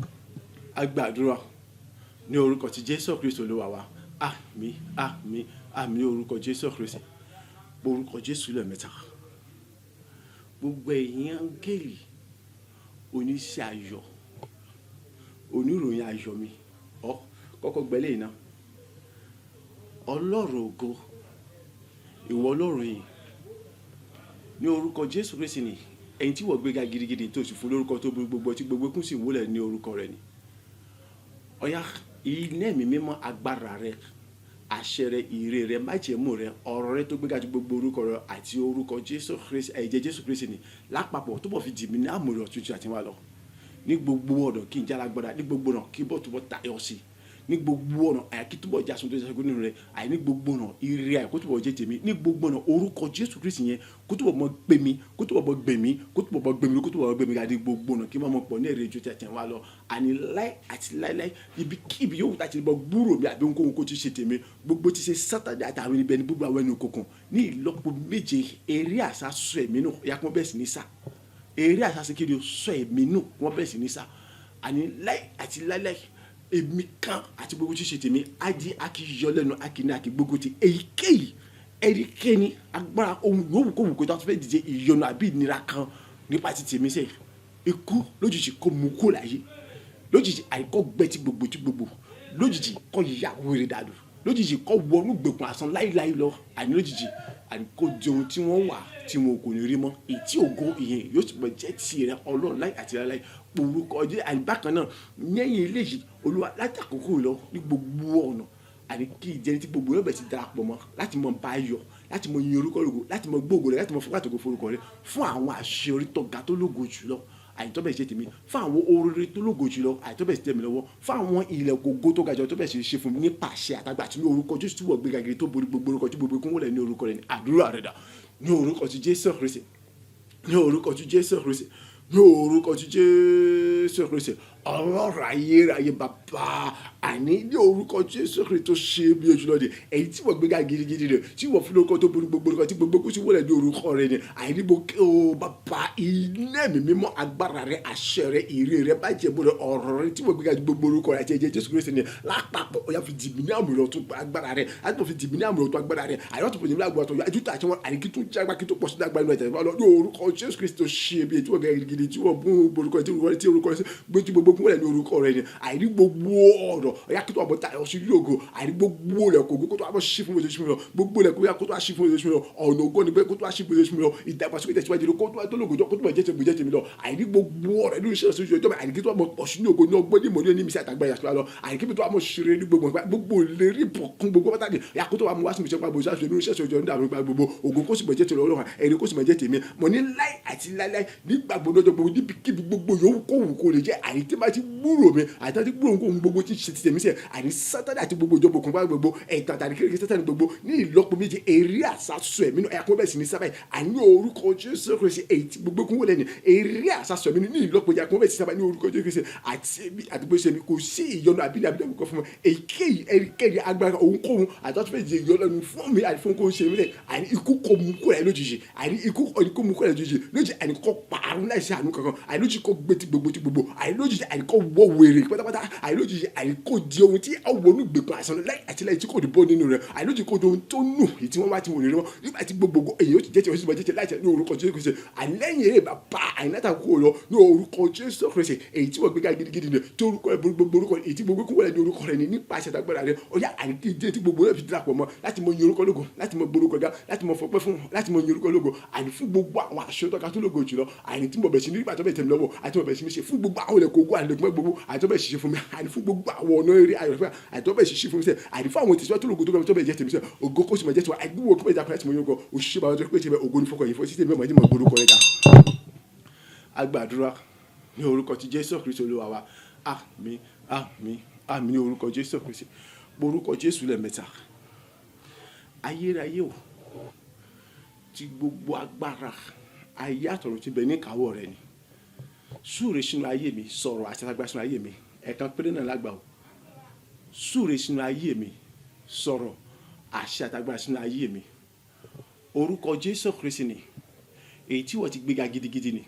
Agbàdúrà ní orúkọ ti Jésù Kristi Olúwa wa àmín àmín àmín orúkọ Jésù Kristi orúkọ Jésù lẹ́ẹ̀mẹ́ta gbogbo ẹ̀yin áńgẹ́lì oníṣẹ́ ayọ̀ oníròyìn ayọ̀ mi kọ́kọ́ gbẹ́lẹ̀ iná Ọlọ́run ògo ìwọ Ọlọ́run yìí ní orúkọ Jésù Kristi ni ẹ̀yin tí wọ́n gbéga gidigidi tó sì fún lórúkọ tó gbogbo tí gbogbo kún sí ìwúlẹ̀ ní orúkọ rẹ̀ ni ọ̀yá iná ẹ̀mí mímọ́ agbára rẹ àṣẹ rẹ ìre rẹ májẹ̀mú rẹ ọ̀rọ̀ rẹ tó gbéga ju gbogbo orúkọ rẹ àti orúkọ Jésù Kristi ẹ̀jẹ̀ Jésù Kristi ni lápapọ̀ túbọ̀ fi dì mí ní àmúrè ọ̀tútù àti wá lọ ní gbogbo ọ̀nà kí n jẹ́ alágbádá ní gbogbo ọ̀nà kí bọ́ túbọ̀ tayọ sí ní gbogbo ọ̀nà àyàkí túbọ̀ jẹ́ aṣọ tó ṣe nínú rẹ àyè ní gbogbo ọ̀nà ire àyè kó túbọ̀ jẹ́ tèmi ní gbogbo ọ̀nà orúkọ Jésù Kristi yẹn kó túbọ̀ mọ gbé mi kó túbọ̀ mọ gbé mi kó túbọ̀ mọ gbé mi kó túbọ̀ mọ gbé mi ní gbogbo ọ̀nà kí n má mọ pọ̀ ní èrè ìjọ tẹ̀tẹ̀ wá lọ àní láì àti láíláí ibi yóò wúta ti bọ gbúrò mi àbí ohunkóhun kó ti ṣe tèmi gbogbo ti ṣe Sátánì àtàwọn ẹni bẹ́ẹ̀ ni gbogbo àwọn ẹni òkùnkùn ní ìlọ́po méje eré àṣà sọ ẹ̀mí nù ya kí wọ́n bẹ̀rẹ̀ sí ní sá eré àṣà sí kiri sọ ẹ̀mí nù wọ́n bẹ̀rẹ̀ sí ní sá àní láì àti láíláí èmi kan àti gbogbo tí ṣe tèmi adi akiyọ lẹ́nu akínní àti gbogbo ti èyíkéyìí ẹnikẹ́ni agbára ohun yòówù kó wù kó tó fẹ́ dìde ìyọnu àbí ìnira kan nípa ti tèmi sẹ́yìn ikú lójijì kó mú kó láyé lójijì àìkọ́ gbẹ tí gbogbo lójijì kọ́ yíyá wèrè dàdú lójijì kọ́ wọnú gbẹ̀kùn àsán láíláí lọ àní lójijì àní kó di ohun tí wọ́n wà tí wọn kò ní rí mọ́ èyí tí ògo ìyẹn yóò sì mọ̀ jẹ́ tirẹ̀ Ọlọ́run láì àti láíláí orúkọ ọjọ́ àìbákan náà lẹ́yìn eléyìí Olúwa láti àkókò lọ ní gbogbo ọ̀nà àní kí ìjẹni tí gbogbo yóò bẹ̀ sí darapọ̀ mọ́ láti mọ bá yọ láti mọ yin orúkọ lógo láti mọ gbóògò rẹ láti mọ fún àtòkò forúkọ rẹ fún àwọn àṣeyọrí tó ga tó lógo jùlọ àìtọ́ bẹ̀ ṣe tèmi fún àwọn oore tó lógo jùlọ àìtọ́ bẹ̀ ṣe tèmi lọ́wọ́ fún àwọn ilẹ̀ gbogbo tó ga jùlọ tó bẹ̀ ṣe fún mi nípa àṣẹ àtàgbà tí ní orúkọ Jésù tí wọ́n gbé gàgìrì tó borí gbogbo orúkọ tí gbogbo ikú wọlé ní orúkọ rẹ ní àdúrà rẹ dà ní orúkọ tí Jésù Kristi ní orúkọ tí Jésù Kristi ní orúkọ tí Jésù Kristi ọlọ́run ayérayé bàbá àní ní orúkọ Jésù Kristi tó ṣe bí ojú lọ́dẹ èyí tí wọ́n gbéga gidigidi rẹ̀ tí wọ́n fi lórúkọ tó borí gbogbo orúkọ tí gbogbo kú sí wọlé ní orúkọ rẹ̀ ni àìní mo kí o bàbá iná mi mímọ́ agbára rẹ̀ àṣẹ rẹ̀ ìrè rẹ̀ bàjẹ́ bó rẹ̀ ọ̀rọ̀ rẹ̀ tí wọ́n gbéga gbogbo orúkọ rẹ̀ àti ẹ̀jẹ̀ Jésù Kristi ni lápapọ̀ ó yá fi dìbì ní àmúrò tó agbára rẹ̀ àti fi dìbì ní àmúrò tó agbára rẹ̀ àyọ̀ tó fi dìbì ní àgbà tó yá ẹjú tààtí wọn àríkí tó jágbá kí tó pọ̀ sí lágbá inú ẹ̀jẹ̀ lọ ní orúkọ Jésù Kristi tó ṣe bí ètò ọ̀gá gidigidi tí wọ́n bú orúkọ tí orúkọ gbé tí gbogbo kúnlẹ̀ ní orúkọ rẹ̀ ni àìrí gbogbo ọ̀rọ̀ ọ̀yá kí tó àbọ̀ tayọ̀ sí yòógò àìrí gbogbo rẹ̀ kò gbé kó tó àbọ̀ sí fún oṣooṣù mìíràn gbogbo rẹ̀ kó yá kó tó àṣì fún oṣooṣù mìíràn ọ̀nà ògo ni pé kó tó àṣì fún oṣooṣù mìíràn ìdàgbàsókè tẹ̀síwájú kó tó lògòjọ́ kó tó bẹ̀ jẹ́ tèmi lọ àìrí gbogbo ọ̀rẹ́ lórí iṣẹ́ ìṣòro ìjọba àìrí kí tó àbọ̀ pọ̀ sí ní ògo ní ọgbọ́n ní ìmọ̀lẹ́ ní mísí àtàgbà yàtọ̀ lọ àìrí kí tó àbọ̀ ṣeré ní gbogbo lérí bọ̀kún gbogbo pátá yà kó tó wà mú wá sí ìṣẹ́ pàbò ìṣàṣẹ nínú iṣẹ́ ìṣòro ìjọba nígbà gbogbo ògo kó sì bẹ̀ jẹ́ tèmi Ọlọ́run ẹ̀rí kó sì bẹ̀ jẹ́ tèmi mọ̀ ní láì àti láíláí nígbà gbogbo gbogbo níbikíbi gbogbo yòówù kó wù kó lè jẹ́ àìrí tí bá ti gbúrò mi àìrí tí gbúrò nǹkan gbogbo tí ṣe ti tèmi sẹ́ àìrí Sátánì àti gbogbo ìjọba òkùnkùn gbogbo ẹ̀tàn àtàrí kékeré Sátánì gbogbo ní ìlọ́po méje eré àsásọ ẹ̀mí náà ẹ̀kún bẹ́ẹ̀ sì ní sábà àní orúkọ Jésù Kristi èyí tí gbogbo kún wọlé ni eré àsásọ ẹ̀mí ní ìlọ́po ẹ̀kún bẹ́ẹ̀ sì sábà ní orúkọ Jésù Kristi àti bó ṣe mi kò sí ìyọnu àbílẹ̀ kọ́ fún mi èyíkéyìí ẹ̀ríkẹ́yìí agbára òǹkóhun àtọ́túnfẹ́ ìyọnu fún mi àti fún kó ṣe mí lẹ̀ àní ikú kò mú kó rẹ̀ lójijì àní ikú kò mú kó rẹ̀ lójijì àní kò pààrọ̀ láìsí àánú kankan àní lójijì kò gbé ti gbogbo àní lójijì àní kò wọ wèrè pátápátá àní lójijì àní kò di ohun tí àwọn onígbèkùn àìsàn láì àti láì tí kò ní bọ́ nínú rẹ̀ àní lójijì kò di ohun tó nù èyí tí wọ́n bá ti wò ní rẹ̀ nígbà tí gbogbo èyí ó ti jẹ́ ti oṣù jẹ́ ti láì ní orúkọ Jésù Kristi àlẹ́yìn eré bàbá àìnáta kó lọ ní orúkọ Jésù Kristi èyí tí wọ́n gbéga gidigidi rẹ̀ tí orúkọ rẹ̀ gbogbo orúkọ èyí tí gbogbo kúnwẹ̀lẹ̀ ní orúkọ rẹ̀ ní nípa àṣẹtagbára rẹ̀ ó yá àríkí jẹ́ tí gbogbo rẹ̀ fi dàpọ̀ mọ́ láti mọ yin orúkọ lógo láti mọ gbórúkọ ga láti mọ fọpẹ́ fún láti mọ yin orúkọ lógo àní fún gbogbo àwọn aṣọ tó ká tó lógo jùlọ àní tí mo bẹ̀ sí nígbà tó bẹ̀ tẹ̀mí lọ́wọ́ àti mo bẹ̀ sí mi ṣe fún gbogbo àwọn ilẹ̀ kókó àlẹ́gbẹ́ gbogbo àti tó bẹ̀ ṣiṣẹ́ fún mi àní fún gbogbo àwọn ọ̀nà eré ayọ̀fẹ́ àti tó bẹ̀ ṣiṣẹ́ fún mi sẹ́ àní fún àwọn tẹ̀síwájú tó lógo tó bẹ̀ jẹ́ tèmi sẹ́ ògo kó sì mọ̀ jẹ́ tiwa àgbéwò kó bẹ̀ jà pẹ́ẹ́tì mọ̀ yóò kọ òṣìṣẹ́ bàbá tó pé tiẹ̀ ògo ní fọkàn yìí fọ́ sí tèmi ọmọdé mọ̀ gbórúkọ rẹ̀ dà. Agbàdúrà ní orúkọ ti Jésù Kristi Olúwa wa àmín àmín àmín ní orúkọ Jésù Kristi orúkọ Jésù lẹ́ẹ̀mẹ́ta ayérayé o ti gbogbo agbára ayé àtọ̀run ti bẹ ní ìkáwọ́ rẹ ni súre sínú ayé mi sọ̀rọ̀ àti agbára sínú ayé mi ẹ̀kan péré náà lágbà o súre sínú ayé mi sọ̀rọ̀ àṣẹ àtàgbára sínú ayé mi orúkọ Jésù Kristi ni èyí tí wọ́n ti gbéga gidigidi ni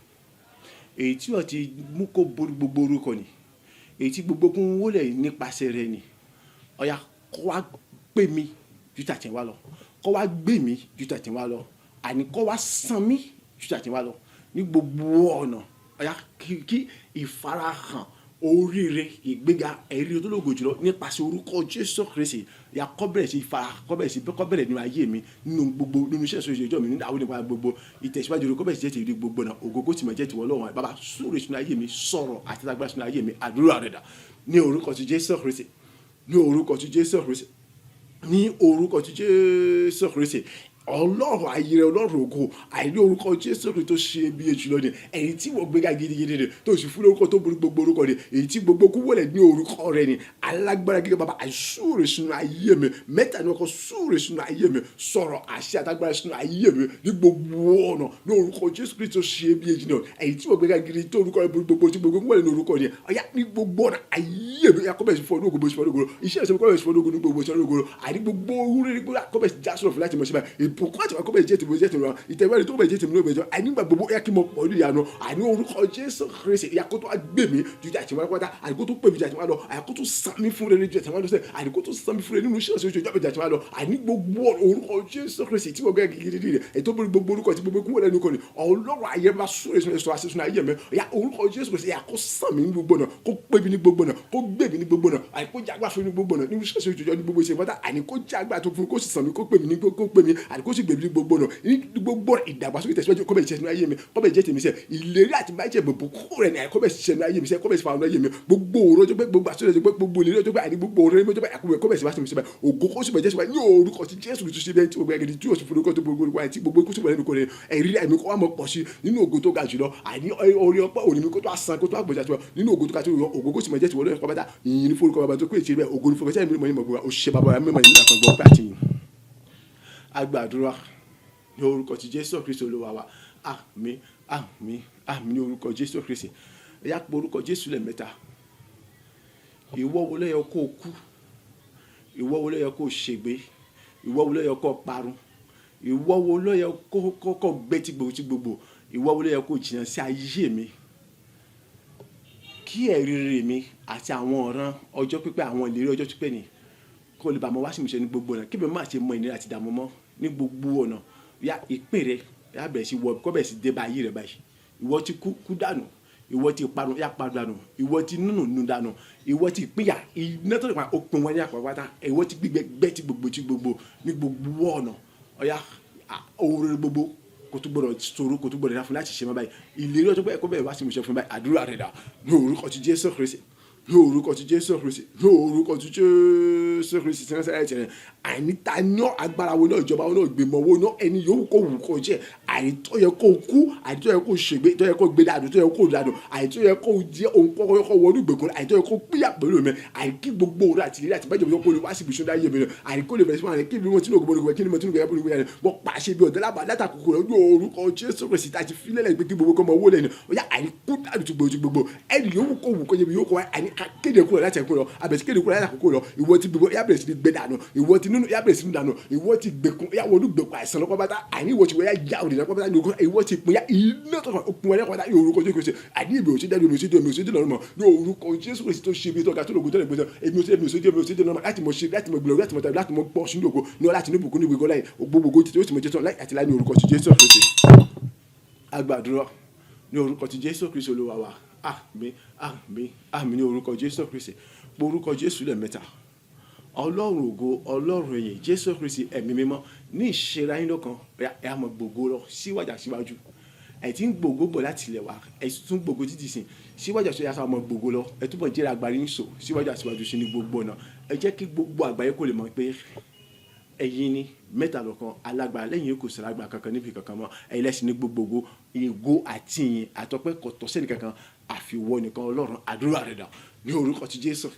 èyí tí wọ́n ti mú kó borí gbogbo orúkọ ni èyí tí gbogbo kún wọlé nípasẹ̀ rẹ ni ọ̀yà kó wá gbé mi ju tàtẹ̀wá lọ kó wá gbé mi ju tàtẹ̀wá lọ àní kó wá san mí ju tàtẹ̀wá lọ ní gbogbo ọ̀nà ọ̀yà kí ìfarahàn oríire ìgbéga ẹ̀rí ológo jùlọ nípasẹ̀ orúkọ Jésù Kristi ya kọ́bẹ̀rẹ̀ sí ìfara kọ́bẹ̀rẹ̀ nínú ayé mi nínú gbogbo nínú iṣẹ́ ìṣòro ìjọ mi nínú àwọn nípa gbogbo ìtẹ̀síwájú rẹ kọ́bẹ̀rẹ̀ sí jẹ́ ti rí gbogbo náà ògógó tí mo jẹ́ ti wọ́n lọ́wọ́ bàbá súre sínú ayé mi sọ̀rọ̀ àti lágbára sínú ayé mi àdúrà rẹ̀ dà ní orúkọ ti Jésù Kristi ní orúkọ ti Jésù Kristi, ní orúkọ ti Jésù Kristi. Ọlọ́run ayẹyẹ Ọlọ́run ògo àìní orúkọ Jésù Kristi tó ṣe bí ejù lọ ni èyí tí wọ́n gbéga gidigidi ni tó sì fún orúkọ tó borí gbogbo orúkọ ni èyí tí gbogbo kú wọlé ní orúkọ rẹ ni alágbára gẹ́gẹ́ bàbá àìsúre sínú ayé mi mẹ́ta ni wọ́n kọ́ súre sínú ayé mi sọ̀rọ̀ àṣẹ àtàgbára sínú ayé mi ní gbogbo ọ̀nà ní orúkọ Jésù Kristi tó ṣe bí ejù náà èyí tí wọ́n gbéga gidigidi tó orúkọ rẹ borí gbogbo tí gbogbo kú wọlé ní orúkọ ni ọ̀yá ní gbogbo ọ̀nà ayé mi yakọ́bẹ̀ sí fọ́nù ògbó ìṣẹ́fọ́nù iṣẹ́ ìṣẹ́ kọ́bẹ̀ sí fọ́nù ògbó ní gbogbo ìṣẹ́fọ́nù ògbó àní gbogbo orí rí gbogbo kọ́bẹ̀ sí jásọ̀rọ̀ fún láti mọ̀ síbẹ̀ ìbùkún àti kọ́bẹ̀ jẹ́ tèmi jẹ́ tèmi rán ìtẹ̀wẹ́rẹ́ tó bẹ̀ jẹ́ tèmi lóògbé jọ ànígbà gbogbo ẹ̀yà kí mo pọ̀ ní ìyanu àní orúkọ Jésù Kristi ìyàkó tó gbé mi ju àti wọn pátá àníkó tó pè mí ju àti wọn lọ àníkó tó sàn mí fún rere ju àti wọn lọ sẹ àníkó tó sàn mí fún rere nínú iṣẹ́ òṣèlú ju àti wọn lọ àní gbogbo orúkọ Jésù Kristi tí wọ́n gẹ́ gidigidi rẹ̀ ètò gbogbo orúkọ tí gbogbo kúnwẹ́lẹ́ nìkan ni Ọlọ́run ayé máa súre sọ àṣìṣe ayé mi ìyá orúkọ Jésù Kristi ìyàkó sàn mí ní gbogbo náà kó pè mí ní gbogbo náà kó gbé mi ní gbogbo náà àníkó jágbá fún mi ní gbogbo náà nínú iṣẹ́ òṣèlú ní gbogbo ìṣe pátá àníkó jágbá tó fún kó sì sàn mí kó pè mí àníkó sì gbé mi ní gbogbo náà ní gbogbo ìdàgbàsókè tẹ̀síwájú kọ́bẹ̀ ìṣẹ́nu ayé mi kọ́bẹ̀ ìjẹ́ tèmi sẹ́ ìlérí àti májẹ̀ bòbò kúrò rẹ̀ ní àkọ́bẹ̀ ìṣẹ́nu ayé mi sẹ́ kọ́bẹ̀ ìṣẹ́nu ayé mi gbogbo òrò ọjọ́ pé gbogbo àṣọlẹ̀ ọjọ́ pé gbogbo ìlérí ọjọ́ pé àní gbogbo òrò ọjọ́ pé àkọ́bẹ̀ kọ́bẹ̀ ìṣẹ́nu síbẹ̀ ògo kó sì bẹ̀jẹ̀ síbẹ̀ ní orúkọ ti Jésù Kristi síbẹ̀ tí gbogbo ẹgẹdì tí yóò sì fún orúkọ tó gbogbo àti gbogbo kó sì bẹ̀rẹ̀ nìkan rẹ̀ ẹ̀rí àmì kó wà mọ̀ pọ̀ sí nínú ògo tó ga jùlọ àní orí ọpẹ́ òní mi kó tó àsan kó tó àgbọ̀jà tó nínú ògo tó ga tó ògo kó sì bẹ̀jẹ̀ tí wọ́n lọ́yìn kọ́bẹ̀tà ìyìn ní forúkọ bàbá tó pé ìṣe bẹ́ẹ̀ ògo ní forúkọ sẹ́yìn mímọ́ yìí mọ̀ gbogbo òṣìṣẹ́ bàbá mímọ́ yìí nígbà kan gbọ́ pé àtìyìn agbàdúrà ní orúkọ ti Jésù Kristi Olúwa wa àmín àmín àmín ní orúkọ Jésù Kristi ẹ̀yà pé orúkọ Jésù lẹ́ẹ̀mẹ́ta ìwọ wo ló yẹ kó kú ìwọ wo ló yẹ kó ṣègbé ìwọ wo ló yẹ kó parun ìwọ wo ló yẹ kó gbé tí gbogbo ìwọ wo ló yẹ kó jìnnà sí ayé mi kí ẹ̀rí mi àti àwọn ọ̀ràn ọjọ́ pípẹ́ àwọn ìlérí ọjọ́ pípẹ́ ni kó lè bá mọ wá sí ìmúṣẹ ní gbogbo ọ̀nà kí mi má ṣe mọ ìnira àti ìdààmú mọ́ ní gbogbo ọ̀nà ya ìpín rẹ ya bẹ̀rẹ̀ sí wọ kọ́ bẹ̀rẹ̀ sí dé bá ayé rẹ báyìí ìwọ ti kú dànù ìwọ ti parun ya parun dànù ìwọ ti nùnù dànù ìwọ ti pínyà iná tó lè pa òpin wọn ní àpapàtà ìwọ ti gbígbẹ ti gbogbo ní gbogbo ọ̀nà ọ̀ya òwúrọ̀ gbogbo kò tó gbọdọ̀ sọ̀rọ̀ kò tó gbọdọ̀ yà fún láti ṣe mọ́ báyìí ìlérí ọjọ́ pé ẹ̀kọ́ bẹ̀rẹ̀ wá sí ìmúṣẹ fún báyìí àdúrà rẹ̀ dà ní orúkọ ti Jésù Kristi ní orúkọ ti Jésù Kristi ní orúkọ ti Jésù Kristi tí wọ́n sẹ́yìn tẹ̀lé àìníta ní agbára wo náà ìjọba wo náà gbèmọ̀ wo náà ẹni yòówù kó wù kó jẹ́ àìtọ́ yẹ kó kú àìtọ́ yẹ kó ṣègbè tó yẹ kó gbé dànù tó yẹ kó dànù àìtọ́ yẹ kó jẹ́ òun kọ́kọ́ yẹ kó wọnú ìgbèkùn àìtọ́ yẹ kó pínyà pẹ̀lú mi àìkí gbogbo òru àti ìrírí àti bájọ́ mi kó lè wá sí ibi ìṣúná ayé mi àìkó lè bẹ̀rẹ̀ sí wọn kí ni mo ti ní ògbó olùgbé kí ni mo ti ní ògbó olùgbé yẹn mo pàṣẹ bí ọ̀dọ́ látàkùkù rẹ̀ ní orúkọ Jésù Kristi àti fílẹ̀ gbé kí gbogbo kọ́ mọ owó lẹ́nu ọ̀yá àìkú dànù tó gbogbo ẹni yòówù kó wù kó yẹ mi yóò kọ́ wa kéde kúrò láti ẹ̀kú lọ àbẹ̀sí kéde kúrò láti àkókò lọ ìwọ ti gbogbo yá bẹ̀rẹ̀ sí gbé dànù ìwọ ti nínú yá bẹ̀rẹ̀ sí dànù ìwọ ti gbẹkun yá wọnú gbẹkun àìsàn lọ́kọ́ bàtà àní ìwọ ti wọ yá já òdì lọ́kọ́ bàtà ìwọ ti pin yá iná tó kàn òpin wọn lẹ́kọ́ bàtà orúkọ Jésù Kristi àní ìbẹ̀ òsì dẹ́nu òsì dẹ́nu òsì dẹ́nu ọ̀rọ̀ ní orúkọ Jésù Kristi tó ṣe bí tó ga tó lògùn tó lè gbèsè èmi òsì dẹ́nu ọ̀rọ̀ láti mọ̀ ṣe láti mọ̀ gbìlọ̀ láti mọ̀ tàbí láti mọ̀ pọ̀ sínú ògo ní láti ní ìbùkún ní ìgbèkọ́ láì gbogbo tí ó sì mọ̀ jésù láì àti láì ní orúkọ ti Jésù Kristi agbàdúrà ní orúkọ ti Jésù Kristi Olúwa wa àmín àmín àmín ní orúkọ Jésù Kristi pé orúkọ Jésù lẹ́ẹ̀mẹ́ta Ọlọ́run ògo Ọlọ́run ẹ̀yìn Jésù Kristi ẹ̀mí mímọ́ ní ìṣera yín lọ́kan ẹ̀ àmọ́ gbogbo lọ síwájú ẹ̀ tí ń gbogbo bọ̀ láti ilẹ̀ wa ẹ̀ tún gbogbo títí sìn síwájú àti ìyá àmọ́ gbogbo lọ ẹ̀ túbọ̀ jẹ́rẹ̀ agbárí ń sò síwájú sí ní gbogbo ọ̀nà ẹ jẹ́ kí gbogbo àgbáyé kó lè mọ̀ pé ẹ̀yin ni mẹ́ta lọ́kan alágbára lẹ́yìn kò sí alágbára kankan níbi kankan mọ́ ẹ̀yin lẹ́sìn ní gbogbogbò ìgò àti ìyìn àtọ́pẹ́ kò tọ́ sẹ́ni kankan àfiwọ́ nìkan Ọlọ́run àdúrà rẹ̀ dà ní orúkọ ti Jésù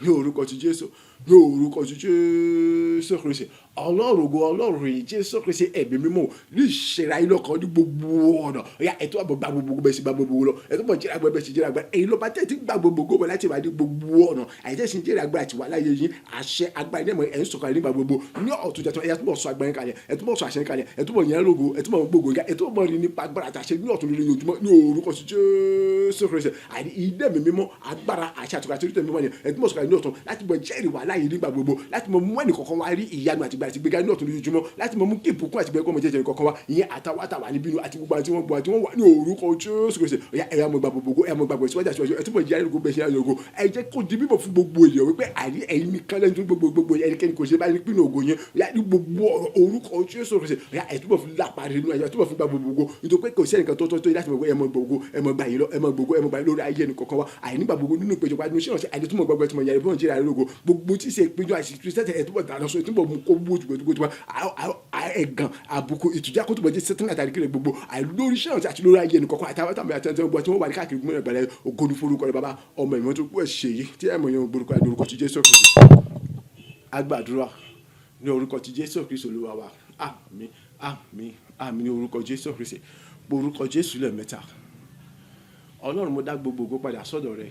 ní orúkọ ti Jésù ní orúkọ ti Jésù Kristi Ọlọ́run ògo Ọlọ́run yìí Jésù Kristi ẹ̀mí mímọ́ ní ìṣẹ̀ra yìí lọ́kàn ní gbogbo ọ̀nà ọ̀yà ẹ̀tọ́ àbọ̀ gba gbogbo bẹ́ẹ̀ sí gba gbogbo lọ ẹ̀tọ́ bọ̀ jẹ́ra gbẹ́ bẹ́ẹ̀ sí jẹ́ra gbẹ́ èyí ló bá tẹ̀ tí gba gbogbo bẹ́ẹ̀ láti wà ní gbogbo ọ̀nà àyẹ̀tẹ̀ sí jẹ́ra gbẹ́ àti wà láyé yìí àṣẹ agbára ẹ̀mọ́ ẹ̀ ń sọ̀kalẹ̀ nígbà gbogbo ní ọ̀tún jẹ́tọ̀ ẹ̀yà túbọ̀ sọ agbára kalẹ̀ ẹ̀túbọ̀ sọ àṣẹ kalẹ̀ ẹ̀túbọ̀ yẹn lógo ẹ̀túbọ̀ gbogbo ìgbà ẹ̀túbọ̀ rí nípa agbára àti àṣẹ ní ọ̀tún lórí ojúmọ́ ní orúkọ ti Jésù Kristi àti ìdẹ́mi mímọ́ agbára àṣẹ àtúkà tí ó tẹ̀ mímọ́ yẹn ẹ̀túbọ̀ sọ̀kalẹ̀ ní ọ̀tún láti bọ̀ jẹ́rìí wà láyé nígbà gbogbo láti mọ mú ẹnì kọ̀ọ̀kan wá rí ìyanu àti ìgbà àti gbéga ní ọ̀tún lójoojúmọ́ láti mọ mú kí ìbùkún àti gbẹ́kọ́ ọmọ jẹ́jẹ́ kọ̀ọ̀kan wa ìyẹn àtàwátàwà níbí àti gbogbo àti wọ́n gbọ́ àti wọ́n wà ní orúkọ Jésù Kristi ẹ̀yà mọ̀ gbàgbọ́ gbogbo ẹ̀mọ̀ gbàgbọ́ ìsíwájú àti ìwájú ẹ̀túnbọ̀ jẹ́ àríkò bẹ́ẹ̀ ṣe àyọ̀gò ẹ jẹ́ kó di bíbọ̀ fún gbogbo èèyàn wípé àrí ẹ̀yin nìkan lẹ́nu tó gbogbo ẹnikẹ́ni kò ṣe bá ní pínlẹ̀ ògo yẹn yá ní gbogbo orúkọ Jésù Kristi ẹ̀túnbọ̀ fún lápá nínú ayé ẹ̀túnbọ̀ fún gbàgbọ́ gbogbo nítorí pé kò sí ẹnìkan tó láti mọ̀ pé ẹ̀mọ̀ gbogbo ẹ̀mọ̀ gbà yìí lọ ẹ̀mọ̀ gbogbo ẹ̀mọ̀ gbà lórí ayé ẹnì kọ̀ọ̀kan wa àìnígbà gbogbo nínú ìpéjọpọ̀ adúlọ́sẹ̀ ọ̀sẹ̀ àìdẹ́túmọ̀ gbogbo ẹ̀túmọ̀ yàrá ìbọn jẹ́rìí àrílógo gbogbo tí ṣe ìpéjọ àìsíkiri sẹ́tẹ̀ ẹ̀túbọ̀ dáná sọ ẹ̀túbọ̀ mú kó wó jùgbọ́n ẹ̀gàn àbùkù ìtújá kó túbọ̀ jẹ́ sẹ́tẹ̀ àtàrí kiri gbogbo àìlórí sẹ́wọ̀n àti lórí ayé ẹnì kọ̀ọ̀kan àtàwọn àtẹ̀tẹ̀ gbọ́ tí wọ́n wà ní káàkiri gbọ́n ẹ̀gbẹ̀rẹ̀ ògo ní forúkọ rẹ̀ bàbá ọmọ ìmọ̀ tó kú ẹ̀ ṣe yìí tí ẹ̀mọ̀ yẹn gbórúkọ ẹ̀ lórúkọ ti Jésù Kristi agbàdúrà ní orúkọ ti Jésù Kristi Olúwa wa àmín àmín àmín ní orúkọ Jésù Kristi orúkọ Jésù lẹ́ẹ̀mẹ́ta Ọlọ́run mo dá gbogbo ògo padà sọ́dọ̀ rẹ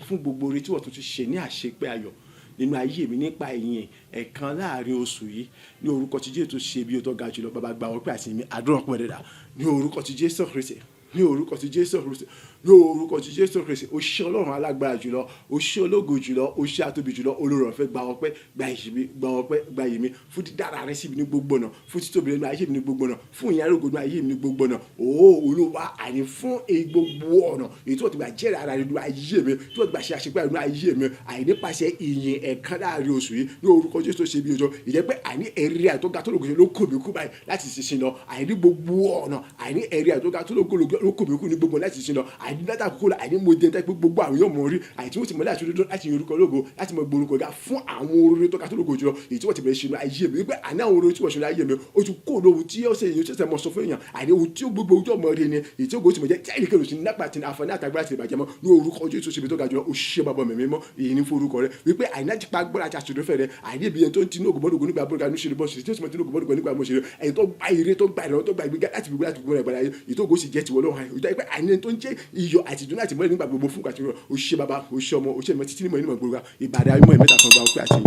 fún gbogbo orí tí wọ́n tún ti ṣe ní àṣepé ayọ̀ nínú ayé mi nípa ìyìn ẹ̀kan láàrin oṣù yìí ní orúkọ tí Jésù ṣe bí ó tó ga jùlọ bàbá gba ọpẹ́ àti ìmí àdúrà pọ̀ dẹ̀dà ní orúkọ tí Jésù Kristi ní orúkọ tí Jésù Kristi ní orúkọ tí Jésù Kristi ó ṣe Ọlọ́run alágbára jùlọ ó ṣe ológo jùlọ ó ṣe àtóbi jùlọ olórí ọ̀fẹ́ gba ọpẹ́ gba ìṣìbí gba ọpẹ́ gba ìyìn fún dídára rẹ síbi ní gbogbo ọ̀nà fún títóbi nínú ayé mi ní gbogbo ọ̀nà fún ìyìn arógo nínú ayé mi ní gbogbo ọ̀nà Olúwa àní fún gbogbo ọ̀nà èyí tí wọ́n ti gbà jẹ́rìí ara rẹ nínú ayé mi tí wọ́n ti gbà ṣe àṣepẹ́ nínú ayé mi àìnípasẹ̀ ìyìn ẹ̀kan láàrin oṣù yìí ní orúkọ Jésù ṣe bí ọjọ́ ìjẹ́ pé àní ẹ̀rí àtọ́gá tó lóko ló kò mí kú báyìí láti ṣiṣẹ́ lọ àìní gbogbo ọ̀nà àìní ẹ̀rí àtọ́gá tó lóko ló kò mí kú ní gbogbo láti ṣiṣẹ́ lọ àìní látà àkókò àìní mo dé gbogbo àwọn yóò mọ̀ rí àìtí wọ́n ti mọ̀ láti rí láti yin orúkọ lógo láti mọ̀ gbórúkọ ga fún àwọn oore tó ká tó lógo jùlọ èyí tí wọ́n ti bẹ̀rẹ̀ ṣe ayé mi wípé àní àwọn oore tí wọ́n ṣe ayé mi ó ti kó lóhun tí ó ṣe èyí tó ṣe mọ̀ sọ fún èèyàn àní ohun tí ó gbogbo ojú ọmọ rí ni èyí tí ó gbòòsì mọ̀ jẹ́ jáde kẹrù sí nípa tí àǹfààní àtàgbà ti bàjẹ́ mọ́ ní orúkọ Jésù ṣe bí tó ga jùlọ ó ṣe bàbá mi mímọ́ èyí ní forúkọ rẹ wípé àìní àti pa gbọ́dọ̀ àti àṣìṣe fẹ́ rẹ àìní ibi yẹn tó ń tinú ògùnbọ́dọ̀gùn nígbà bọ́dọ̀gùn ní ṣe bọ́ ṣe tí ó sì mọ̀ tinú ògùnbọ́dọ̀gùn nígbà mọ̀ ṣe ẹ̀yìn tó gba ire tó gba ìrànwọ́ tó gba ìgbéga láti gbogbo láti gbogbo rẹ̀ gbàdá yìí tó gòsì jẹ́ tiwọ́ lọ́wọ́ ìjọ pé àìní tó ń jẹ́ iyọ̀ àti ìdúná àti mọ́lẹ̀ nígbà gbogbo fún kàtúrọ̀ ó ṣe bàbá ó ṣe ọmọ ó ṣe ìmọ̀ títí nímọ̀ ìmọ̀ gbogbo ìbàdàn ayé mọ́ ẹ̀mẹ́ta kan gba ọpẹ́ àti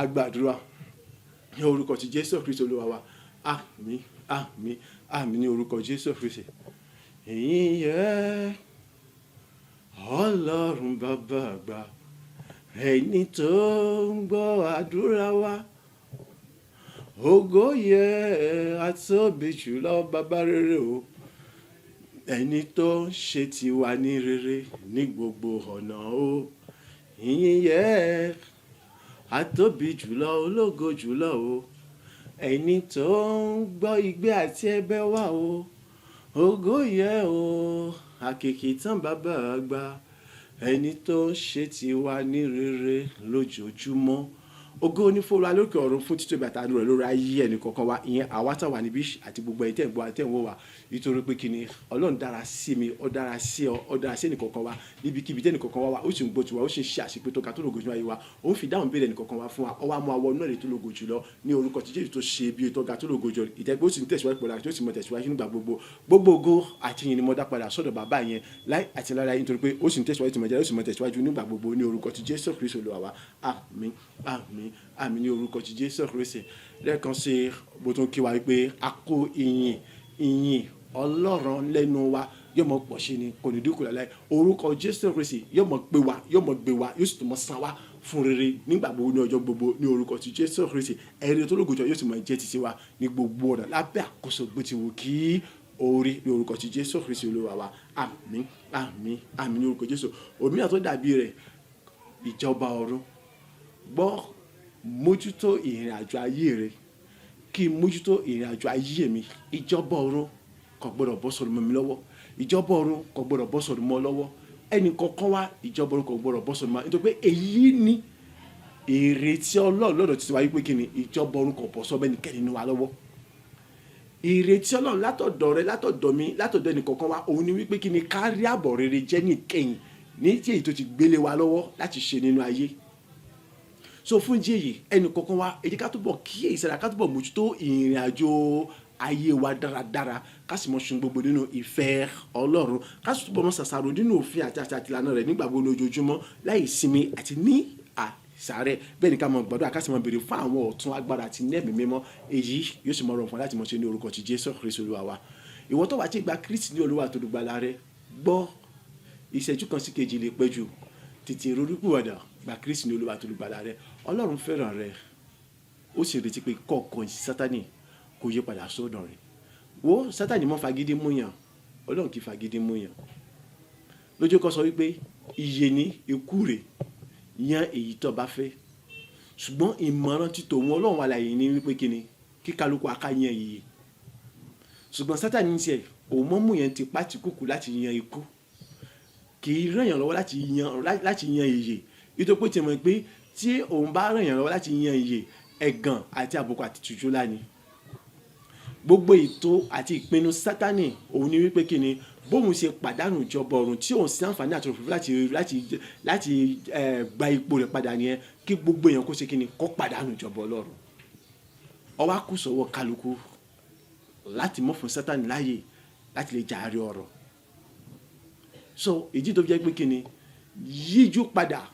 agbàdúrà ní orúkọ ti Jésù Kristi Olúwa wa àmín àmín àmín ní orúkọ Jésù Kristi ìyìn yẹ Ọlọ́run bàbá àgbà ẹni tó ń gbọ́ àdúrà wa ògo yẹ àtóbi jùlọ bàbá rere o ẹni tó ń ṣe tiwa ní rere ní gbogbo ọ̀nà o ìyìn yẹ àtóbi jùlọ ológo jùlọ o ẹni tó ń gbọ́ igbe àti ẹ̀bẹ̀ wa o ògo yẹ o àkìkì tán bàbá àgbà ẹni tó ń ṣe tiwa ní rere lójoojúmọ́ ògo ní fún wa lókè ọ̀run fún títóbi àtàánú rẹ̀ lórí ayé ẹnì kọ̀ọ̀kan wa ìyẹn àwa tá wà níbí àti gbogbo ẹ̀yin tẹ́ ń gbọ́ àti tẹ́ ń wò wá nítorí pé kíni Ọlọ́run dára sí mi ó dára sí ọ ó dára sí ẹnì kọ̀ọ̀kan wa níbikíbi tẹ́ ẹnì kọ̀ọ̀kan wa ó sì ń gbọ́ tiwa ó sì ń ṣe àṣepé tó ga tó lógo jùlọ ayé wa ó ń fi dáhùn béèrè ẹnì kọ̀ọ̀kan wa fún wa ó wá mú awọ náà lè tó lógo jùlọ ní orúkọ tí Jésù tó ṣe bí tó ga tó lógo jùlọ ìtẹ́gbẹ́ ó sì ń tẹ̀síwájú pẹ̀lú àti ó sì mọ tẹ̀síwájú nígbà gbogbo ògo àti ìyìn ni mo dá padà sọ́dọ̀ bàbá yẹn láì àti lára yín nítorí pé ó sì ń tẹ̀síwájú tìmọ̀jẹ́ ó sì mọ tẹ̀síwájú nígbà gbogbo ní orúkọ tí Jésù Kristi Olúwa wa àmín àmín àmín ní orúkọ tí Jésù Kristi lẹ́ẹ̀kan sí bó tún kí wa wípé a kó ìyìn Ọlọ́run lẹ́nu wa yóò mọ pọ̀ sí ni kò ní dínkù láláì orúkọ Jésù Kristi yóò mọ pé wa yóò mọ gbé wa yóò sì tún mọ san wa fún rere nígbà gbogbo ní ọjọ́ gbogbo ní orúkọ tí Jésù Kristi ẹ̀rí tó lógo jọ yóò sì mọ jẹ́ títí wa ní gbogbo ọ̀nà lábẹ́ àkóso bó ti wù kí orí ní orúkọ tí Jésù Kristi Olúwa wa àmín àmín àmín ní orúkọ Jésù òmíràn tó dàbí rẹ̀ ìjọba ọ̀run gbọ́ mójútó ìrìn àjò ayé rẹ kí mójútó ìrìn àjò ayé mi ìjọba ọ̀run kò gbọ́dọ̀ bọ́ sọ̀rọ̀ mọ́ mi lọ́wọ́ ìjọba ọ̀run kò gbọ́dọ̀ bọ́ sọ̀rọ̀ mọ́ lọ́wọ́ ẹnì kọ̀ọ̀kan wá ìjọba ọ̀run kò gbọ́dọ̀ bọ́ sọ̀rọ̀ mọ́ nítorí pé èyí ni ìrètí Ọlọ́run lọ́dọ̀ títí wáyé pé kí ni ìjọba ọ̀run kò bọ́ sọ́bẹ̀ nìkẹ́ni nínú wa lọ́wọ́ ìrètí Ọlọ́run látọ̀dọ̀ rẹ látọ̀dọ̀ mi látọ̀dọ̀ ẹnì kọ̀ọ̀kan wá òun ni wípé kí ni kárí àbọ̀ rere jẹ́ ní ìkẹyìn ní tí èyí tó ti gbélé wa lọ́wọ́ láti ṣe nínú ayé so fún ìdí èyí ẹnì kọ̀ọ̀kan wá ẹ jẹ́ ká túbọ̀ kíyèsí ká túbọ̀ mójútó ìrìn àjò ayé wa dáradára ká sì mọ̀ ṣe gbogbo nínú ìfẹ́ Ọlọ́run ká sì túbọ̀ mọ̀ ṣàṣàrò nínú òfin àti ìlànà rẹ̀ nígbà gbogbo lójoojúmọ́ láì sinmi àti ní àṣàrẹ̀ bẹ́ẹ̀ ni ká mọ̀ gbọ́dọ̀ ká sì mọ̀ béèrè fún àwọn ọ̀tun agbára àti nẹ́ẹ̀mí mímọ́ èyí yóò sì mọ̀ rọrùn fún láti mọ̀ ṣe ní orúkọ ti Jésù Kristi Olúwa wa ìwọ tó wá tí gba Kristi ní Olúwa àtolùgbàlà rẹ gbọ́ ìṣẹ́jú kan sí kejì lè pẹ́ jù tètè ronúpìwàdà gba Kristi ní Olúwa àtolùgbàlà rẹ Ọlọ́run fẹ́ràn rẹ ó sì retí pé kọ̀ọ̀kan Sátánì kò yí padà sọ́dọ̀ rẹ̀. Wo Sátánì mọ́ fagídí múyàn, Ọlọ́run kì í fagídí múyàn. Lójú kan sọ wípé ìyè ní ikú rẹ̀, yan èyí tó bá fẹ́. Ṣùgbọ́n ìmọ̀ràn ti tòun Ọlọ́run alààyè ní wípé kíni kí kálukú aká yan ìyè. Ṣùgbọ́n Sátánì tiẹ̀ òun mọ́ mú yẹn ti pàtì kúkú láti yan ikú, kì í ràn yàn lọ́wọ́ láti yan ìyè. Nítorí pé tí mo pé tí òun bá ràn yàn lọ́wọ́ láti yan ìyè, ẹ̀gàn àti àbùkù àti tìjú ńlá ni. Gbogbo ètò àti ìpinnu Sátánì òun ni wípé kíni bóun ṣe pàdánù ìjọba ọ̀run tí òun sí àǹfààní àti òfin láti gba ipò rẹ̀ padà nìyẹn, kí gbogbo èèyàn kó ṣe kíni kó pàdánù ìjọba Ọlọ́run. Ó wá kù sọ́wọ́ kálukú láti mọ̀ fún Sátánì láàyè láti lè jàre ọ̀rọ̀. So ìdí tó fi jẹ́ pé kíni yíjú padà,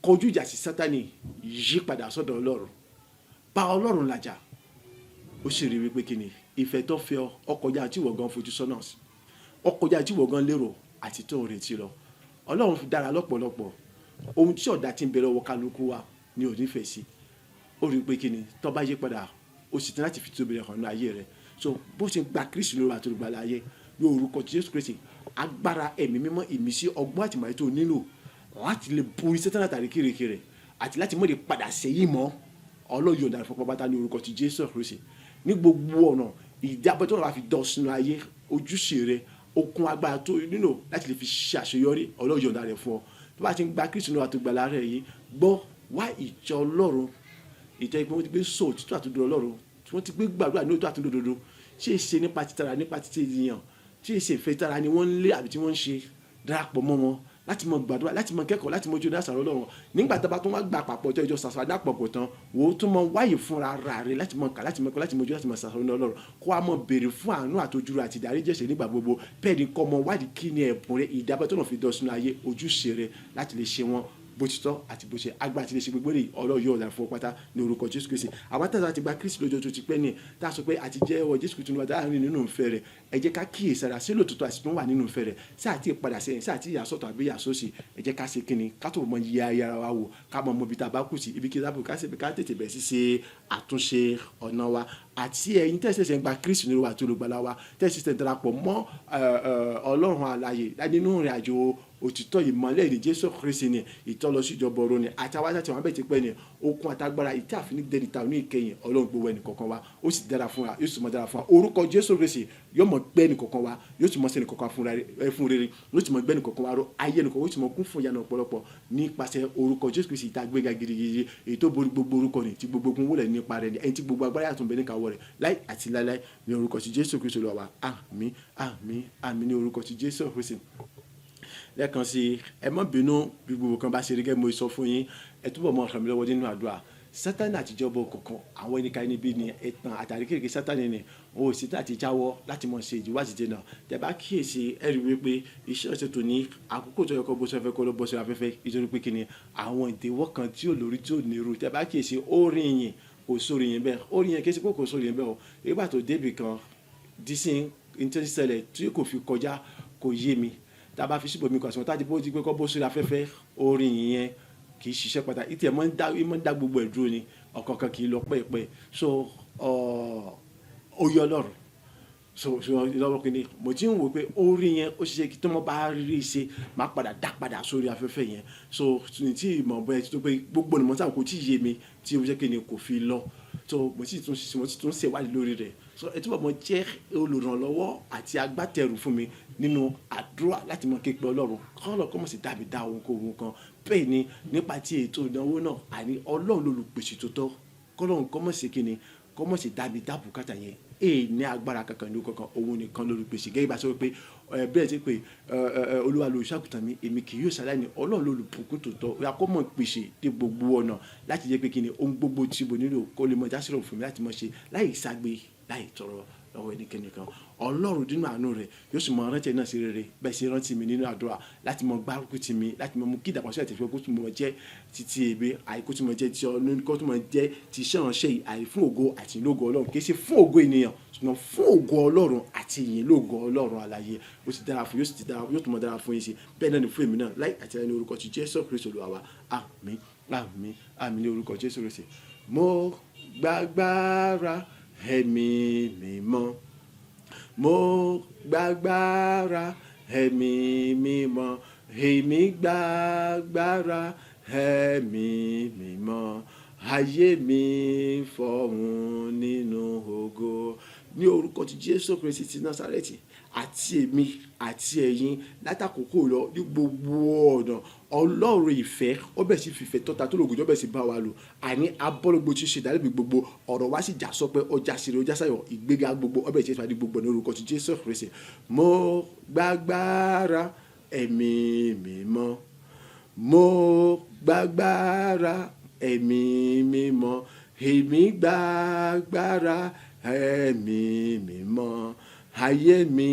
kọjú ìjà sí Sátánì, yí padà sọ́dọ̀ Ọlọ́run, bá Ọlọ́run làjà. Ó sì rí wípé kíni ìfẹ́ tó fẹ́ ọ kọjá tí ìwọ gan fojú sọ́nà sí, ó kọjá tí ìwọ gan lérò àti tó ń retí lọ. Ọlọ́run fi dára lọ́pọ̀lọpọ̀, ohun tí ọ̀dà ti ń bẹ̀rẹ̀ ọwọ́ kálukú wa ni ò nífẹ̀ẹ́ sí. Ó rí pé kíni tó bá yí padà ó sì tán láti fi tóbi rẹ̀ hàn ní ayé rẹ̀. So bó ṣe gba Kristi lórí àti olùgbàlà ayé ní orúkọ Jésù Kristi, agbára ẹ̀mí mímọ́, ìmísí, ọgbọ́n àti ìmọ̀ tó nílò láti lè borí Sátánì àtàrí kéré àti láti mọ̀ lè padà sẹ́yìn mọ́, Ọlọ́run yóò dára fún pátá ní orúkọ ti Jésù Kristi. Ní gbogbo ọ̀nà ìjábọ̀ tó wà fi dọ̀ sínú ayé, ojúṣe rẹ̀, okun agbára tó nílò láti lè fi ṣàṣeyọrí, Ọlọ́run yóò dára fún ọ. Tó bá ti ń gba Kristi lórí àti olùgbàlà rẹ̀ yìí, gbọ́ wá ìjọ Ọlọ́run, ìjọ ìgbọ́n ti gbé sọ òtítọ́ àtúndò Ọlọ́run, tí wọ́n ti gbé gbàdúrà ní òtítọ́ àtúndò dodo, ṣé ìṣe nípa títara nípa títí ènìyàn, tí ìṣe ìfẹ́ tara ni wọ́n ń lé àbí tí wọ́n ń ṣe, darapọ̀ mọ́ wọn láti mọ gbàdúrà, láti mọ kẹ́kọ̀ọ́, láti mọ ojú ní àṣàrò Ọlọ́run. Nígbà tó bá tún wá gbà papọ̀ tó ìjọ sàṣà dápọ̀ tán, wò ó tún mọ wáyé fúnra ara rẹ̀ láti mọ kà, láti mọ kọ́, láti mọ ojú, láti mọ àṣàrò Ọlọ́run, kó a mọ béèrè fún àánú àtojúra àti ìdáríjì ẹ̀ṣẹ̀ nígbà gbogbo. Bẹ́ẹ̀ ni kọ́ mọ wádìí kí ni ẹ̀bùn rẹ̀, ìdábọ̀ tó náà fi dọ̀ sínú ayé, ojúṣe rẹ̀ láti lè ṣe wọn bó ti tọ́ àti bó ṣe agbára ti lè ṣe gbogbo rẹ̀. Ọlọ́run yóò dára fún ọ pátá ní orúkọ Jésù Kristi. Àwọn táwọn ti gba Kristi lójó tó ti pẹ́ ní tá a sọ pé àti jẹ́ ọwọ́ Jésù Kristi láàrin nínú ìfẹ́ rẹ̀, ẹ jẹ́ ká kíyèsára sí lòtítọ́ àti tó wà nínú ìfẹ́ rẹ̀, sáà tí ìpadà sẹ́yìn, sáà tí ìyàsọ́tọ̀ àbí ìyàsọ́sì, ẹ jẹ́ ká ṣe kíni ká tó mọ yẹ ara wa wò, ká mọ ibi tá a bá kù sí, ibi kí ká tètè bẹ̀rẹ̀ sí ṣe àtúnṣe ọ̀nà wa. Àti ẹ̀yin tẹ́sẹ̀sẹ̀ ń gba Kristi nínú wa àti olùgbàlà wa, tẹ́sẹ̀sẹ̀ darapọ̀ mọ́ Ọlọ́run alààyè nínú ìrìn àjò òtítọ́ ìmọ́lẹ̀ ní Jésù Kristi ni ìtọ́lọsí ìjọba ọ̀run ni àtàwọn àti àwọn abẹ́ ti pẹ́ ni okun àtagbára ìtí àfin dẹ́ni ta ní ìkẹyìn Ọlọ́run gbowó ẹnì kọ̀ọ̀kan wa, ó sì dára fún wa, yóò sì mọ dára fún wa. Orúkọ Jésù Kristi yóò mọ gbẹ́ ẹnì kọ̀ọ̀kan wa, yóò sì mọ sẹ́ni kọ̀ọ̀kan fún rere, yóò sì mọ gbẹ́ ẹnì kọ̀ọ̀kan wa ró ayé ẹnì kọ̀ọ̀kan, yóò sì mọ kún fún ìyanu ọ̀pọ̀lọpọ̀ nípasẹ̀ orúkọ Jésù Kristi ìta gbéga gidigidi, èyí tó borí gbogbo orúkọ ni, tí gbogbo ogun wọlé nípa rẹ̀ ni, ẹni tí gbogbo agbára yàtọ̀ bẹ́ẹ̀ ní kàwọ́ rẹ̀ láì àti láíláí ní orúkọ ti Jésù Kristi Olúwa wa. Àmín àmín àmín ní orúkọ ti Jésù Kristi. Lẹ́ẹ̀kan sí ẹ má bínú bí gbogbo kan bá ṣe rí gẹ́gẹ́ mo sọ fún yín, ẹ túbọ̀ mọ ọ̀ràn mi lọ́wọ́ nínú àdúrà. Sátánì àtijọba òkùnkùn àwọn ẹnìkan níbí ni ẹ̀tàn àtàrí kéèké Sátánì ni òun sì tà ti jáwọ́ láti mọ̀ ṣe ìdíwájú dènà. Tẹ́ bá kíyèsí ẹ rí wípé iṣẹ́ ọ̀sẹ̀ tó ní àkókò tó yẹ kó bó ṣe fẹ́ kó lọ bó ṣe afẹ́fẹ́ nítorí pé kíni àwọn ìdíwọ́ kan tí ò lórí tí ò nírú. Tẹ́ bá kíyèsí ó rí yìn kò sórí yìn bẹ́ẹ̀, ó rí yìn kí ẹ sì kò sórí yìn bẹ́ẹ̀ o. Nígbà tó débì kan dísìn ìtẹ́síṣẹlẹ̀ tí kò fi kọjá kò yé mi, tá a bá fi síbò mi kàn sí wọn tá a ti bó ti pé kọ́ bó sórí afẹ́fẹ́ orin yẹn kì í ṣiṣẹ́ pàtàkì, ìtì ẹ̀ mọ́ ń dá gbogbo ẹ̀ dúró ni, ọ̀kọ̀ọ̀kan kì í lọ pẹ́ẹ́pẹ́. So ó yọ Ọlọ́run, so lọ́wọ́ kìíní mo ti ń wò pé orin yẹn ó ṣiṣẹ́ kí tó mọ́ bá rí ṣe máa padà dá padà sórí afẹ́fẹ́ yẹn. So tí ìmọ̀ bẹ́ẹ̀ ti tó pé gbogbo ọ̀nà mọ́tà kò tí ì yé mi tí ó jẹ́ kí ni kò fi lọ, so mo sì tún ṣèwádìí lórí rẹ̀. So ẹ túbọ̀ mọ jẹ́ olùrànlọ́wọ́ àti agbátẹrù fún mi nínú àdúrà láti mọ képe Ọlọ́run kọ́lọ̀ kọ́ mọ̀ sí dàbí dá ohunkóhun kan. Bẹ́ẹ̀ ni nípa ti ètò ìdánwò náà àní Ọlọ́run lolùpèsè tó tọ́, kọ́lọ́run kọ́ mọ̀ sí kíni kọ́ mọ̀ sí dàbí dá bùkátà yẹn ní agbára kankan ní kankan, òun nìkan lolùpèsè. Gẹ́gẹ́ bá sọ pé bẹ́ẹ̀ ti pé Olúwa lolùṣàgùntàn mi èmi kì yóò ṣaláìní, Ọlọ́run lolùbùkún tó tọ́, ó kọ́ mọ̀ pèsè dé gbogbo ọ̀nà láti jẹ́ pé kíni ohun gbogbo tí mo nílò kó lè mọ jásírò fún mi láti mọ̀ ṣe láì ságbe láì tọrọ lọ́wọ́ ẹnikẹ́ni kan. Ọlọ́run nínú àánú rẹ̀ yóò sì mọ rántí náà sí rere bẹ́ẹ̀ sì rántí mi nínú àdúrà láti mọ gbárùkù tì mí, láti mọ mú kí ìdàpọ̀sí àti ìfẹ́ kó tún mọ jẹ́ títí èbè àìkú tún mọ jẹ́ tí ọlọ́run kó tún mọ jẹ́ ti ṣẹ́ránṣẹ́ àì fún ògo àti ìlógo Ọlọ́run, kì í ṣe fún ògo ènìyàn ṣùgbọ́n fún ògo Ọlọ́run àti ìyìn lógo Ọlọ́run alààyè. Ó ti dára fún yóò tún mọ dára fún yín sí bẹ́ẹ̀ náà ni fún èmi náà láì àti ẹni orúkọ ti Jésù Kristi Olúwa wa. Àmín àmín àmín ní orúkọ Jésù Kristi. Mo gbàgbára ẹ̀mí mímọ́. Mo gbàgbára ẹ̀mí mímọ́. Èmi gbàgbára ẹ̀mí mímọ́. Ayé mi fọ̀hún nínú ògo. Ní orúkọ ti Jésù Kristi ti Násárẹ́tì, àti èmi àti ẹ̀yin látàkókò lọ ní gbogbo ọ̀nà Ọlọ́run ìfẹ́ ó bẹ̀ sí fìfẹ́ tọ́ta tó lògùn ó bẹ̀ sí bá wa lò. Àní abọ́lógbò tí ń ṣe ìdálẹ́bi gbogbo ọ̀rọ̀ wá sì já sọpẹ́ ọjà síre ọjà sáyọ̀ ìgbéga gbogbo ó bẹ̀ sí ìfàdí gbogbo ní orúkọ ti Jésù Kristi. Mo gbàgbára ẹ̀mí mímọ́. Mo gbàgbára ẹ̀mí mímọ́. Èmi gbàgbára ẹ̀mí mímọ́. Ayé mi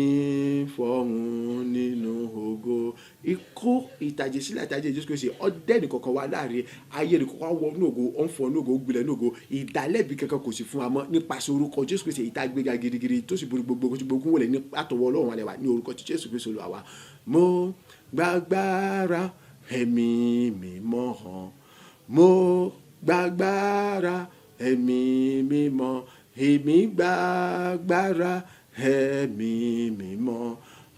fọ̀hún nínú ògo. Ikú ìtàjẹ̀sílẹ̀ àtàjẹ̀ Jésù Kristi ọdẹ nìkankan wà láàrin ayé nìkankan wọ inú ògo ó ń fọ inú ògo ó gbilẹ̀ inú ògo. Ìdálẹ́bi kankan kò sí fún wa mọ́ nípasẹ̀ orúkọ Jésù Kristi ìta gbéga gidigidi tó sì borí gbogbo tí gbogbo wọlé ní àtọwọ́ Ọlọ́run alẹ́ wa ní orúkọ ti Jésù Kristi Olúwa wa. Mo gbàgbára ẹ̀mí mímọ́ hàn. Mo gbàgbára ẹ̀mí mímọ́. Èmi gbàgbára ẹ̀mí mímọ́.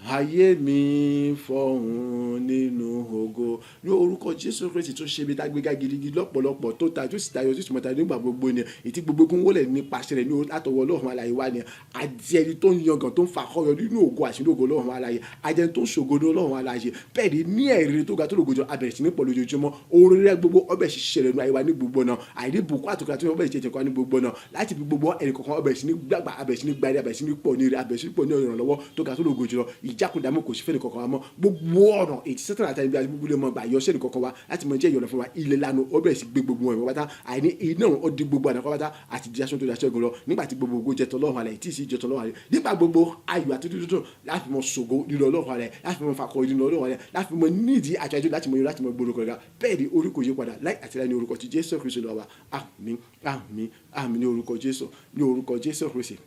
Ayé mi fọ̀hún nínú ògo. Ní orúkọ Jésù Kristi tó ṣe bí dágbéga gidigidi lọ́pọ̀lọpọ̀ tó ta tó sì tayọ tó sì mọ̀ta nígbà gbogbo ni ètí gbogbo kún wọlé nípasẹ̀ rẹ̀ ní àtọwọ́ Ọlọ́run alààyè wa ni. Àjẹ́ ẹni tó ń yangàn tó ń fa akọ́yọ nínú ògo àṣírí ògo Ọlọ́run alààyè. Àjẹ́ ẹni tó ń ṣògo ní Ọlọ́run alààyè. Bẹ́ẹ̀ ni ẹ̀rí tó ga tó lògo jọ abẹ̀rẹ̀ sí ní pọ̀ lójoojúmọ́. Oore rẹ̀ gbogbo ọbẹ̀ ṣiṣẹ́ rẹ̀ nínú ayé wa ní gbogbo náà. Àìní bùkún àtòkà tó ọbẹ̀ ṣe jẹ̀kọ́ ní gbogbo náà. Láti fi gbogbo ẹnì kọ̀ọ̀kan ọbẹ̀ sí ní gbàgbà abẹ̀ sí ní gbàdé abẹ̀ sí ní pọ̀ ní ire abẹ̀ sí ní pọ̀ ní ìrànlọ́wọ́ tó ga tó lògo jùlọ. Ìjákùndàmú kò sí fẹ́ni kankan wa mọ́. Gbogbo ọ̀nà ètí sẹ́tàn àti ibi gbogbo lè mọ gbà yọ sẹ́ni kankan wa láti mọ jẹ́ ìyọ̀nà fún wa ilẹ̀ lanu ó bẹ̀rẹ̀ sí gbé gbogbo wọn pátá. Àìní iná ó di gbogbo àná pátá àti di aṣọ tó di aṣọ ìgbọ̀n lọ nígbà tí gbogbo ògo jẹ́ tọ́lọ́run alẹ́ tí ì sì jẹ́ tọ́lọ́run alẹ́ nígbà gbogbo ayọ̀ àti tuntun láti mọ ṣògo nínú Ọlọ́run alẹ́ láti mọ fakọ nínú Ọlọ́run alẹ́ láti mọ nídìí àjọyọ̀ láti mọ yọ láti mọ gbòòrò kọ̀ọ̀gá bẹ́ẹ̀ ni orí kò yí padà láì àti láì ní orúkọ ti Jésù Kristi lọ́wọ́ àmín àmín àmín ní orúkọ Jésù ní orúkọ Jésù Kristi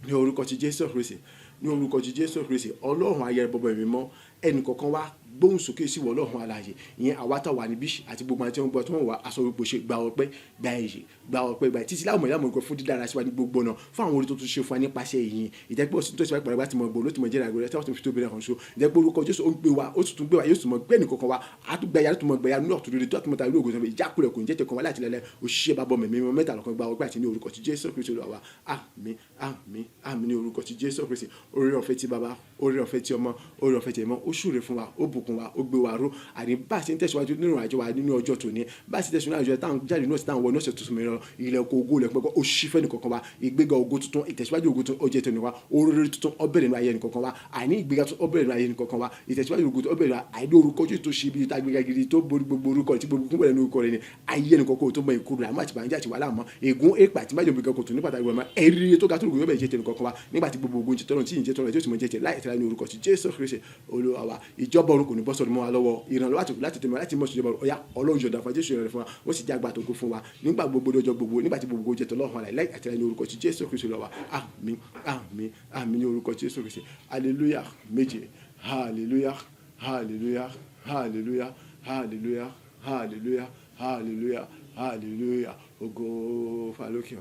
ní orúkọ ti Jésù Kristi ní orúkọ ti Jésù Kristi Ọlọ́run ayẹyẹ bọbọ ẹ̀mí mọ́ ẹnì kọ̀ọ̀kan wá gbóhùn sókè sí wọ Ọlọ́run alààyè ìyẹn àwa tá wà níbí àti gbogbo àti ọgbọ́n tó ń wà aṣọ gbogbo ṣe gba ọpẹ́ gba ẹ̀yẹ gba ọpẹ́ gba títí láwọn ìyá mọ̀ọ́kọ́ fún dídára síwájú gbogbo náà fún àwọn orí tó tún ṣe fún wa nípasẹ̀ ìyìn ìjẹ́pẹ́ òsì tó ṣe wáyé pàrọ̀ ti mọ̀ gbòòrò tó mọ̀ jẹ́rìí àgbẹ̀rẹ̀ tí wọ́n ti fi tóbi náà kan so ìjẹ́pẹ́ orúkọ Jésù ó ń gbé wa ó sì tún gbé wa yóò sì mọ̀ gbé nìkankan wa á tún gbẹ̀yà tó mọ̀ gbẹ̀yà ní ọ̀tún rere tó àtúmọ̀ ta lóògùn sọ̀rọ̀ ìjákulẹ̀ kò ní jẹ́ tẹ̀kọ́ wa láti lẹ́lẹ́ òṣìṣẹ́ bá bọ́ mẹ̀mí mọ́ mẹ́ta lọ́kàn gba ọgbà àti ní orúkọ ti Jésù Kristi Olúwa wa àmín àmín àmín ní orúkọ ti Jésù Kristi oore ọ̀fẹ́ ti bàbá oore ọ̀fẹ́ ti ọmọ oore ọ̀fẹ́ ti ẹ̀mọ́ ó ṣúre fún wa ó bùkún wa ó gbé wa ró àní bá a ṣe ń tẹ̀síwájú nínú àjọ wa nínú ọjọ́ tòní bá a ṣe tẹ̀síwájú àjọ táwọn jáde náà sí táwọn wọnú ọ̀sẹ̀ tuntun mìíràn ilẹ̀ oko ògo ilẹ̀ pẹ́pẹ́ ó ṣí fẹ́ni kankan wa ìgbéga ògo tuntun ìtẹ̀síwájú ògo tuntun ó jẹ́ tẹnu wa oore tuntun ó bẹ̀rẹ̀ nínú ayé ẹnì kankan wa àní ìgbéga tuntun ó bẹ̀rẹ̀ nínú ayé ẹnì kankan wa ìtẹ̀síwájú ògo tuntun ó bẹ̀rẹ̀ àìdó orúkọ tó ṣe bí ìta gbéga gidi tó borí gbogbo orúkọ tí gbogbo kúnbẹ̀rẹ̀ nínú orúkọ rẹ̀ ni ayé ẹnì kankan tó mọ ìkúrò àmọ́ àti bàjẹ́ àti wàhálà mọ́ ègún èpè àti májèlé ògbéga kò tó ní pàtàkì wọn mọ́ ẹ̀rí tó ga tó rògbò bẹ̀rẹ̀ jẹ́ tẹnu kankan wa nígbà tí gbogbo ogun ti tọ́lọ̀ tí ìjẹ́ tọ́lọ̀ tí ó sì mọ jẹ́ tẹ̀ láì tẹ̀lé ní orúkọ ti Jésù Kristi Olúwa wa ìjọba ọ̀run kò ní bọ́ sọ́dọ̀ mọ́ wa lọ́wọ́ ìrànlọ́wọ́ láti tẹ̀mọ́ láti mọ̀ ìjọba ọ̀yá Ọlọ́run yọ̀dà fún Jésù yọ̀dà fún wa wọ́n sì jágbá tó kó fún wa nígbà gbogbo lọ́jọ́ gbogbo nígbà tí gbogbo jẹ́ tọ́lọ́run alẹ́ láì àtẹ̀lé ní orúkọ ti Jésù Kristi Olúwa wa àmín àmín àmín ní orúkọ Jésù Kristi hallelujah méje hallelujah hallelujah hallelujah hallelujah hallelujah hallelujah hallelujah ògo fàlókè.